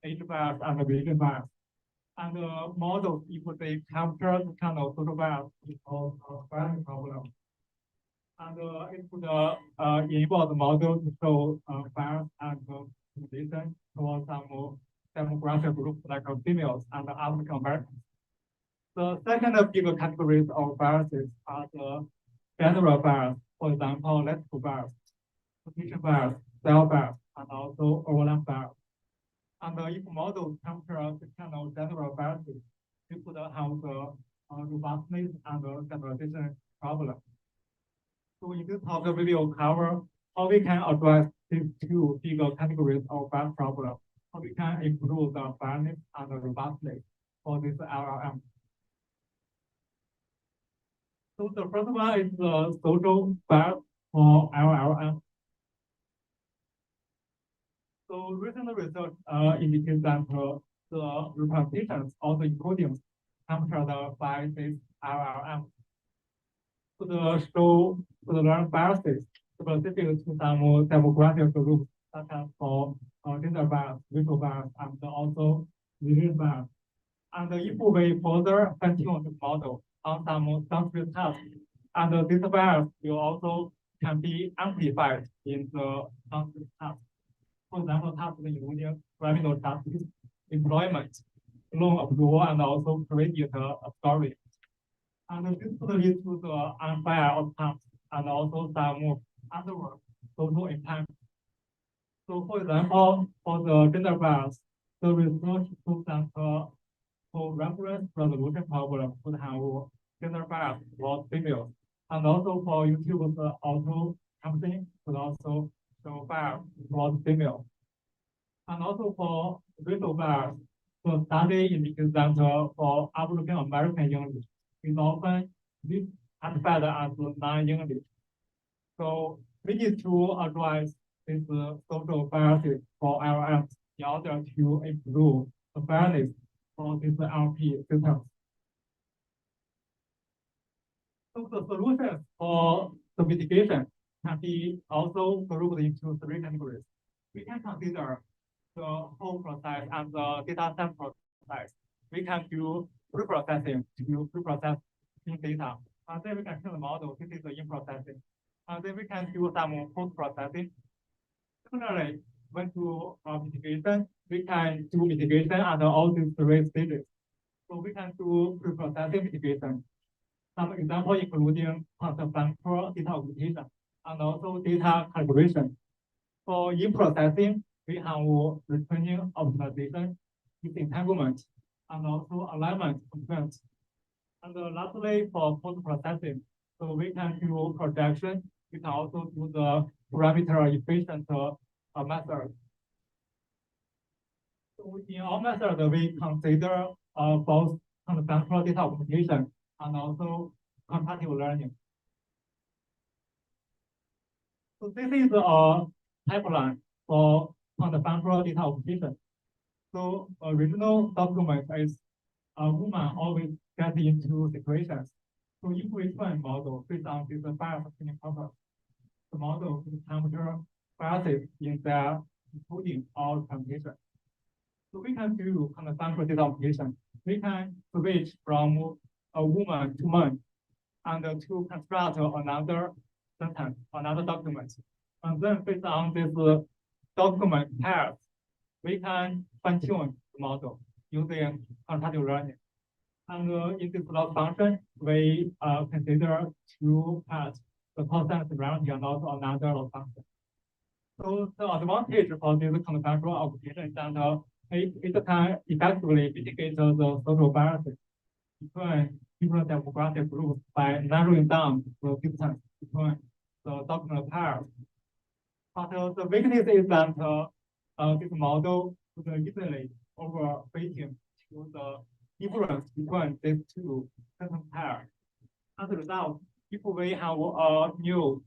age bias, and religion bias. And the models, if they capture the kind of social bias, it's called a bias problem. And it could enable the model to show bias and condition towards some demographic groups like females and African Americans. The second big categories of biases are the general bias, for example, lexical bias, position bias, style bias, and also overlap bias. And if models capture the kind of general biases, we could have the robustness and the generalization problem. So in this talk, we will cover how we can address these two big categories of bias problem, how we can improve the fairness and the robustness for this LLM. So the first one is the social bias for LLM. So recent research indicates that the representations of the encodings captured by this LLM could show the learn biases specific to some demographic groups, such as for gender bias, visual bias, and also religion bias. And if we further fine-tune the model on some downstream tasks, and this bias will also can be amplified in the downstream tasks. For example, tasks including criminal justice, employment, loan approval, and also creating a story. And this could lead to the unfair outcomes and also some other social impact. So, for example, for the gender bias, the research shows that for reference resolution problem would have gender bias towards females, and also for YouTube's auto company could also show bias towards females. And also for racial bias, the study indicates that for African American English is often classified as non-English. So we need to address these social biases for LLMs in order to improve the fairness for these LP systems. So the solutions for the mitigation can be also grouped into three categories. We can consider the whole process and the data sample process. We can do pre-processing to pre-process data. And then we can train the model, this is the in-processing. And then we can do some post-processing. Similarly, when to mitigation, we can do mitigation under all these three stages. So we can do pre-processing mitigation. Some examples including concept-central data augmentation and also data calibration. For in-processing, we have retraining optimization, disentanglement, and also alignment constraints. And lastly, for post-processing, so we can do projection. We can also do the parameter efficient method. So in our method, we consider both conceptual data augmentation and also comparative learning. So this is a pipeline for conceptual data augmentation. So original document is a woman always gets into situations. So if we train model based on this bias training purpose, the model will capture biases in their encoding or computation. So we can do conceptual data augmentation. We can switch from a woman to man and to construct another sentence, another document. And then based on this document pairs, we can fine-tune the model using comparative learning. And in this loss function, we consider two parts, the constant severity and also another loss function. So the advantage for this conceptual augmentation is that it can effectively mitigate the social biases between different demographic groups by narrowing down the distance between the document pairs. But the weakness is that this model could easily overfitting to the difference between these two sentence pairs. As a result, if we have a new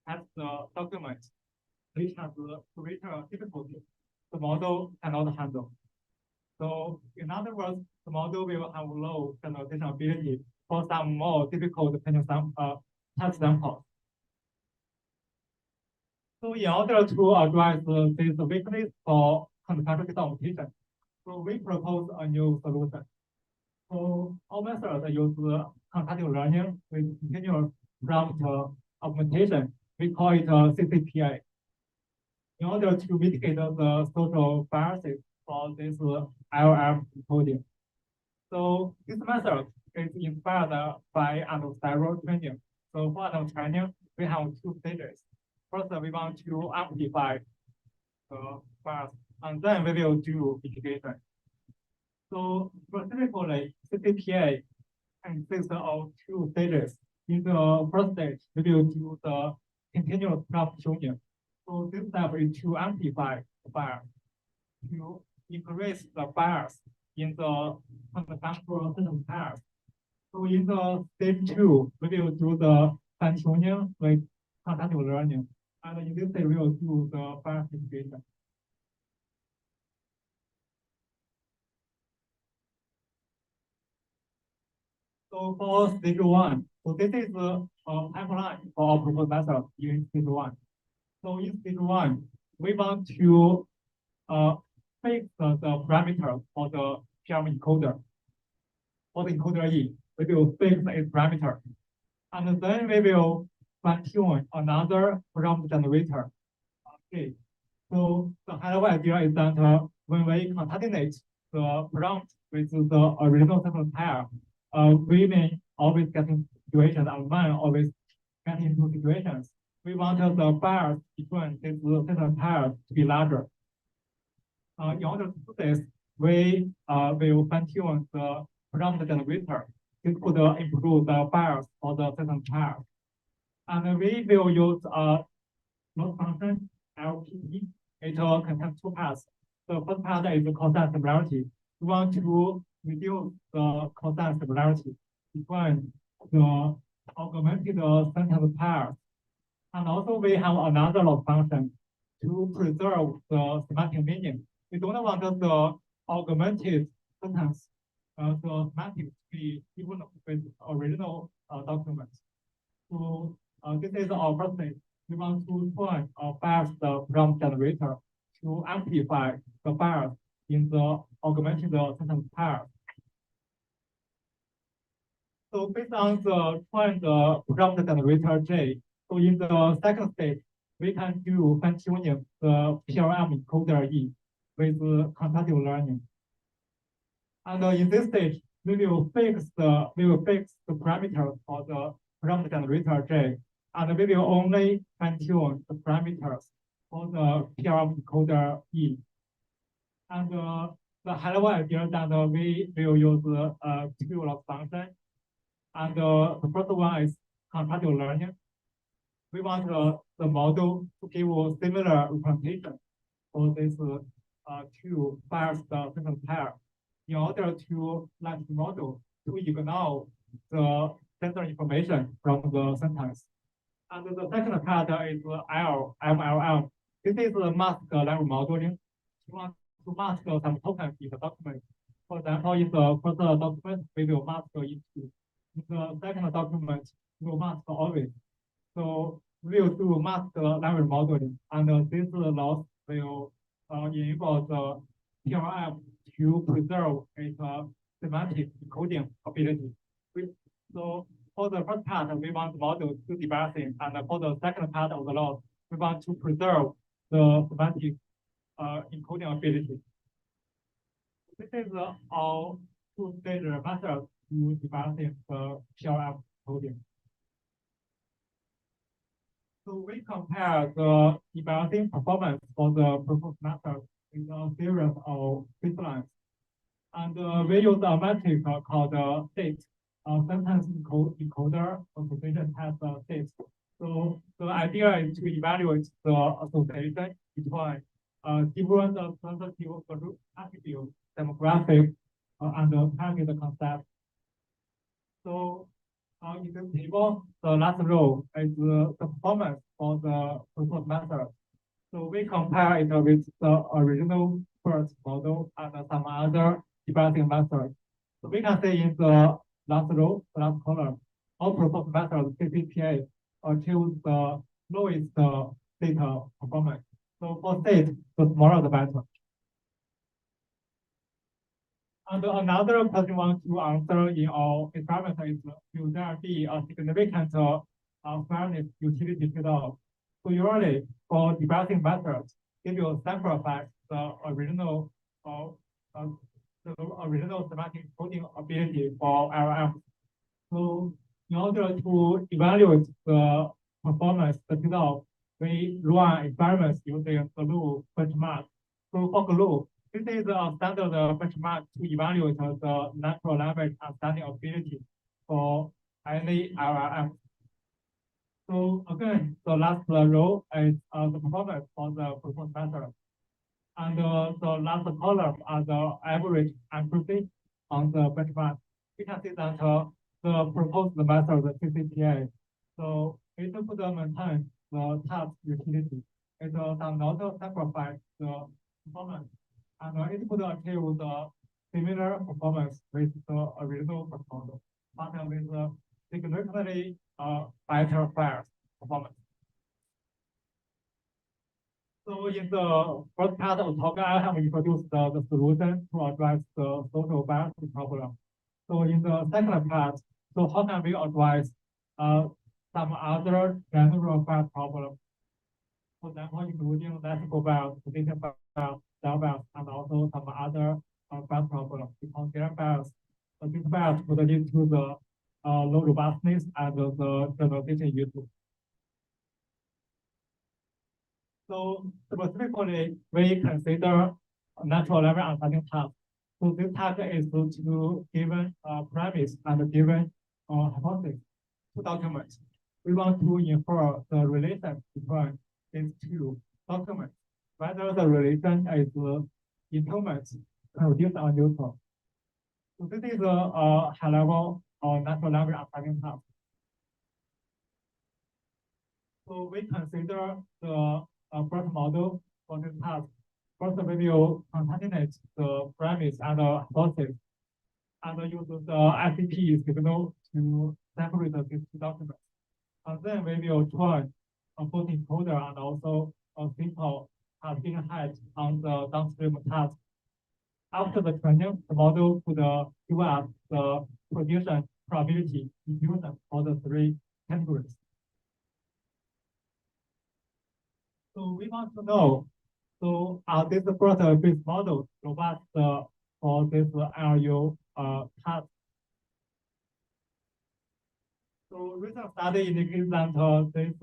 text document which has greater difficulty, the model cannot handle. So in other words, the model will have low generalization ability for some more difficult text samples. So in order to address this weakness for contradictory computation, so we propose a new solution. So our method uses concatenative learning with continuous prompt augmentation. We call it CCPA. In order to mitigate the social biases for this LLM encoding. So this method is inspired by adversarial training. So for adversarial training, we have two stages. First, we want to amplify the bias, and then we will do mitigation. So specifically, CCPA consists of two stages. In the first stage, we will do the continuous prompt tuning. So this step is to amplify the bias, to increase the bias in the contextual system pairs. So in the stage 2, we will do the fine-tuning with concatenative learning. And in this stage, we will do the bias mitigation. So for stage 1, so this is a pipeline for our proposed method in stage 1. So in stage 1, we want to fix the parameter for the PRM encoder. For the encoder E, we will fix its parameter. And then we will fine-tune another prompt generator. Okay. So the high-level idea is that when we concatenate the prompt with the original system pair, women always get into situations and men always get into situations. We want the bias between these system pairs to be larger. In order to do this, we will fine-tune the prompt generator. This could improve the bias for the system pair. And we will use a loss function, LPE. It contains two parts. The first part is the constant similarity. We want to reduce the constant similarity between the augmented sentence pairs. And also we have another loss function to preserve the semantic meaning. We don't want the augmented sentence, the semantics to be even with original documents. So this is our first stage. We want to try bias the prompt generator to amplify the bias in the augmented sentence pair. So based on the trained prompt generator J, so in the second stage, we can do fine-tuning the PRM encoder E with concatenative learning. And in this stage, we will fix the parameters for the prompt generator J, and we will only fine-tune the parameters for the PRM encoder E. And the high-level idea that we will use two loss functions. And the first one is concatenative learning. We want the model to give a similar representation for this two biased sentence pair in order to let the model to ignore the sensor information from the sentence. And the second part is MLM. This is a mask language modeling. We want to mask some tokens in the document. For example, in the first document, we will mask into. In the second document, we will mask always. So we will do mask language modeling, and this loss will enable the PRM to preserve its semantic encoding ability. So for the first part, we want the model to debiasing, and for the second part of the loss, we want to preserve the semantic encoding ability. This is our two-stage method to debiasing the PRM coding. So we compare the debiasing performance for the proposed method with a series of baselines. And we use a metric called state, sentence encoder association test state. So the idea is to evaluate the association between different sensitive attributes, demographic, and target concept. So in this table, the last row is the performance for the proposed method. So we compare it with the original first model and some other debiasing methods. So we can see in the last row, the last column, our proposed method CCPA achieves the lowest state performance. So for state, the smaller the better. And another question we want to answer in our experiment is, will there be a significant fairness utility trade-off? So usually for developing methods, if you sacrifice the original semantic coding ability for LLM. So in order to evaluate the performance, the trade-off, we run experiments using glue benchmark. So for glue, this is a standard benchmark to evaluate the natural language understanding ability for any LLM. So again, the last row is the performance for the proposed method. And the last column are the average accuracy on the benchmark. We can see that the proposed method, the CCTA, so it could maintain the task utility. It does not sacrifice the performance. And it could achieve the similar performance with the original proposal, but with significantly better fair performance. So in the first part of the talk, I have introduced the solution to address the social bias problem. So in the second part, so how can we address some other general bias problems? For example, including lexical bias, position bias, style bias, and also some other bias problems. Because their bias, this bias would lead to the low robustness and the generalization issue. So specifically, we consider natural language understanding task. So this task is to given premise and given hypothesis to documents. We want to infer the relation between these two documents, whether the relation is intimate, produced, or neutral. So this is a high-level natural language understanding task. So we consider the first model for this task. First, we will concatenate the premise and the hypothesis, and use the SCP signal to separate these two documents. And then we will train a full encoder and also a simple tasking head on the downstream task. After the training, the model could give us the prediction probability distribution for the three categories. So we want to know, so are these first-based models robust for this LU task? So recent study indicates that these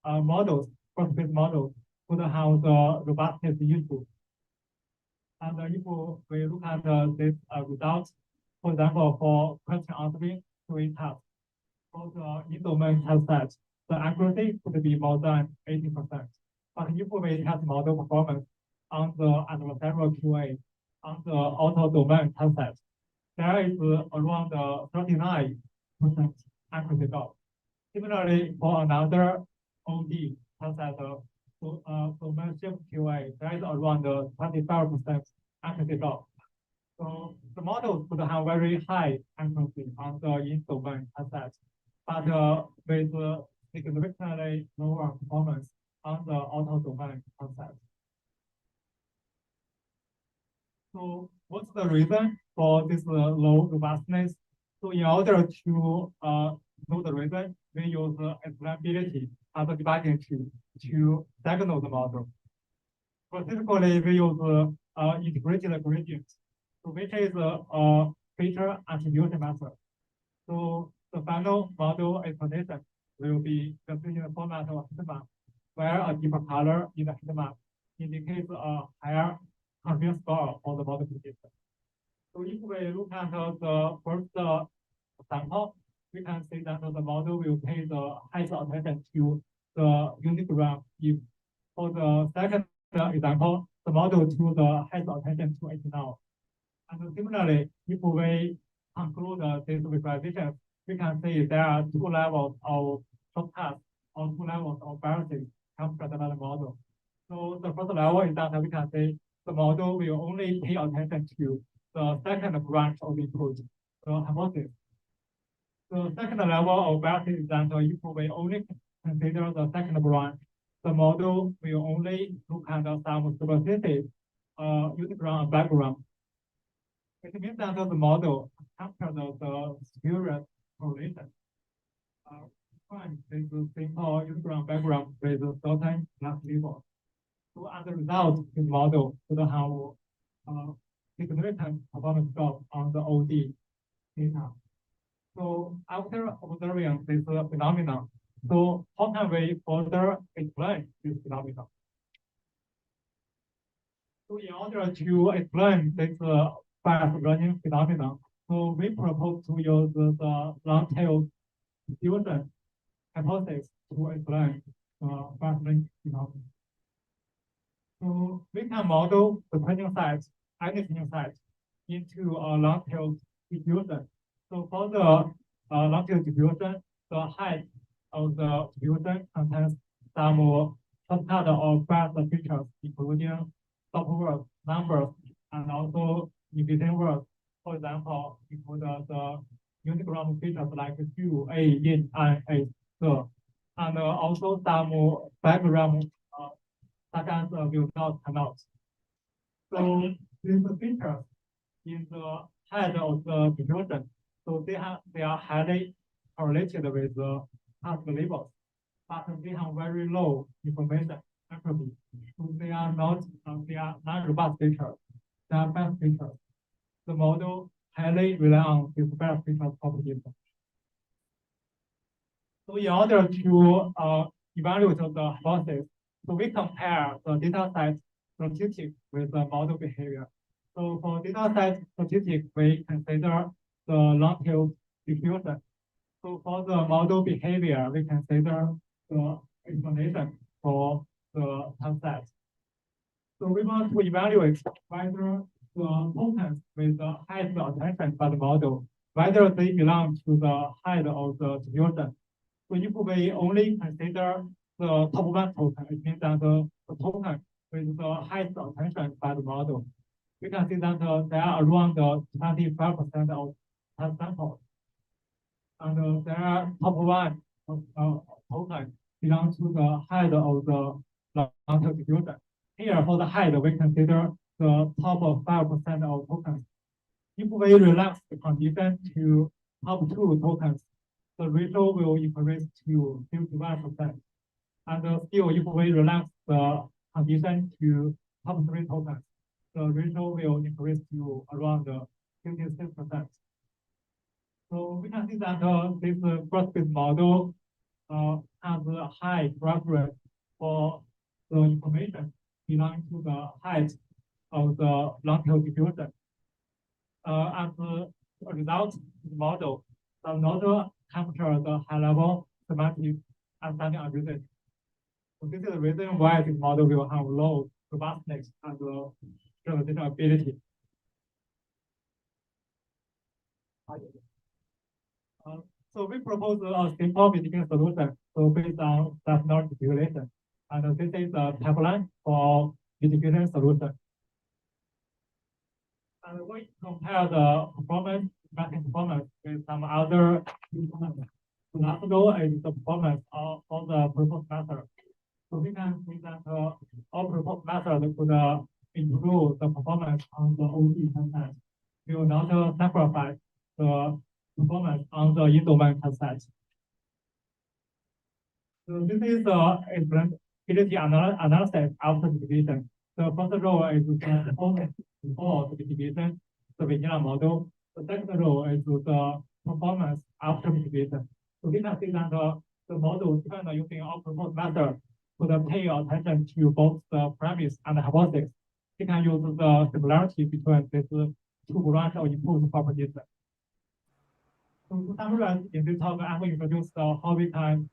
models, first-based models, could have the robustness issue. And if we look at this results, for example, for question answering three tasks, for the in-domain test set, the accuracy could be more than 80%. But if we test model performance on the adversarial QA, on the auto-domain test set, there is around 39% accuracy drop. Similarly, for another OD test set, domain shift QA, there is around 25% accuracy drop. So the models could have very high accuracy on the in-domain test set, but with significantly lower performance on the auto-domain concept. So what's the reason for this low robustness? So in order to know the reason, we use explainability as a debugging tool to diagnose the model. Specifically, we use integrated gradient, so which is a feature attribution method. So the final model explanation will be considered in the format of heat map, where a deeper color in the heat map indicates a higher confidence score for the model prediction. So if we look at the first sample, we can see that the model will pay the highest attention to the unigram. If for the second example, the model to the highest attention to it now. And similarly, if we conclude this visualization, we can see there are two levels of shortcuts or two levels of biases captured by the model. So the first level is that we can say the model will only pay attention to the second branch of input, the hypothesis. The second level of biases is that if we only consider the second branch, the model will only look at some specific unigram and background. It means that the model captures the spurious correlation. Find this simple unigram background with a certain class label. So as a result, this model would have significant performance drop on the OD data. So after observing this phenomenon, so how can we further explain this phenomenon? So in order to explain this fast learning phenomenon, so we propose to use the long-tail diffusion hypothesis to explain fast learning phenomenon. So we can model the training set, any training set, into a long-tail diffusion. So for the long-tail diffusion, the height of the diffusion contains some subset of fast features, including subwords, numbers, and also embedding words. For example, include the unigram features like Q, A, in, and A, so, and also some background such as will not come out. So these features in the head of the diffusion, so they are highly correlated with the task labels, but they have very low information entropy. So they are not robust features. They are best features. The model highly rely on these best features properties. So in order to evaluate the hypothesis, so we compare the data set statistics with the model behavior. So for data set statistics, we consider the long-tail diffusion. So for the model behavior, we consider the explanation for the subset. So we want to evaluate whether the tokens with the highest attention by the model, whether they belong to the height of the diffusion. So if we only consider the top one token, it means that the token with the highest attention by the model, we can see that there are around 25% of test samples. And their top one token belongs to the height of the long-tail diffusion. Here for the height, we consider the top 5% of tokens. If we relax the condition to top 2 tokens, the ratio will increase to 51%. And still, if we relax the condition to top 3 tokens, the ratio will increase to around 56%. So we can see that this cross-fit model has a high preference for the information belonging to the height of the long-tail diffusion. As a result, the model does not capture the high-level semantic understanding ability. So this is the reason why this model will have low robustness and generalization ability. So we propose a simple mitigation solution. So based on self-knowledge calculation, and this is a pipeline for mitigation solution. And we compare the performance, mapping performance with some other components. So last row is the performance of the proposed method. So we can see that our proposed method could improve the performance on the OD content. We will not sacrifice the performance on the in-domain content. So this is the explainability analysis after mitigation. The first row is the performance before the mitigation, the vanilla model. The second row is the performance after mitigation. So we can see that the model, even using our proposed method, could pay attention to both the premise and the hypothesis. We can use the similarity between these two branch of improved properties. So to summarize, in this talk, I will introduce how we can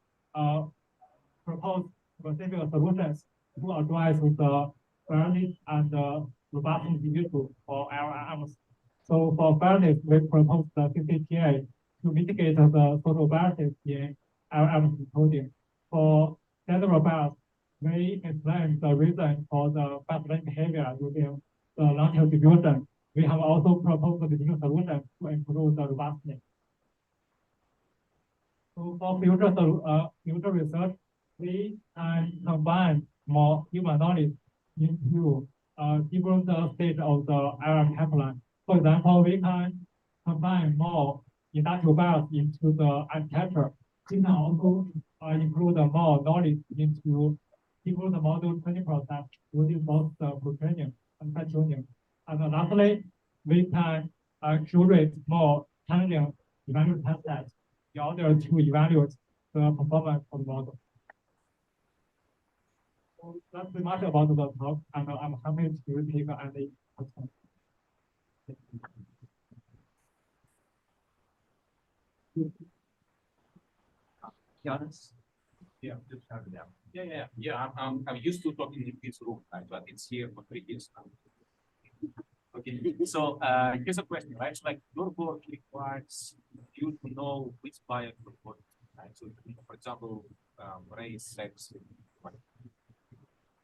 propose specific solutions to address the fairness and robustness issue for LLMs. So for fairness, we propose the CCTA to mitigate the social biases in LLM encoding. For general bias, we explain the reason for the fast learning behavior using the long-tail diffusion. We have also proposed the mitigation solution to improve the robustness. So for future research, we can combine more human knowledge into different stage of the LLM pipeline. For example, we can combine more industrial bias into the architecture. We can also include more knowledge into the model training process using both the pre-training and fine-tuning. And lastly, we can curate more challenging evaluation test sets in order to evaluate the performance of the model. So that's pretty much about the talk, and I'm happy to take any questions. Giannis? Yeah, just have it down. Yeah. I'm used to talking in this room, right? But it's here for 3 years now. Okay, so here's a question, right? So like your work requires you to know which bias to report, right? So for example, race, sex, right?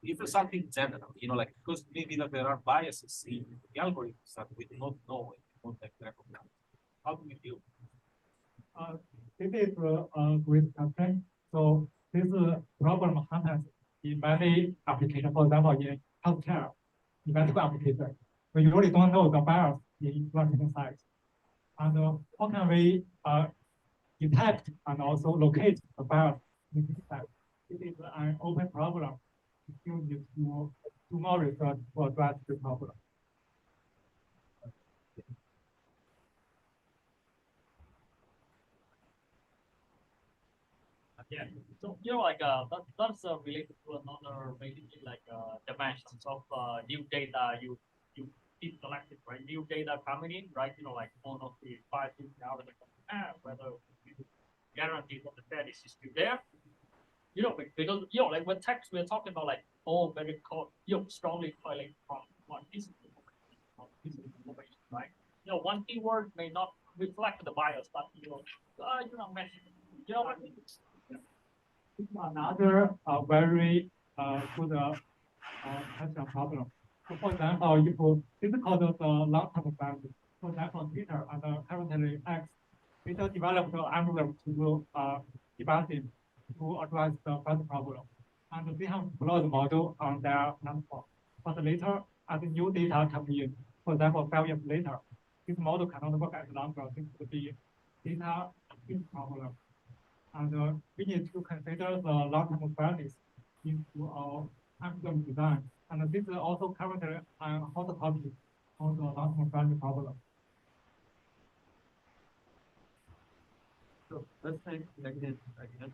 If it's something general, like because maybe that there are biases in the algorithms that we do not know and we don't recognize. How do we deal? This is a great question. So this problem happens in many applications. For example, in healthcare, in medical applications, we really don't know the bias in one site. And how can we detect and also locate the bias in this site? It is an open problem. We still need to do more research to address the problem. Yeah, so like that's related to another basically like dimensions of new data you keep collecting, right? New data coming in, right? Like 1 or 3, 5 years now, whether you guarantee that the data is still there. Because like when text we're talking about like very strongly correlate from one piece of information, right? One keyword may not reflect the bias, but mention. What I mean? Another very good question problem. So for example, if this is called the long-term value. For example, Twitter and currently X, Twitter developed the algorithm to debugging to address the first problem. And they have deployed the model on their platform. But later, as new data come in, for example, 5 years later, this model cannot work as longer. This could be data problem. And we need to consider the long-term fairness into our algorithm design. And this is also currently a hot topic on the long-term fairness problem. So let's thank Mengnan again.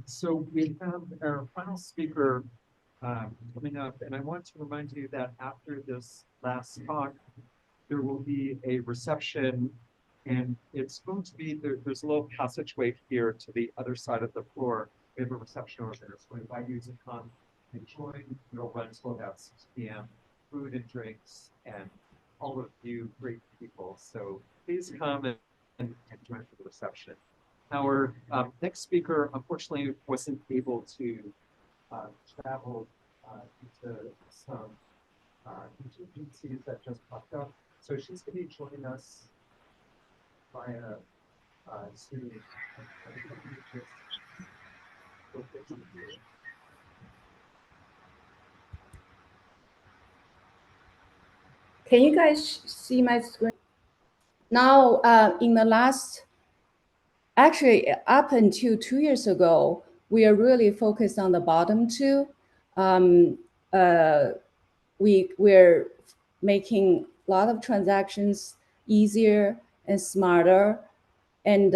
So we have our final speaker coming up, and I want to remind you that after this last talk, there will be a reception, and it's going to be, there's a little passageway here to the other side of the floor. We have a reception over there, so I invite you to come and join. It'll run until about 6 p.m. Food and drinks, and all of you great people. So please come and join for the reception. Our next speaker, unfortunately, wasn't able to travel into some contingencies that just popped up. So she's going to be joining us via Zoom. Can you guys see my screen? Now, in the last, actually, up until 2 years ago, we are really focused on the bottom two. We're making a lot of transactions easier and smarter, and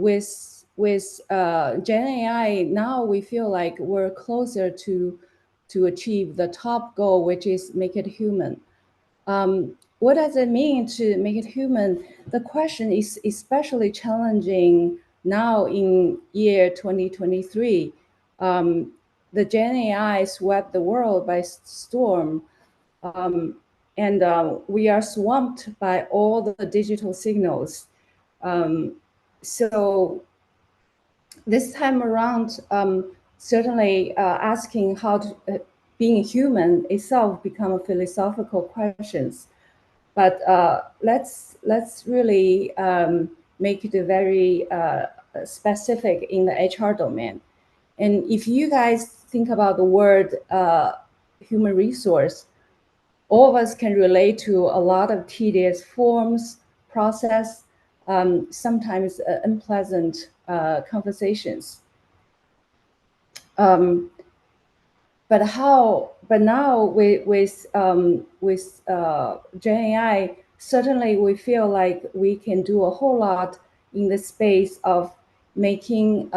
with Gen AI, now we feel like we're closer to achieve the top goal, which is make it human. What does it mean to make it human? The question is especially challenging now in year 2023. The Gen AI swept the world by storm, and we are swamped by all the digital signals. So this time around, certainly asking how to, being human itself become a philosophical questions. but let's really make it very specific in the HR domain. And if you guys think about the word human resource, all of us can relate to a lot of tedious forms, process, sometimes unpleasant conversations. But now with Gen AI, certainly we feel like we can do a whole lot in the space of making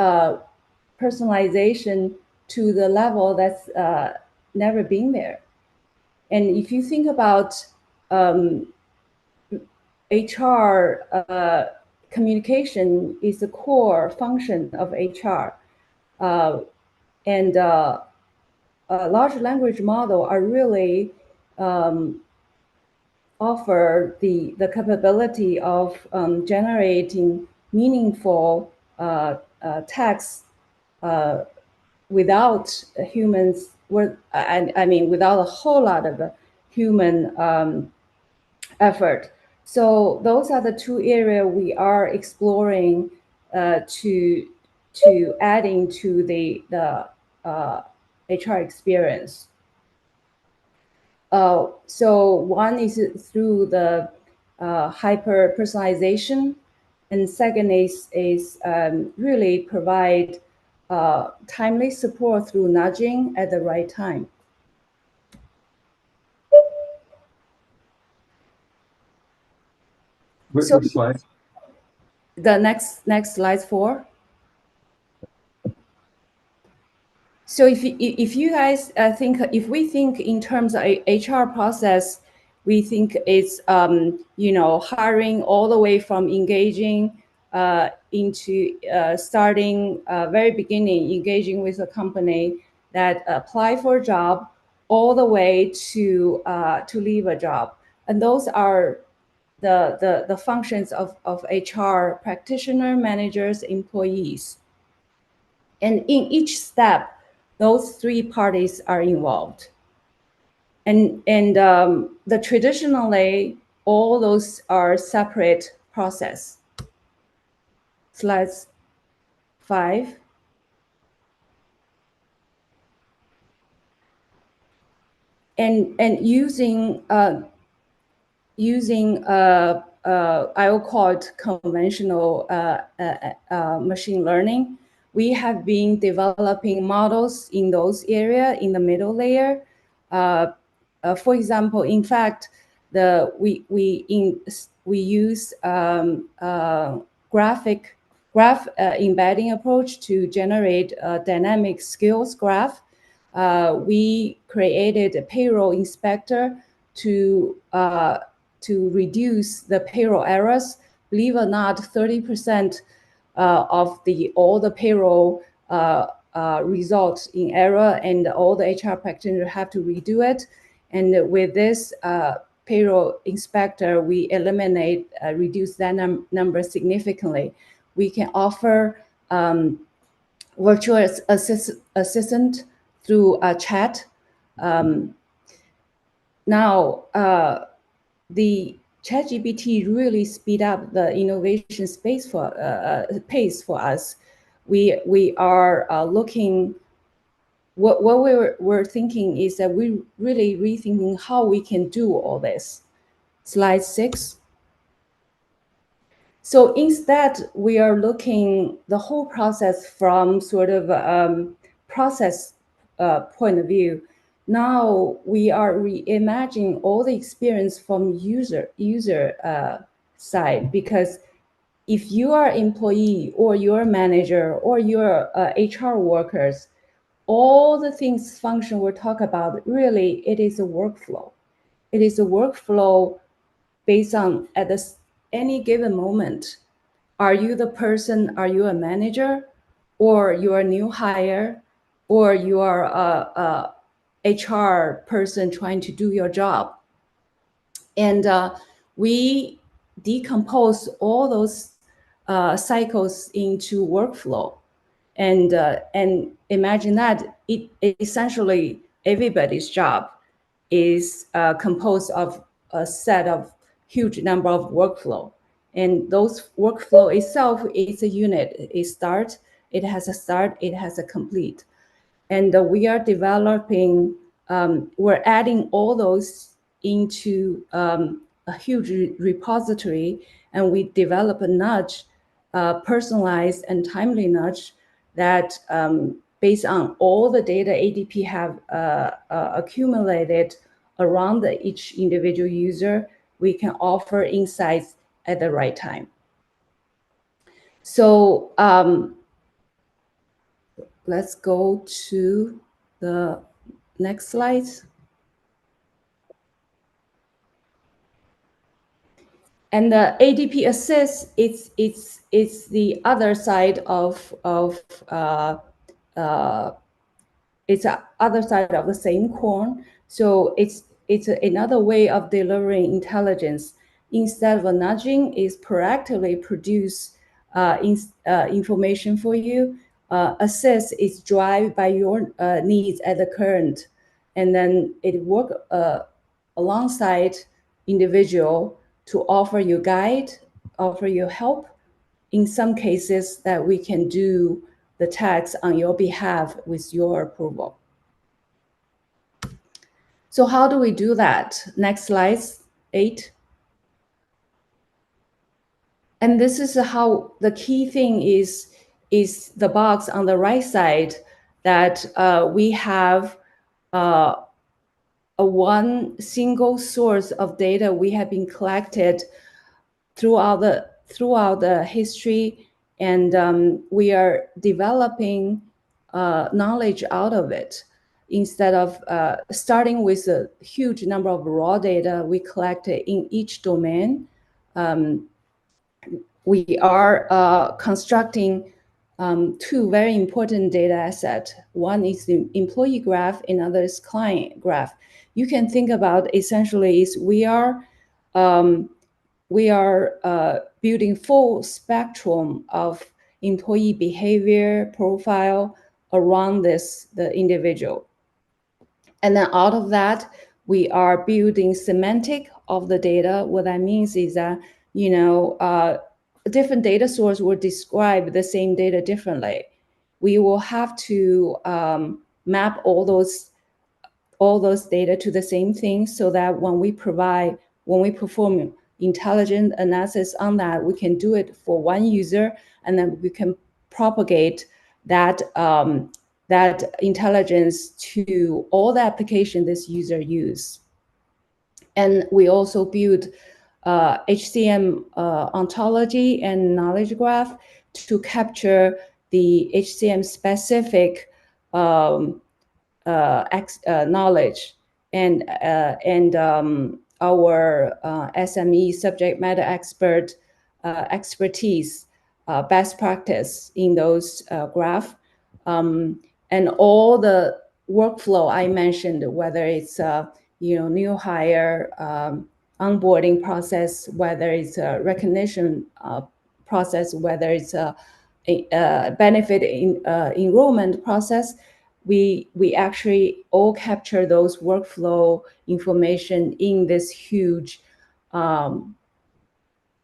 personalization to the level that's never been there. And if you think about HR, communication is the core function of HR. And large language model are really offer the capability of generating meaningful text without humans, I mean, without a whole lot of human effort. So those are the two areas we are exploring to adding to the HR experience. So one is through the hyper personalization, and second is really provide timely support through nudging at the right time. Which slide? The next slide 4. So if you guys think, if we think in terms of HR process, we think it's you know, hiring all the way from engaging into starting very beginning, engaging with a company that apply for a job, all the way to leave a job, and those are the functions of HR practitioner, managers, employees, and in each step, those three parties are involved. And the traditionally, all those are separate process. Slides 5. And using I will call it conventional machine learning, we have been developing models in those areas in the middle layer. For example, in fact, we use graph embedding approach to generate a dynamic skills graph. We created a payroll inspector to reduce the payroll errors. Believe it or not, 30% of all the payroll results in error, and all the HR practitioners have to redo it. And with this payroll inspector, we reduce that number significantly. We can offer virtual assistant through a chat. Now, the ChatGPT really speed up the innovation space pace for us. We are looking. What we're thinking is that we really rethinking how we can do all this. Slide 6. So instead, we are looking the whole process from sort of process point of view. Now we are reimagining all the experience from user side, because if you are employee or your manager or your HR workers, all the things function we're talking about, really, it is a workflow. It is a workflow based on at any given moment. Are you the person, are you a manager, or you are a new hire, or you are a HR person trying to do your job? And we decompose all those cycles into workflow. And imagine that it essentially everybody's job is composed of a set of huge number of workflow. And those workflow itself is a unit. It has a start, it has a complete. And we are developing, we're adding all those into a huge repository, and we develop a nudge, personalized and timely nudge that based on all the data ADP have accumulated around each individual user, we can offer insights at the right time. So let's go to the next slide. And the ADP Assist, it's the other side of it's the other side of the same coin. So it's another way of delivering intelligence. Instead of nudging, is proactively produce information for you. Assist is drive by your needs at the current, and then it work alongside individual to offer you guide, offer you help. In some cases that we can do the tax on your behalf with your approval. So how do we do that? Next slide, 8. And this is how the key thing is the box on the right side, that we have a one single source of data we have been collected throughout the history, and we are developing knowledge out of it. Instead of starting with a huge number of raw data we collected in each domain, we are constructing two very important data assets. One is the employee graph, another is client graph. You can think about essentially is we are building full spectrum of employee behavior profile around the individual. And then out of that, we are building semantic of the data. What that means is that, different data source will describe the same data differently. We will have to map all those data to the same thing, so that when we perform intelligent analysis on that, we can do it for one user, and then we can propagate that that intelligence to all the application this user use. And we also build HCM ontology and knowledge graph to capture the HCM specific knowledge and our SME subject matter expertise, best practice in those graph, and all the workflow I mentioned, whether it's new hire onboarding process, whether it's a recognition process, whether it's a benefit enrollment process, we actually all capture those workflow information in this huge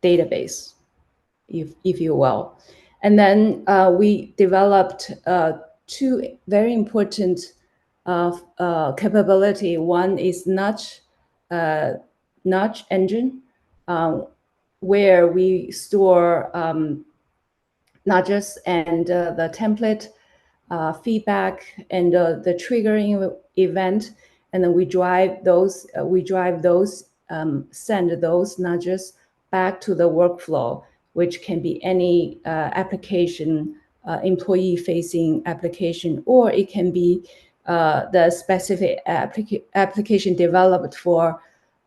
database, if you will. And then we developed two very important capability. One is nudge engine, where we store nudges and the template feedback and the triggering event, and then we drive those send those nudges back to the workflow, which can be any application, employee-facing application, or it can be the specific application developed for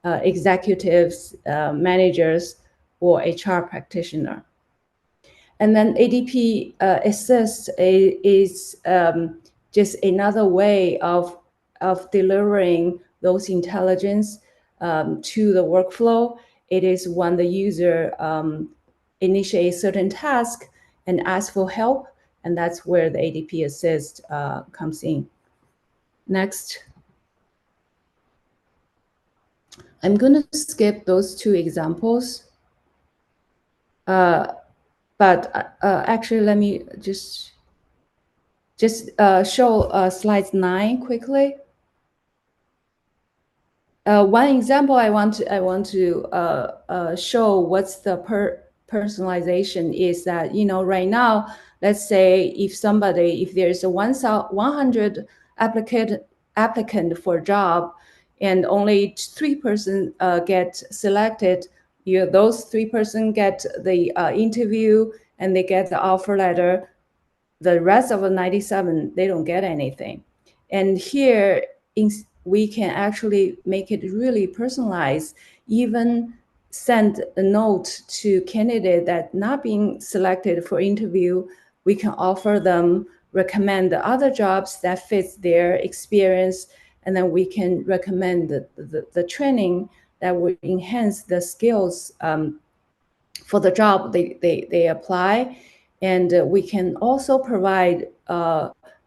executives, managers, or HR practitioner. And then ADP Assist is just another way of delivering those intelligence to the workflow. It is when the user initiates certain task and asks for help, and that's where the ADP Assist comes in. Next. I'm going to skip those two examples. But actually, let me just show slide 9 quickly. One example I want to show what's the personalization is that, you know, right now, let's say if there's a 100 applicant for a job and only 3 person get selected, those 3 person get the interview and they get the offer letter. The rest of the 97, they don't get anything. And here we can actually make it really personalized, even send a note to candidate that not being selected for interview. We can offer them, recommend the other jobs that fits their experience, and then we can recommend the training that will enhance the skills for the job they apply. And we can also provide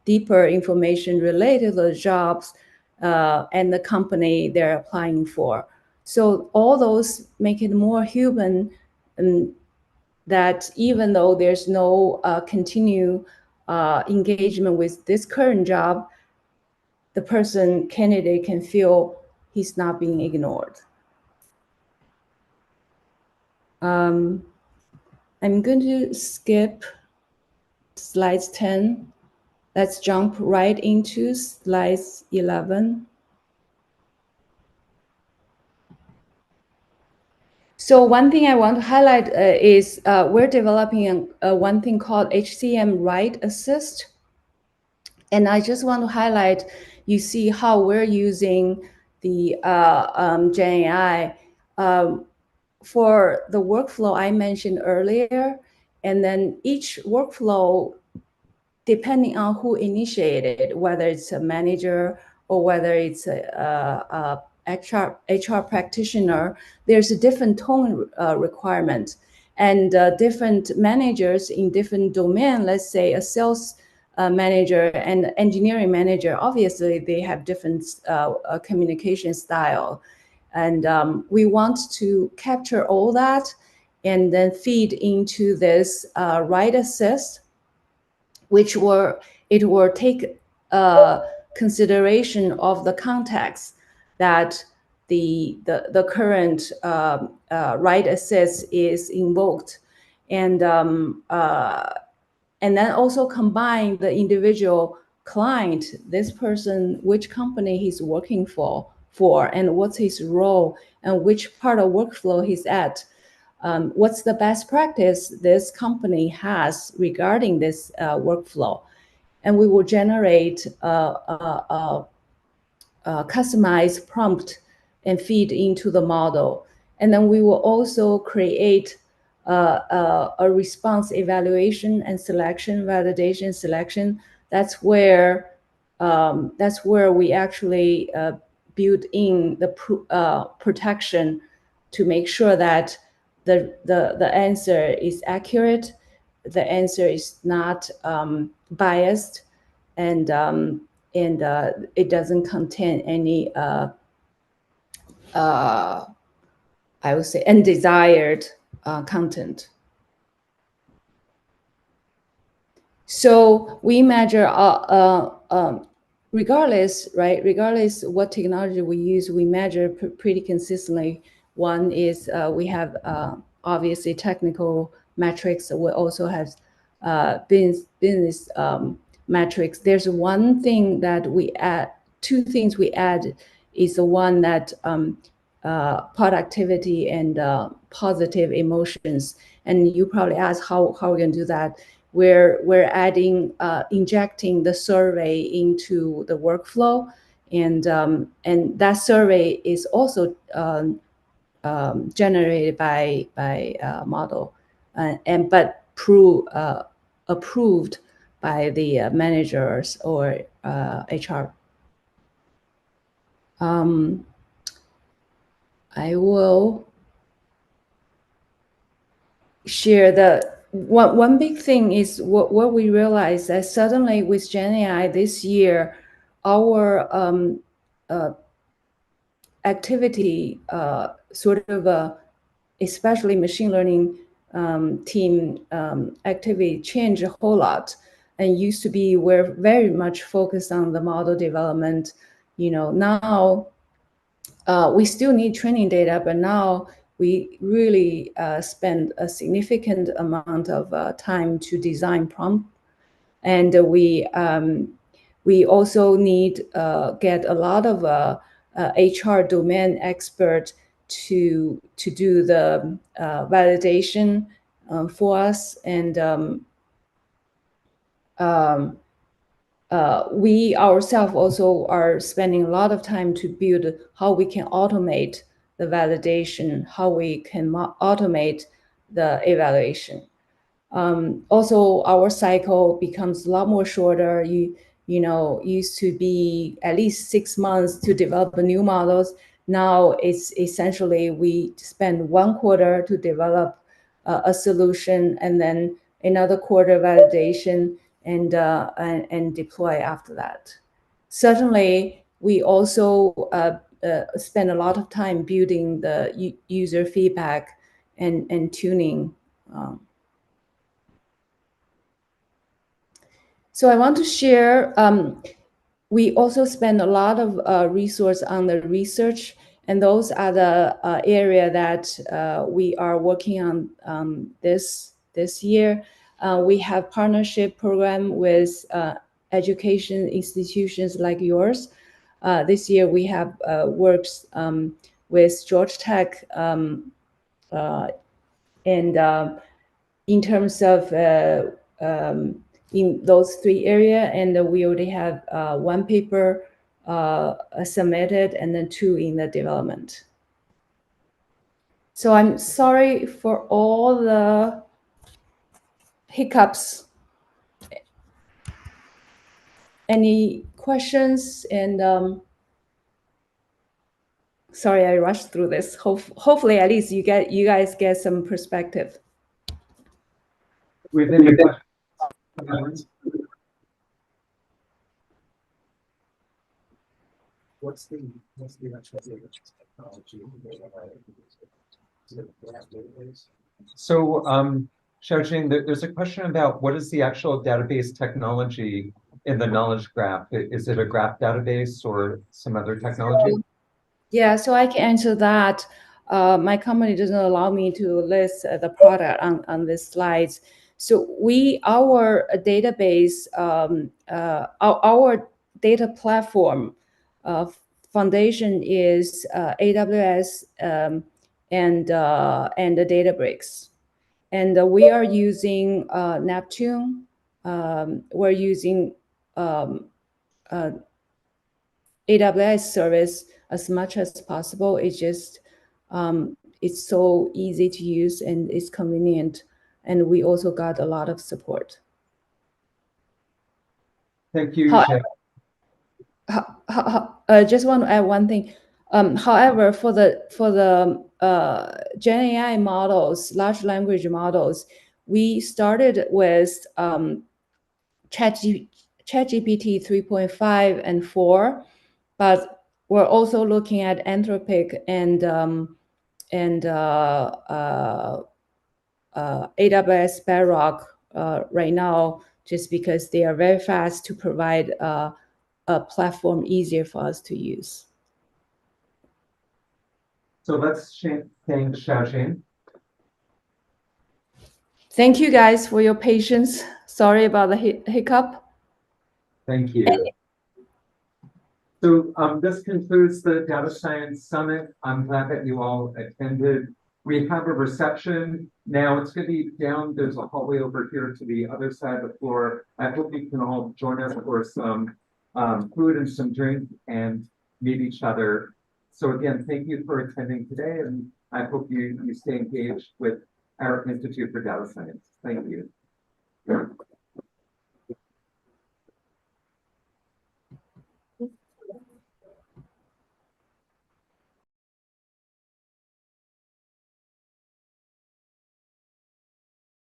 deeper information related to the jobs and the company they're applying for. So all those make it more human, and that even though there's no continued engagement with this current job, the candidate can feel he's not being ignored. I'm going to skip slides 10. Let's jump right into slides 11. So one thing I want to highlight is we're developing one thing called HCM Write Assist. And I just want to highlight, you see how we're using the Gen AI for the workflow I mentioned earlier. And then each workflow, depending on who initiated, whether it's a manager or whether it's a HR practitioner, there's a different tone requirement. And different managers in different domain, let's say a sales manager and engineering manager, obviously they have different communication style. And we want to capture all that and then feed into this Write Assist, which it will take consideration of the context that the current Write Assist is invoked, and then also combine the individual client, this person, which company he's working for, and what's his role and which part of workflow he's at. What's the best practice this company has regarding this workflow? And we will generate a customized prompt and feed into the model. And then we will also create a response evaluation and selection, validation selection. That's where we actually build in the protection to make sure that the answer is accurate, the answer is not biased, and it doesn't contain any I would say undesired content. So we measure regardless what technology we use, we measure pretty consistently. One is we have obviously technical metrics. We also have business metrics. There's one thing that we add, two things we add is the one that productivity and positive emotions. And you probably ask how we're going to do that. We're adding, injecting the survey into the workflow, and that survey is also generated by model, but approved by the managers or HR. I will share the one big thing is what we realized that suddenly with Gen AI this year, our activity, sort of especially machine learning team activity changed a whole lot. And used to be, we're very much focused on the model development. Now we still need training data, but now we really spend a significant amount of time to design prompt. And we also need get a lot of HR domain expert to do the validation for us. And we ourselves also are spending a lot of time to build how we can automate the validation, how we can automate the evaluation. Also, our cycle becomes a lot more shorter. Used to be at least 6 months to develop new models. Now it's essentially we spend 1 quarter to develop a solution, and then another quarter validation and deploy after that. Certainly, we also spend a lot of time building the user feedback and tuning. So I want to share, we also spend a lot of resource on the research, and those are the area that we are working on this year. We have partnership program with education institutions like yours. This year we have worked with Georgia Tech, and in terms of in those 3 areas, and we already have 1 paper submitted and then 2 in the development. So I'm sorry for all the hiccups. Any questions? And sorry, I rushed through this. Hopefully, at least you guys get some perspective. We've been questions. What's the actual technology? So, Xiaojing, there's a question about what is the actual database technology in the knowledge graph? Is it a graph database or some other technology? Yeah, so I can answer that. My company doesn't allow me to list the product on these slides. So our database, our data platform foundation is AWS and the Databricks. And we are using Neptune. We're using AWS service as much as possible. It's just it's so easy to use and it's convenient, and we also got a lot of support. Thank you. Just want to add one thing. However, for the Gen AI models, large language models, we started with ChatGPT 3.5 and 4, but we're also looking at Anthropic and AWS Bedrock right now, just because they are very fast to provide a platform easier for us to use. So let's thank Xiaojing. Thank you guys for your patience. Sorry about the hiccup. Thank you. So this concludes the Data Science Summit. I'm glad that you all attended. We have a reception. Now it's going to be down. There's a hallway over here to the other side of the floor. I hope you can all join us for some food and some drink and meet each other. So again, thank you for attending today, and I hope you stay engaged with our Institute for Data Science. Thank you.